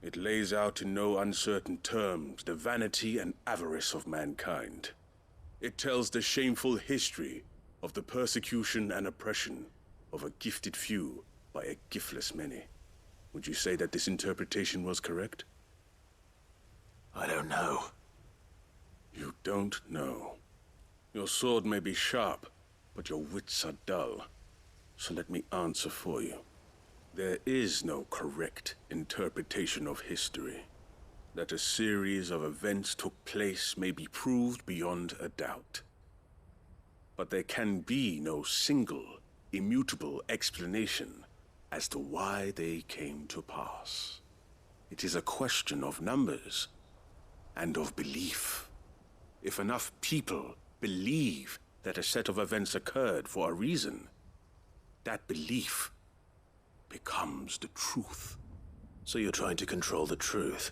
It lays out in no uncertain terms the vanity and avarice of mankind. It tells the shameful history of the persecution and oppression of a gifted few by a giftless many. Would you say that this interpretation was correct? I don't know. You don't know. Your sword may be sharp, but your wits are dull. So let me answer for you. There is no correct interpretation of history. That a series of events took place may be proved beyond a doubt. But there can be no single, immutable explanation as to why they came to pass. It is a question of numbers and of belief. If enough people believe that a set of events occurred for a reason, that belief becomes the truth. So you're trying to control the truth?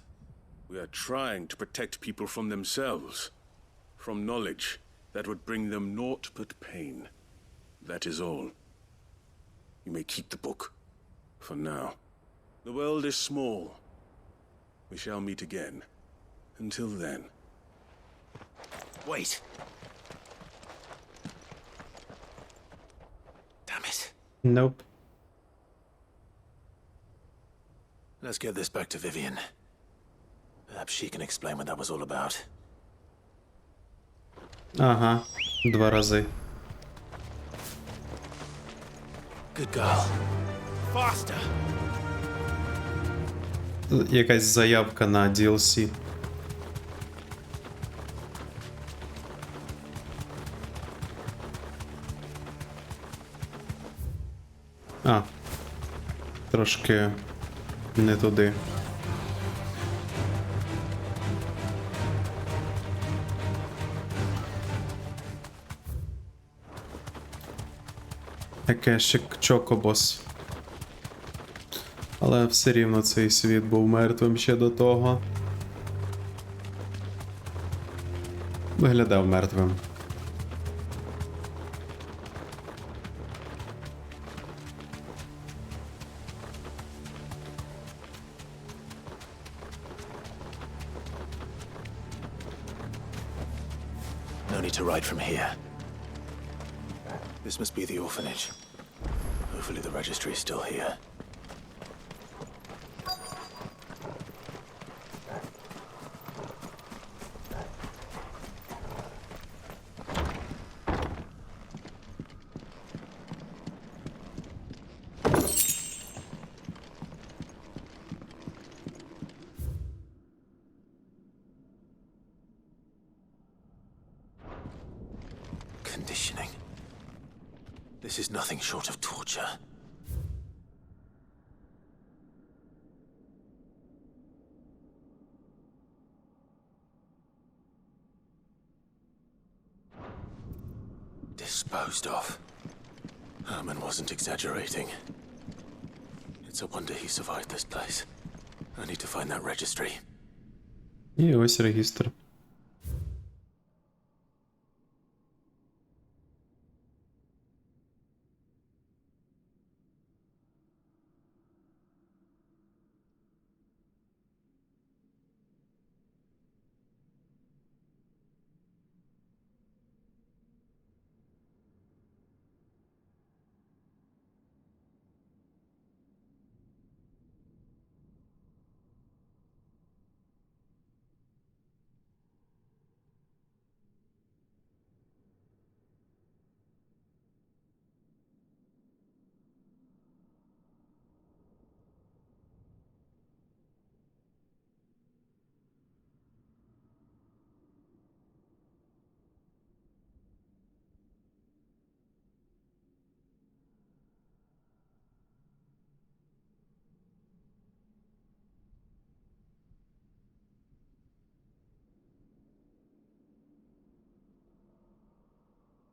We are trying to protect people from themselves, from knowledge that would bring them naught but pain. That is all. You may keep the book, for now. The world is small. We shall meet again. Until then. Wait. Damn it. Nope. Let's get this back to Vivian. Perhaps she can explain what that was all about. Ага, 2 рази. Good girl. Faster. Якась заявка на DLC. А. Трошки не туди. Екешик Чокобос. Але все рівно цей світ був мертвим ще до того. Виглядав мертвим. No need to ride from here. This must be the orphanage. Hopefully the registry is still here. Conditioning. This is nothing short of torture. Disposed of. Herman wasn't exaggerating. It's a wonder he survived this place. I need to find that registry. І ось регістр.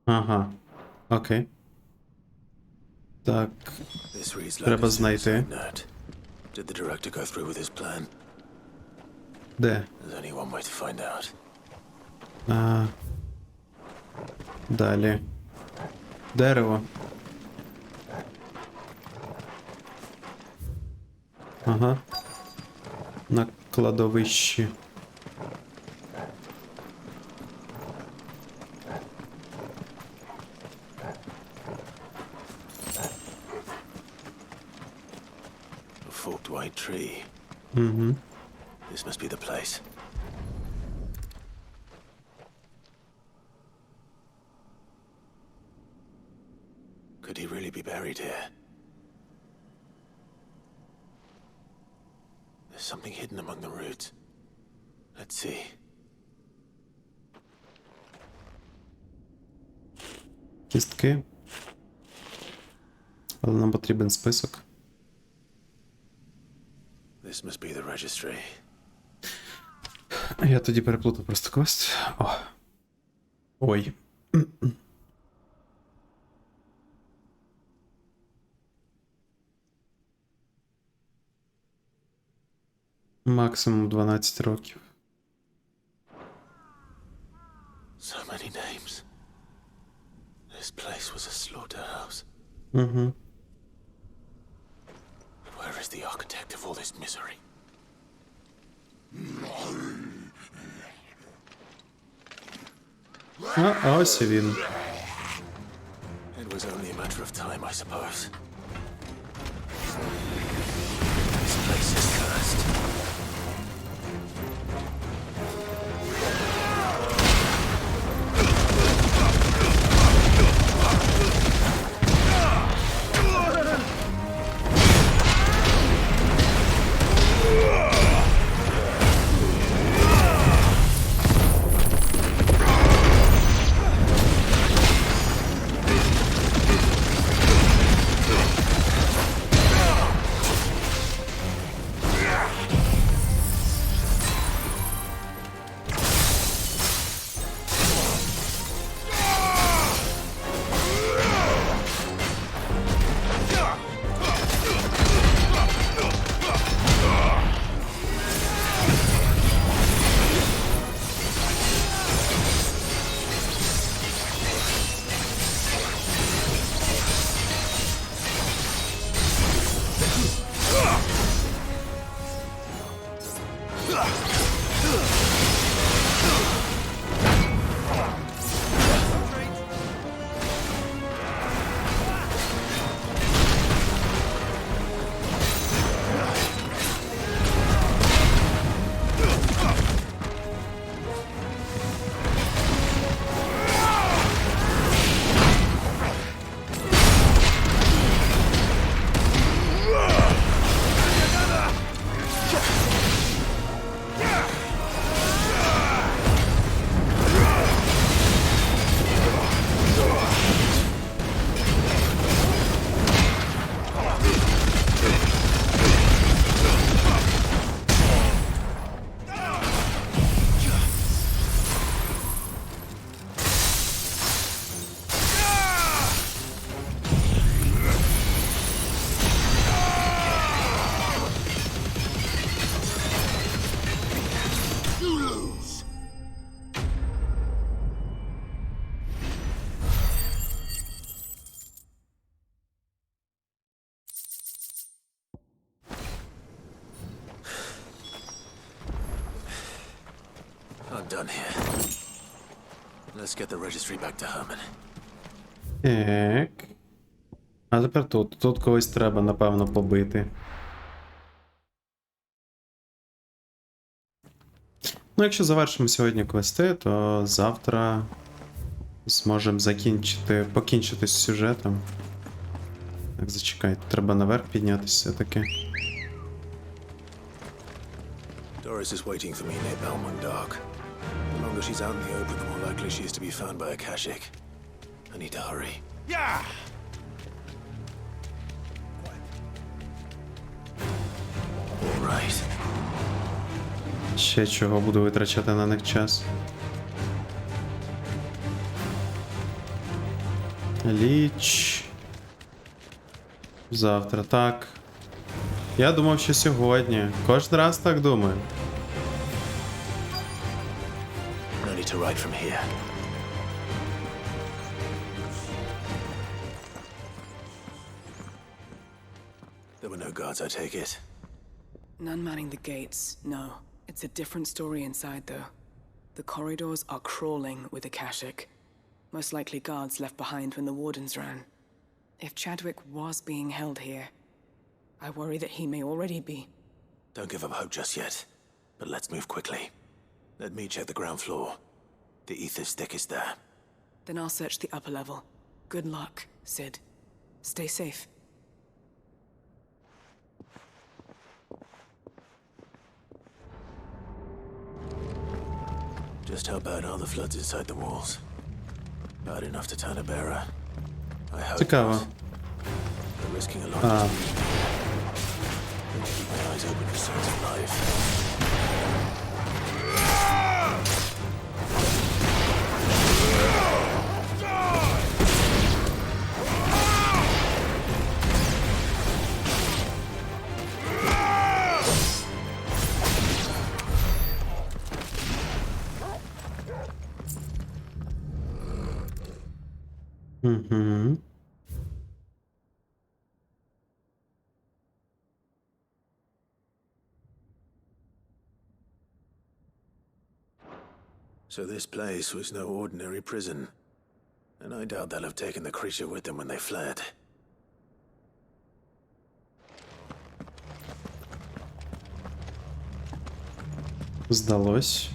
Ага. Окей. Так. Треба знайти. Did the director go through with his plan? Де? There's only one way to find out. Далі. Дерево. Ага. На кладовищі. A forked white tree. Угу. This must be the place. Could he really be buried here? There's something hidden among the roots. Let's see. Кістки. Але нам потрібен список. This must be the registry. Я тоді переплутав просто квест. О. Ой. Максимум 12 років. So many names. This place was a slaughterhouse. Угу. Where is the architect of all this misery? А ось і він. It was only a matter of time, I suppose. This place is cursed. I'm done here. Let's get the registry back to Herman. Так. А тепер тут. Тут когось треба, напевно, побити. Ну, якщо завершимо сьогодні квести, то завтра зможемо покінчити з сюжетом. Так, зачекайте, треба наверх піднятися все-таки. Doris is waiting for me near Belmont Dock. The longer she's out in the open, the more likely she is to be found by a Kashik. I need to hurry. Yeah! All right. Ще чого буду витрачати на них час. Ліч. Завтра, так. Я думав, що сьогодні. Кожен раз так думаю. No need to ride from here. There were no guards, I take it. None manning the gates, no. It's a different story inside, though. The corridors are crawling with Akashic. Most likely guards left behind when the wardens ran. If Chadwick was being held here, I worry that he may already be. Don't give up hope just yet, but let's move quickly. Let me check the ground floor. The ether's thickest there. Then I'll search the upper level. Good luck, Sid. Stay safe. Just how bad are the floods inside the walls? Bad enough to turn a bearer. I hope Цікаво. not. We're risking a lot. Need to keep my eyes open for signs of life. Угу. So this place was no ordinary prison. And I doubt they'll have taken the creature with them when they fled. Здалось.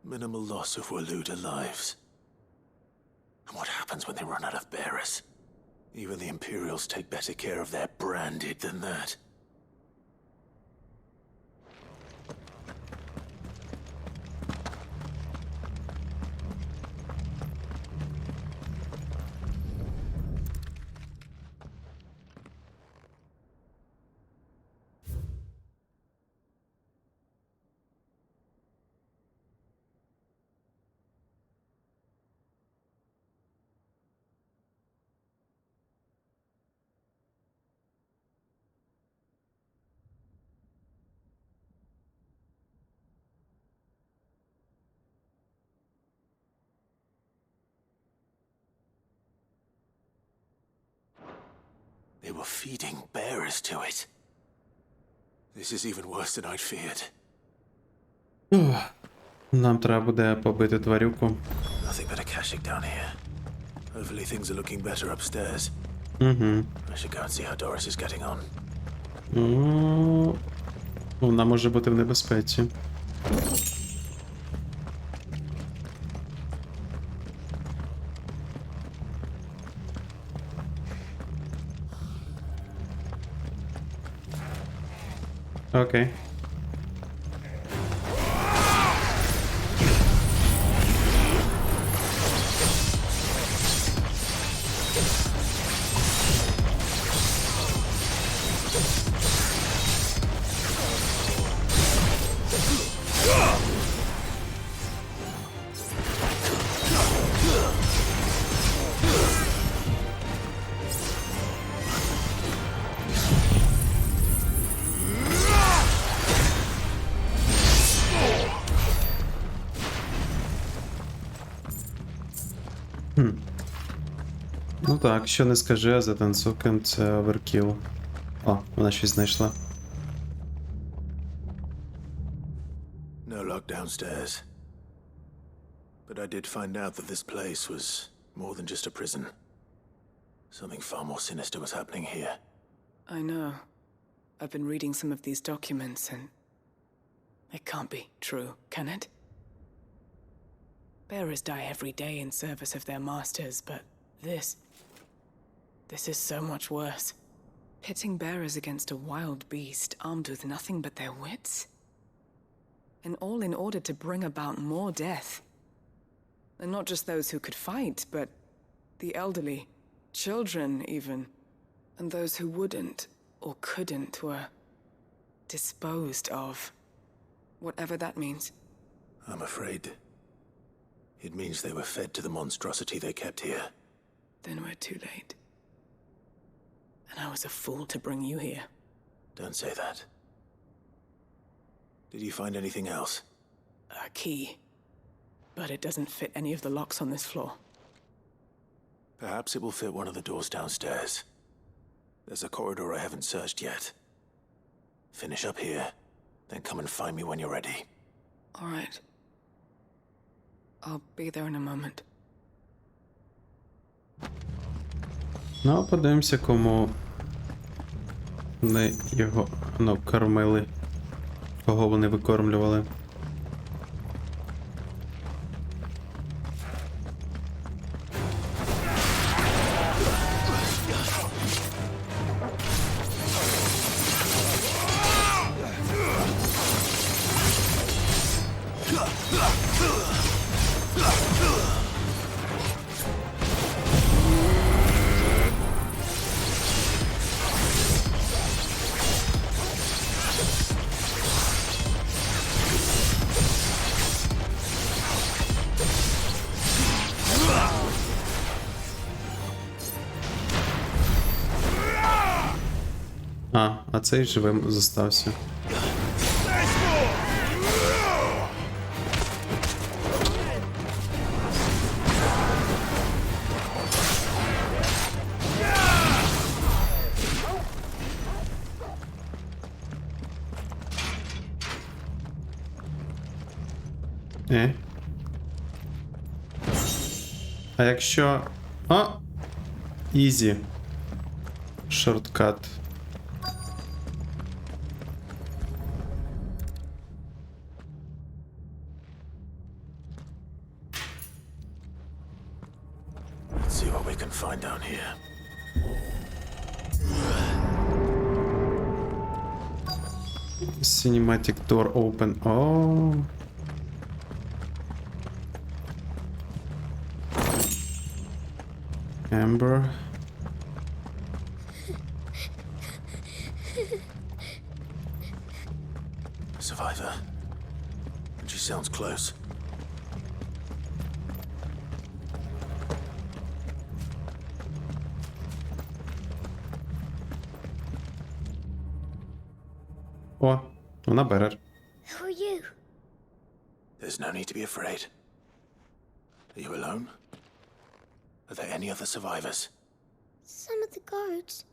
Minimal loss of Waluda lives. And what happens when they run out of bearers? Even the Imperials take better care of their branded than that. They were feeding bearers to it. This is even worse than I'd feared. Нам треба буде побити тварюку. Nothing but Akashic down here. Hopefully things are looking better upstairs. Угу. I should go and see how Doris is getting on. Ну, вона може бути в небезпеці. Окей. Ну так, що не скажи, а за танцуком це оверкіл. О, вона щось знайшла. No lock downstairs. But I did find out that this place was more than just a prison. Something far more sinister was happening here. I know. I've been reading some of these documents and it can't be true, can it? Bearers die every day in service of their masters, but this is so much worse. Pitting bearers against a wild beast armed with nothing but their wits? And all in order to bring about more death. And not just those who could fight, but the elderly, children even. And those who wouldn't or couldn't were disposed of. Whatever that means. I'm afraid it means they were fed to the monstrosity they kept here. Then we're too late. And I was a fool to bring you here. Don't say that. Did you find anything else? A key. But it doesn't fit any of the locks on this floor. Perhaps it will fit one of the doors downstairs. There's a corridor I haven't searched yet. Finish up here, then come and find me when you're ready. All right. I'll be there in a moment. Ну, подивимося, кому вони його, кормили. Кого вони викормлювали. А цей живим зостався. А якщо... Ізі. Шорткат. Let's see what we can find down here. Cinematic door open. Oh. Amber. Survivor. And she sounds close. О, вона берер. Who are you? There's no need to be afraid. Are you alone? Are there any other survivors? Some of the guards.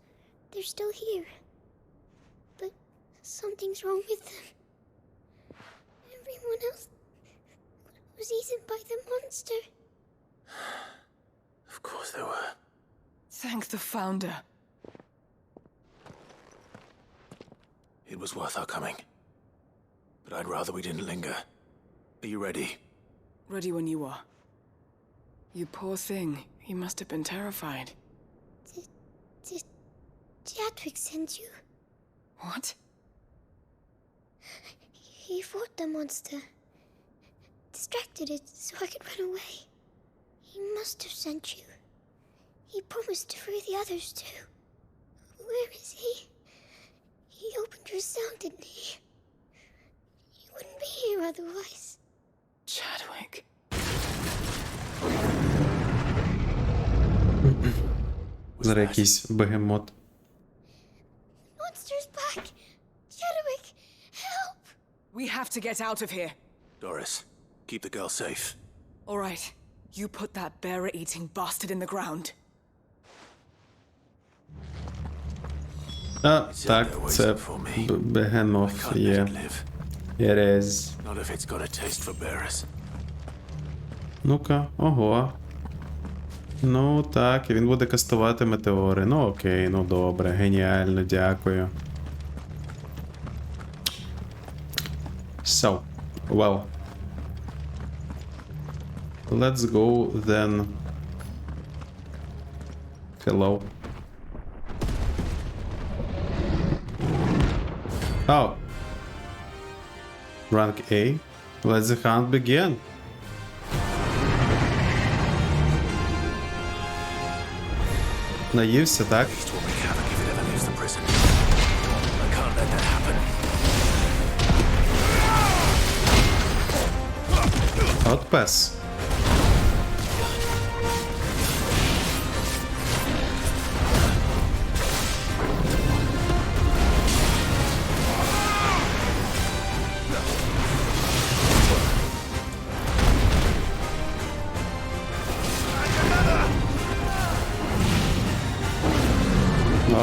They're still here. But something's wrong with them. Everyone else was eaten by the monster. Of course there were. Thank the Founder. It was worth our coming. But I'd rather we didn't linger. Are you ready? Ready when you are. You poor thing. He must have been terrified. Did Chadwick send you? What? He fought the monster. Distracted it so I could run away. He must have sent you. He promised to free the others too. Where is he? He opened your cell, didn't he? He wouldn't be here otherwise. Chadwick. Зараз якийсь бегемот. Monster's back! Chadwick, help! We have to get out of here. Doris, keep the girl safe. All right. You put that bearer-eating bastard in the ground. Так, це бегемот є. It is. Not if it's got a taste for bearers. Ну-ка, ого. Ну так, і він буде кастувати метеори. Ну окей, ну добре, геніально, дякую. So, well. Let's go then. Hello. Oh. Rank A. Let the hunt begin. Наївся, так? От пес.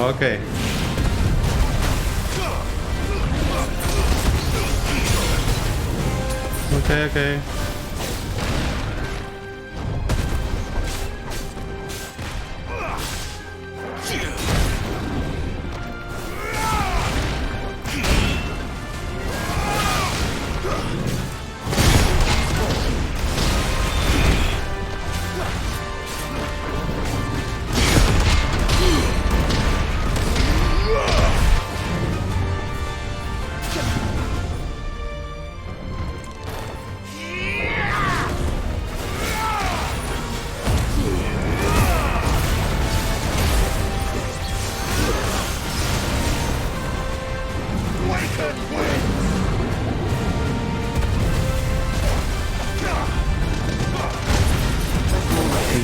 Окей. Окей.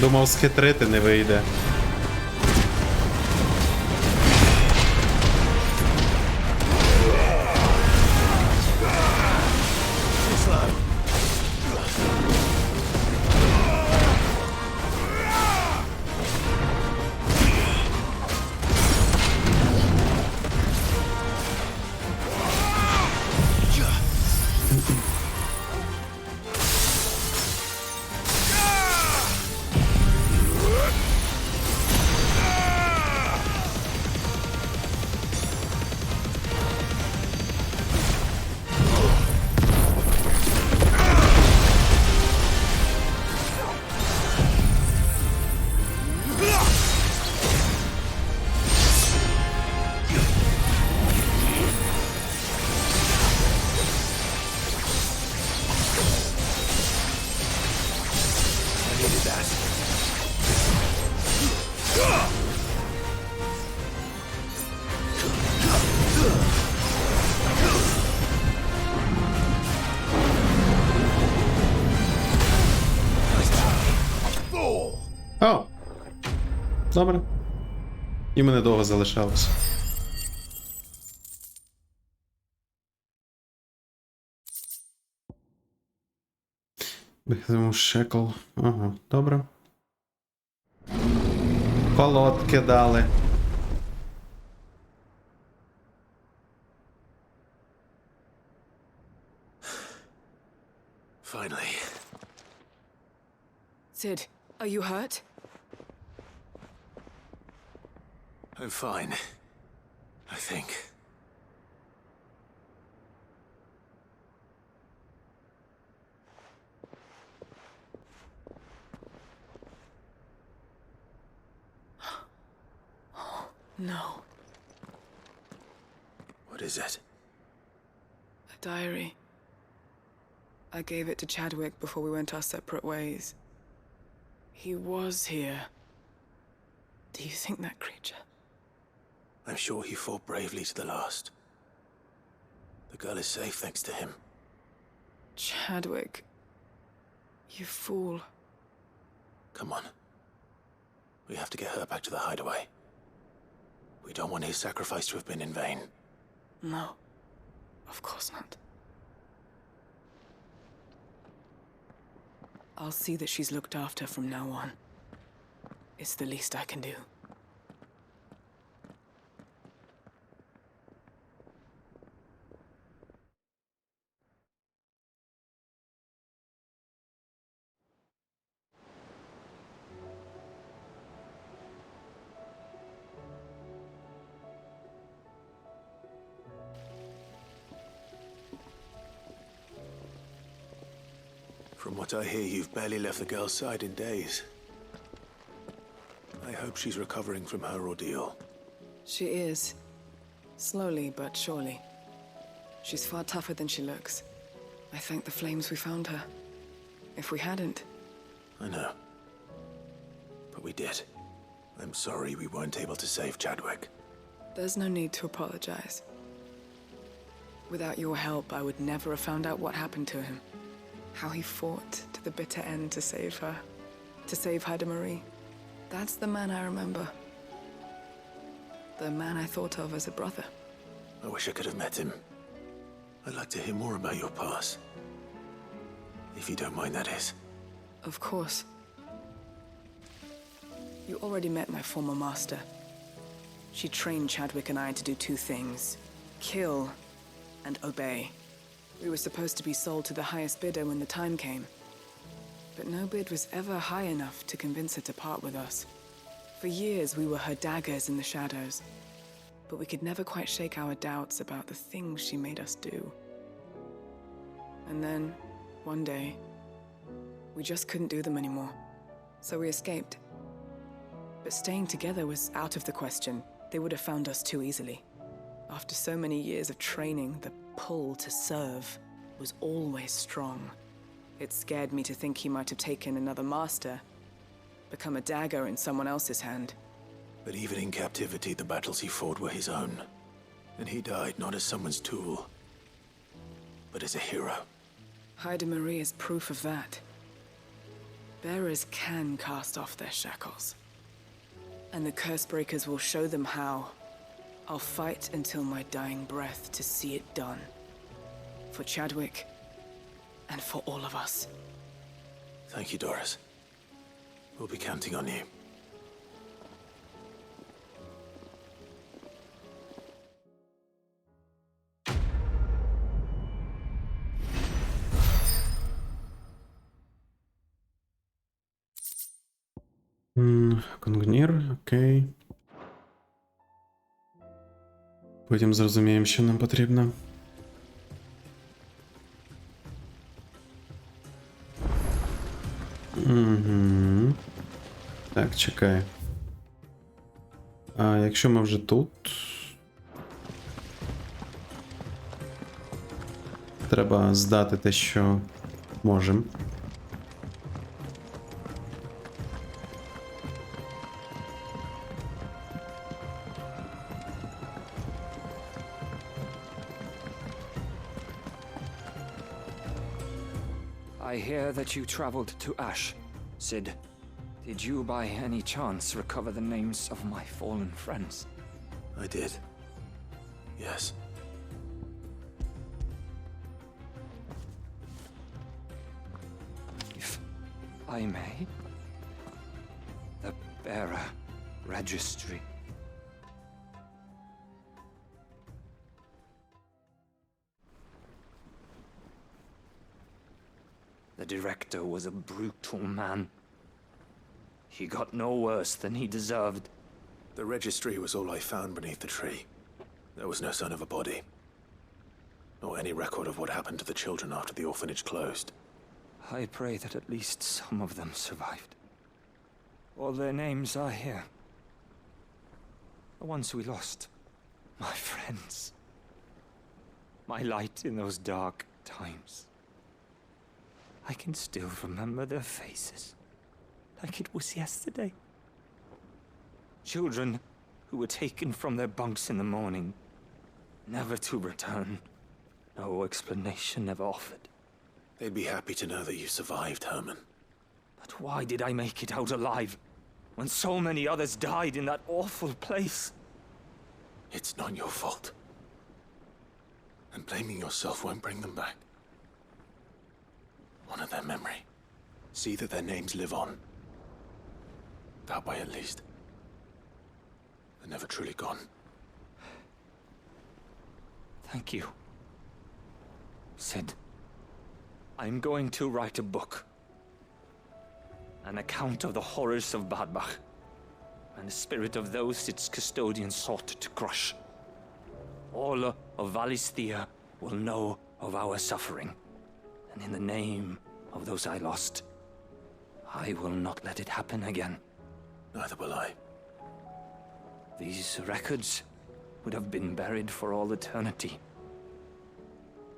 Думав, схитрити не вийде. О! Добре. І мене довго залишалось. Виходимо шекл. Ага, добре. Колодки дали. Finally. Sid, are you hurt? I'm fine. I think. No. What is it? A diary. I gave it to Chadwick before we went our separate ways. He was here. Do you think that creature? I'm sure he fought bravely to the last. The girl is safe thanks to him. Chadwick. You fool. Come on. We have to get her back to the hideaway. We don't want his sacrifice to have been in vain. No. Of course not. I'll see that she's looked after from now on. It's the least I can do. From what I hear, you've barely left the girl's side in days. I hope she's recovering from her ordeal. She is. Slowly but surely. She's far tougher than she looks. I thank the flames we found her. If we hadn't... I know. But we did. I'm sorry we weren't able to save Chadwick. There's no need to apologize. Without your help, I would never have found out what happened to him. How he fought to the bitter end to save her. To save Haida Marie. That's the man I remember. The man I thought of as a brother. I wish I could have met him. I'd like to hear more about your past. If you don't mind, that is. Of course. You already met my former master. She trained Chadwick and I to do two things. Kill and obey. We were supposed to be sold to the highest bidder when the time came. But no bid was ever high enough to convince her to part with us. For years, we were her daggers in the shadows. But we could never quite shake our doubts about the things she made us do. And then, one day, we just couldn't do them anymore. So we escaped. But staying together was out of the question. They would have found us too easily. After so many years of training, the pull to serve was always strong. It scared me to think he might have taken another master, become a dagger in someone else's hand. But even in captivity, the battles he fought were his own. And he died not as someone's tool, but as a hero. Haida Marie is proof of that. Bearers can cast off their shackles. And the curse breakers will show them how. I'll fight until my dying breath to see it done. For Chadwick, and for all of us. Thank you, Doris. We'll be counting on you. Конгнір, окей. Потім зрозуміємо, що нам потрібно. Угу. Так, чекай. А якщо ми вже тут. Треба здати те, що можемо. I hear that you traveled to Ash. Sid, did you by any chance recover the names of my fallen friends? I did. Yes. If I may? The Bearer Registry. The director was a brutal man. He got no worse than he deserved. The registry was all I found beneath the tree. There was no sign of a body. Or any record of what happened to the children after the orphanage closed. I pray that at least some of them survived. All their names are here. The ones we lost. My friends. My light in those dark times. I can still remember their faces, like it was yesterday. Children who were taken from their bunks in the morning, never to return. No explanation ever offered. They'd be happy to know that you survived, Herman. But why did I make it out alive, when so many others died in that awful place? It's not your fault. And blaming yourself won't bring them back. Honor their memory. See that their names live on. That way, at least. They're never truly gone. Thank you. Sid, I'm going to write a book. An account of the horrors of Badbach, and the spirit of those its custodians sought to crush. All of Valisthea will know of our suffering. And in the name of those I lost. I will not let it happen again. Neither will I. These records would have been buried for all eternity,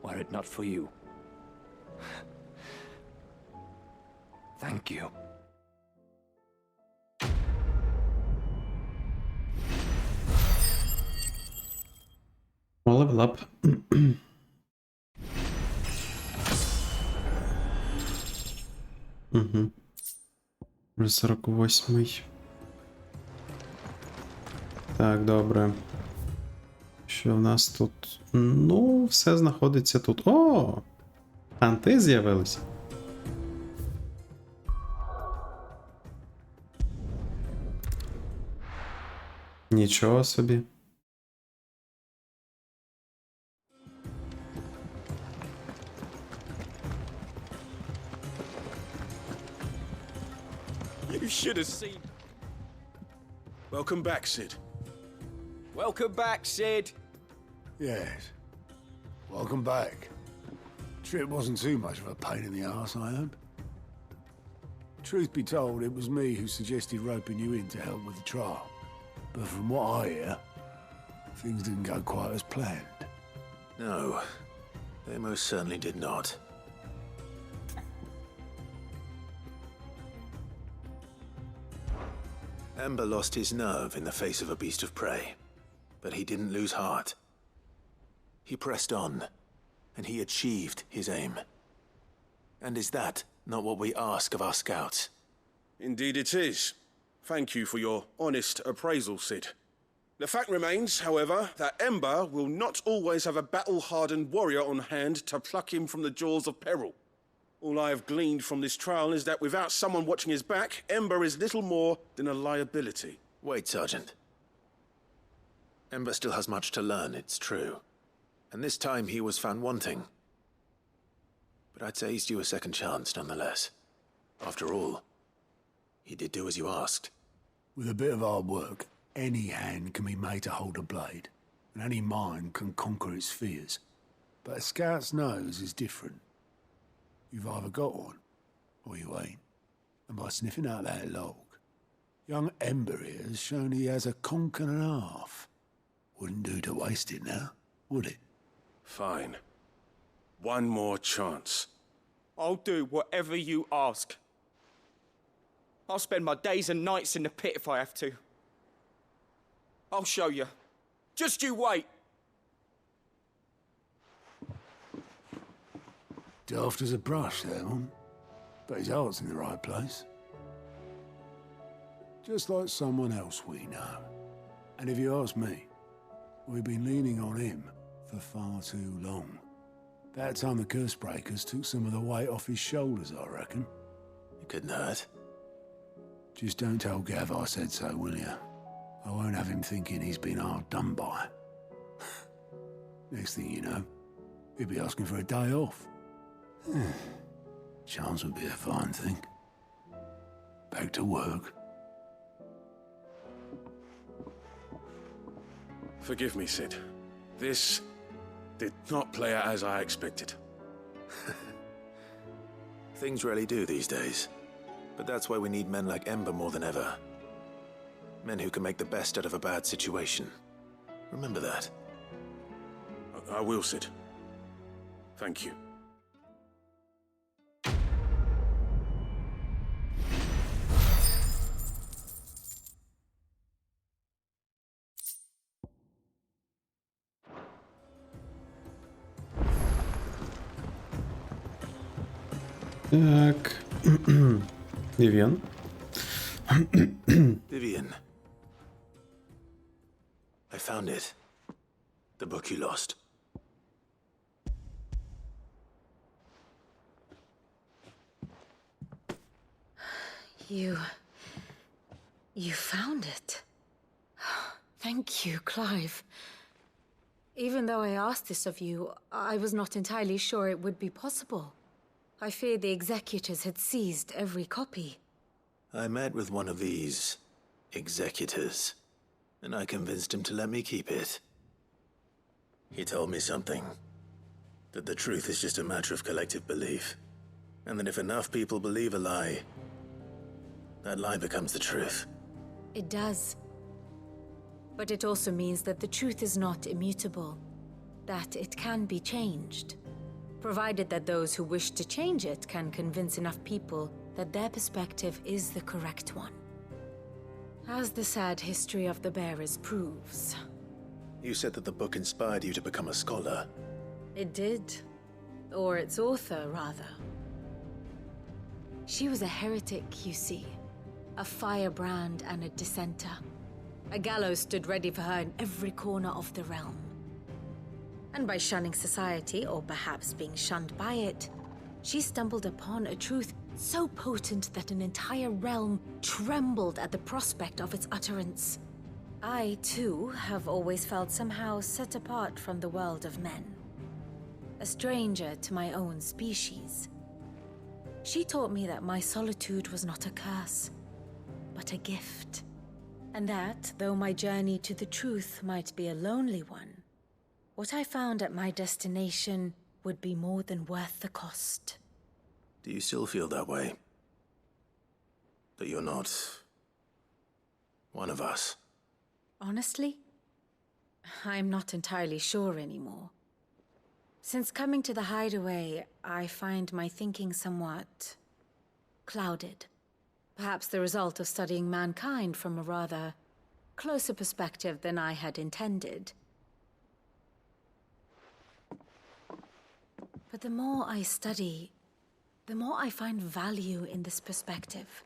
were it not for you. Thank you. Level up. Угу. Вже 48-й. Так, добре. Що в нас тут? Ну, все знаходиться тут. О! Фанти з'явилися. Нічого собі. You should have seen. Welcome back, Sid. Welcome back, Sid. Yes. Welcome back. Trip wasn't too much of a pain in the arse, I hope. Truth be told, it was me who suggested roping you in to help with the trial. But from what I hear, things didn't go quite as planned. No, they most certainly did not. Ember lost his nerve in the face of a beast of prey, but he didn't lose heart. He pressed on, and he achieved his aim. And is that not what we ask of our scouts? Indeed it is. Thank you for your honest appraisal, Sid. The fact remains, however, that Ember will not always have a battle-hardened warrior on hand to pluck him from the jaws of peril. All I have gleaned from this trial is that without someone watching his back, Ember is little more than a liability. Wait, Sergeant. Ember still has much to learn, it's true. And this time he was found wanting. But I'd say he's due a second chance, nonetheless. After all, he did do as you asked. With a bit of hard work, any hand can be made to hold a blade, and any mind can conquer its fears. But a scout's nose is different. You've either got one, or you ain't. And by sniffing out that log, young Ember here has shown he has a conk and a half. Wouldn't do to waste it now, would it? Fine. One more chance. I'll do whatever you ask. I'll spend my days and nights in the pit if I have to. I'll show you. Just you wait. Daft as a brush, that one. But his heart's in the right place. Just like someone else we know. And if you ask me, we've been leaning on him for far too long. That time the curse breakers took some of the weight off his shoulders, I reckon. It couldn't hurt. Just don't tell Gav I said so, will you? I won't have him thinking he's been hard done by. Next thing you know, he'll be asking for a day off. Chance would be a fine thing. Back to work. Forgive me, Sid. This did not play out as I expected. Things rarely do these days. But that's why we need men like Ember more than ever. Men who can make the best out of a bad situation. Remember that. I will, Sid. Thank you. Так. Vivian. Vivian. I found it. The book you lost. You found it. Thank you, Clive. Even though I asked this of you, I was not entirely sure it would be possible. I feared the executors had seized every copy. I met with one of these executors, and I convinced him to let me keep it. He told me something. That the truth is just a matter of collective belief. And that if enough people believe a lie, that lie becomes the truth. It does. But it also means that the truth is not immutable, that it can be changed, provided that those who wish to change it can convince enough people that their perspective is the correct one. As the sad history of the bearers proves. You said that the book inspired you to become a scholar. It did. Or its author, rather. She was a heretic, you see. A firebrand and a dissenter. A gallows stood ready for her in every corner of the realm. And by shunning society, or perhaps being shunned by it, she stumbled upon a truth so potent that an entire realm trembled at the prospect of its utterance. I, too, have always felt somehow set apart from the world of men. A stranger to my own species. She taught me that my solitude was not a curse, but a gift. And that, though my journey to the truth might be a lonely one, what I found at my destination would be more than worth the cost. Do you still feel that way? That you're not one of us? Honestly, I'm not entirely sure anymore. Since coming to the hideaway, I find my thinking somewhat clouded. Perhaps the result of studying mankind from a rather closer perspective than I had intended. But the more I study, the more I find value in this perspective.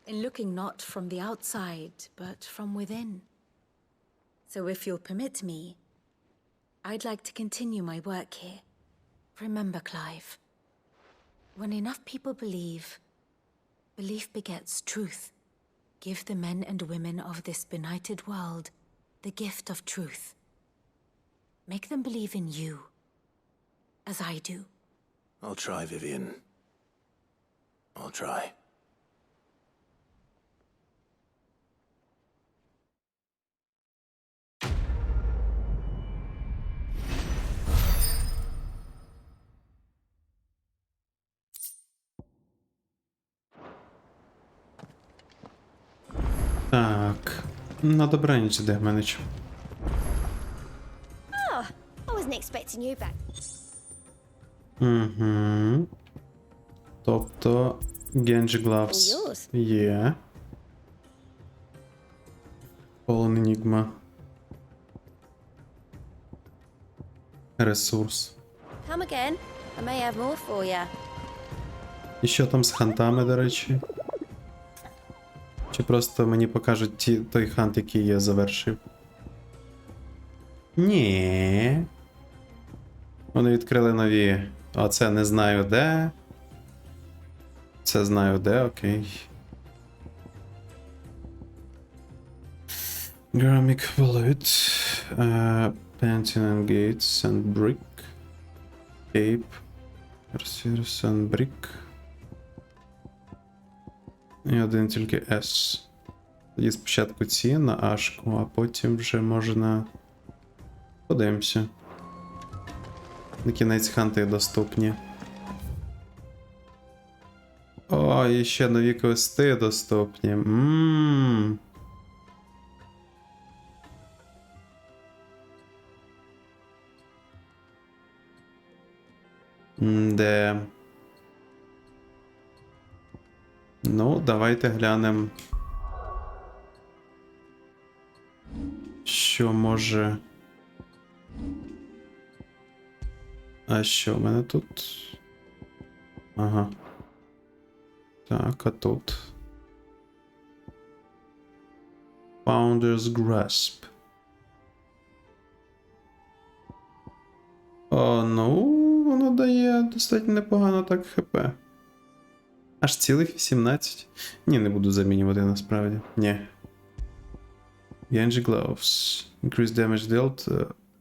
In looking not from the outside, but from within. So if you'll permit me, I'd like to continue my work here. Remember, Clive, when enough people believe, belief begets truth. Give the men and women of this benighted world the gift of truth. Make them believe in you, as I do. I'll try, Vivian. I'll try. Так, на добраніч, Дегменич. Oh, I wasn't expecting you back. Угу. Тобто, Genji Gloves All yours. є. Fallen Enigma. Ресурс. Come again. I may have more for you. І що там з хантами, до речі? Чи просто мені покажуть той хант, який я завершив? Ні. Вони відкрили нові. Оце не знаю де. Це знаю де, окей. Gramic Wallet. Painting and Gates and Brick. Cape. Resource and Brick. І один тільки S. Тоді спочатку ці на Ашку, а потім вже можна. Подивимося. На кінець ханти доступні. О, і ще нові квести доступні. Де. Ну, давайте глянемо. Що може. А що в мене тут? Ага. Так, а тут. Founder's Grasp. О, ну, воно дає достатньо непогано так ХП. Аж цілих 18. Ні, не буду замінювати насправді. Ні. Genji Gloves. Increase damage dealt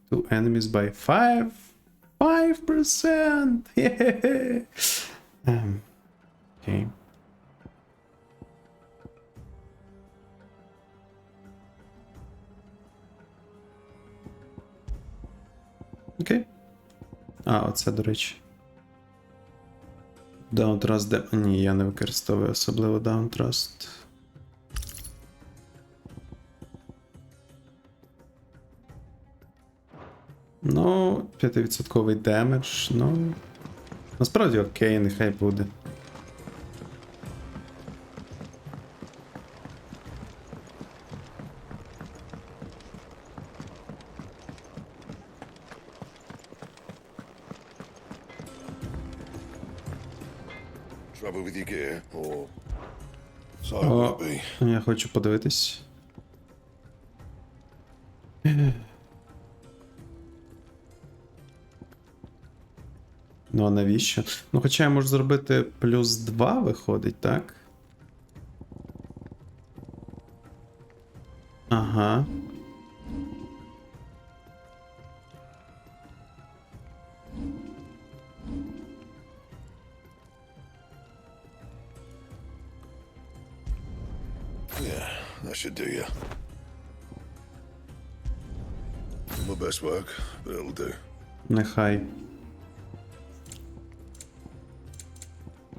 to enemies by 5%! Хе-хе-хе. Окей. Окей. А, оце, до речі. Даунтраст де. Ні, я не використовую особливо даунтраст. Ну, 5% демедж, ну. Насправді окей, нехай буде. Trouble with your gear, or so О, will it be. я хочу подивитись. Ну, а навіщо? Ну, хоча я можу зробити плюс 2, виходить, так? Ага. Yeah, that should do you. Not my best work, but it'll do. Нехай.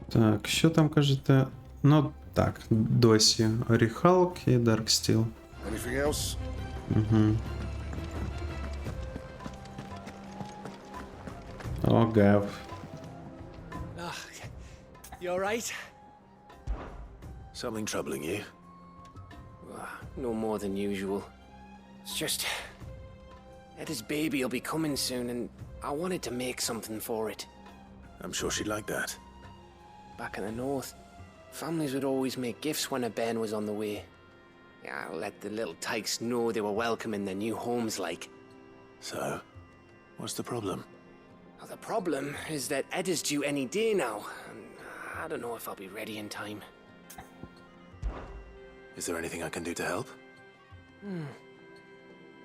Так, що там кажете? Ну, так, досі Оріхалк і Даркстіл. Anything else? Угу. О, Гев. You alright? Something troubling you? No more than usual. It's just... Eda's baby will be coming soon, and I wanted to make something for it. I'm sure she'd like that. Back in the north, families would always make gifts when a bairn was on the way. Yeah, let the little tykes know they were welcome in their new homes, like. So, what's the problem? Well, the problem is that Eda's due any day now, and I don't know if I'll be ready in time. Is there anything I can do to help?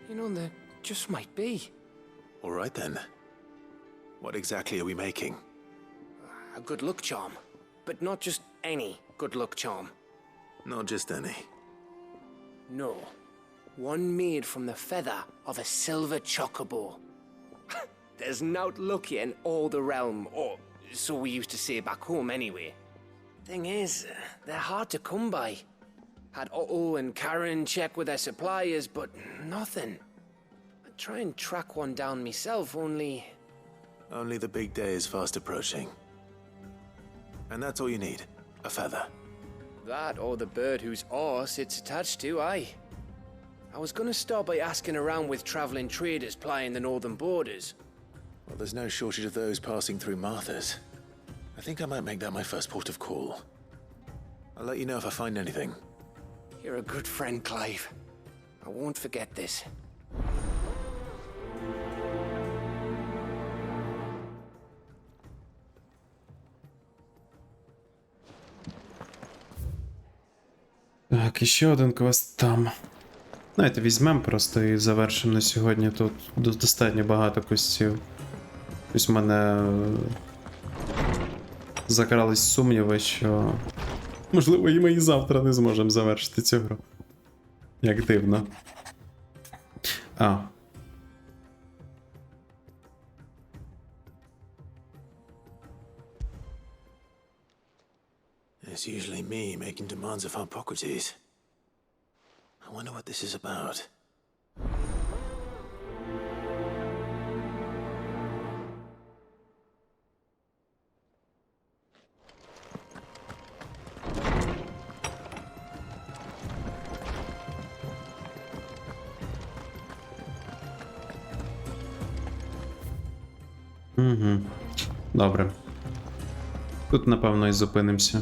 You know, there just might be. All right then. What exactly are we making? A good luck charm. But not just any good luck charm. Not just any. No. One made from the feather of a silver chocobo. There's naught luckier in all the realm, or so we used to say back home anyway. Thing is, they're hard to come by. Had Otto and Karen check with their suppliers, but nothing. I'd try and track one down myself, only... Only the big day is fast approaching. And that's all you need, a feather. That or the bird whose arse it's attached to, aye. I was gonna start by asking around with traveling traders plying the northern borders. Well, there's no shortage of those passing through Martha's. I think I might make that my first port of call. I'll let you know if I find anything. You're a good friend, Clive. I won't forget this. Так, і ще один квест там. Знаєте, візьмемо просто і завершимо на сьогодні. Тут достатньо багато квестів. Ось в мене закрались сумніви, що можливо і ми і завтра не зможемо завершити цю гру. Як дивно. It's usually me making demands of Hippocrates. I wonder what this is about. Угу. Добре. Тут, напевно, і зупинимося.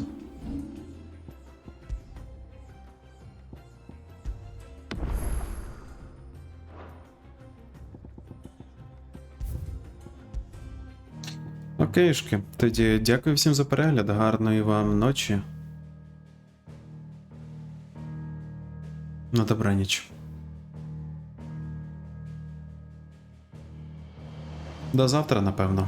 Окейшки, тоді дякую всім за перегляд, гарної вам ночі. На добраніч. До завтра, напевно.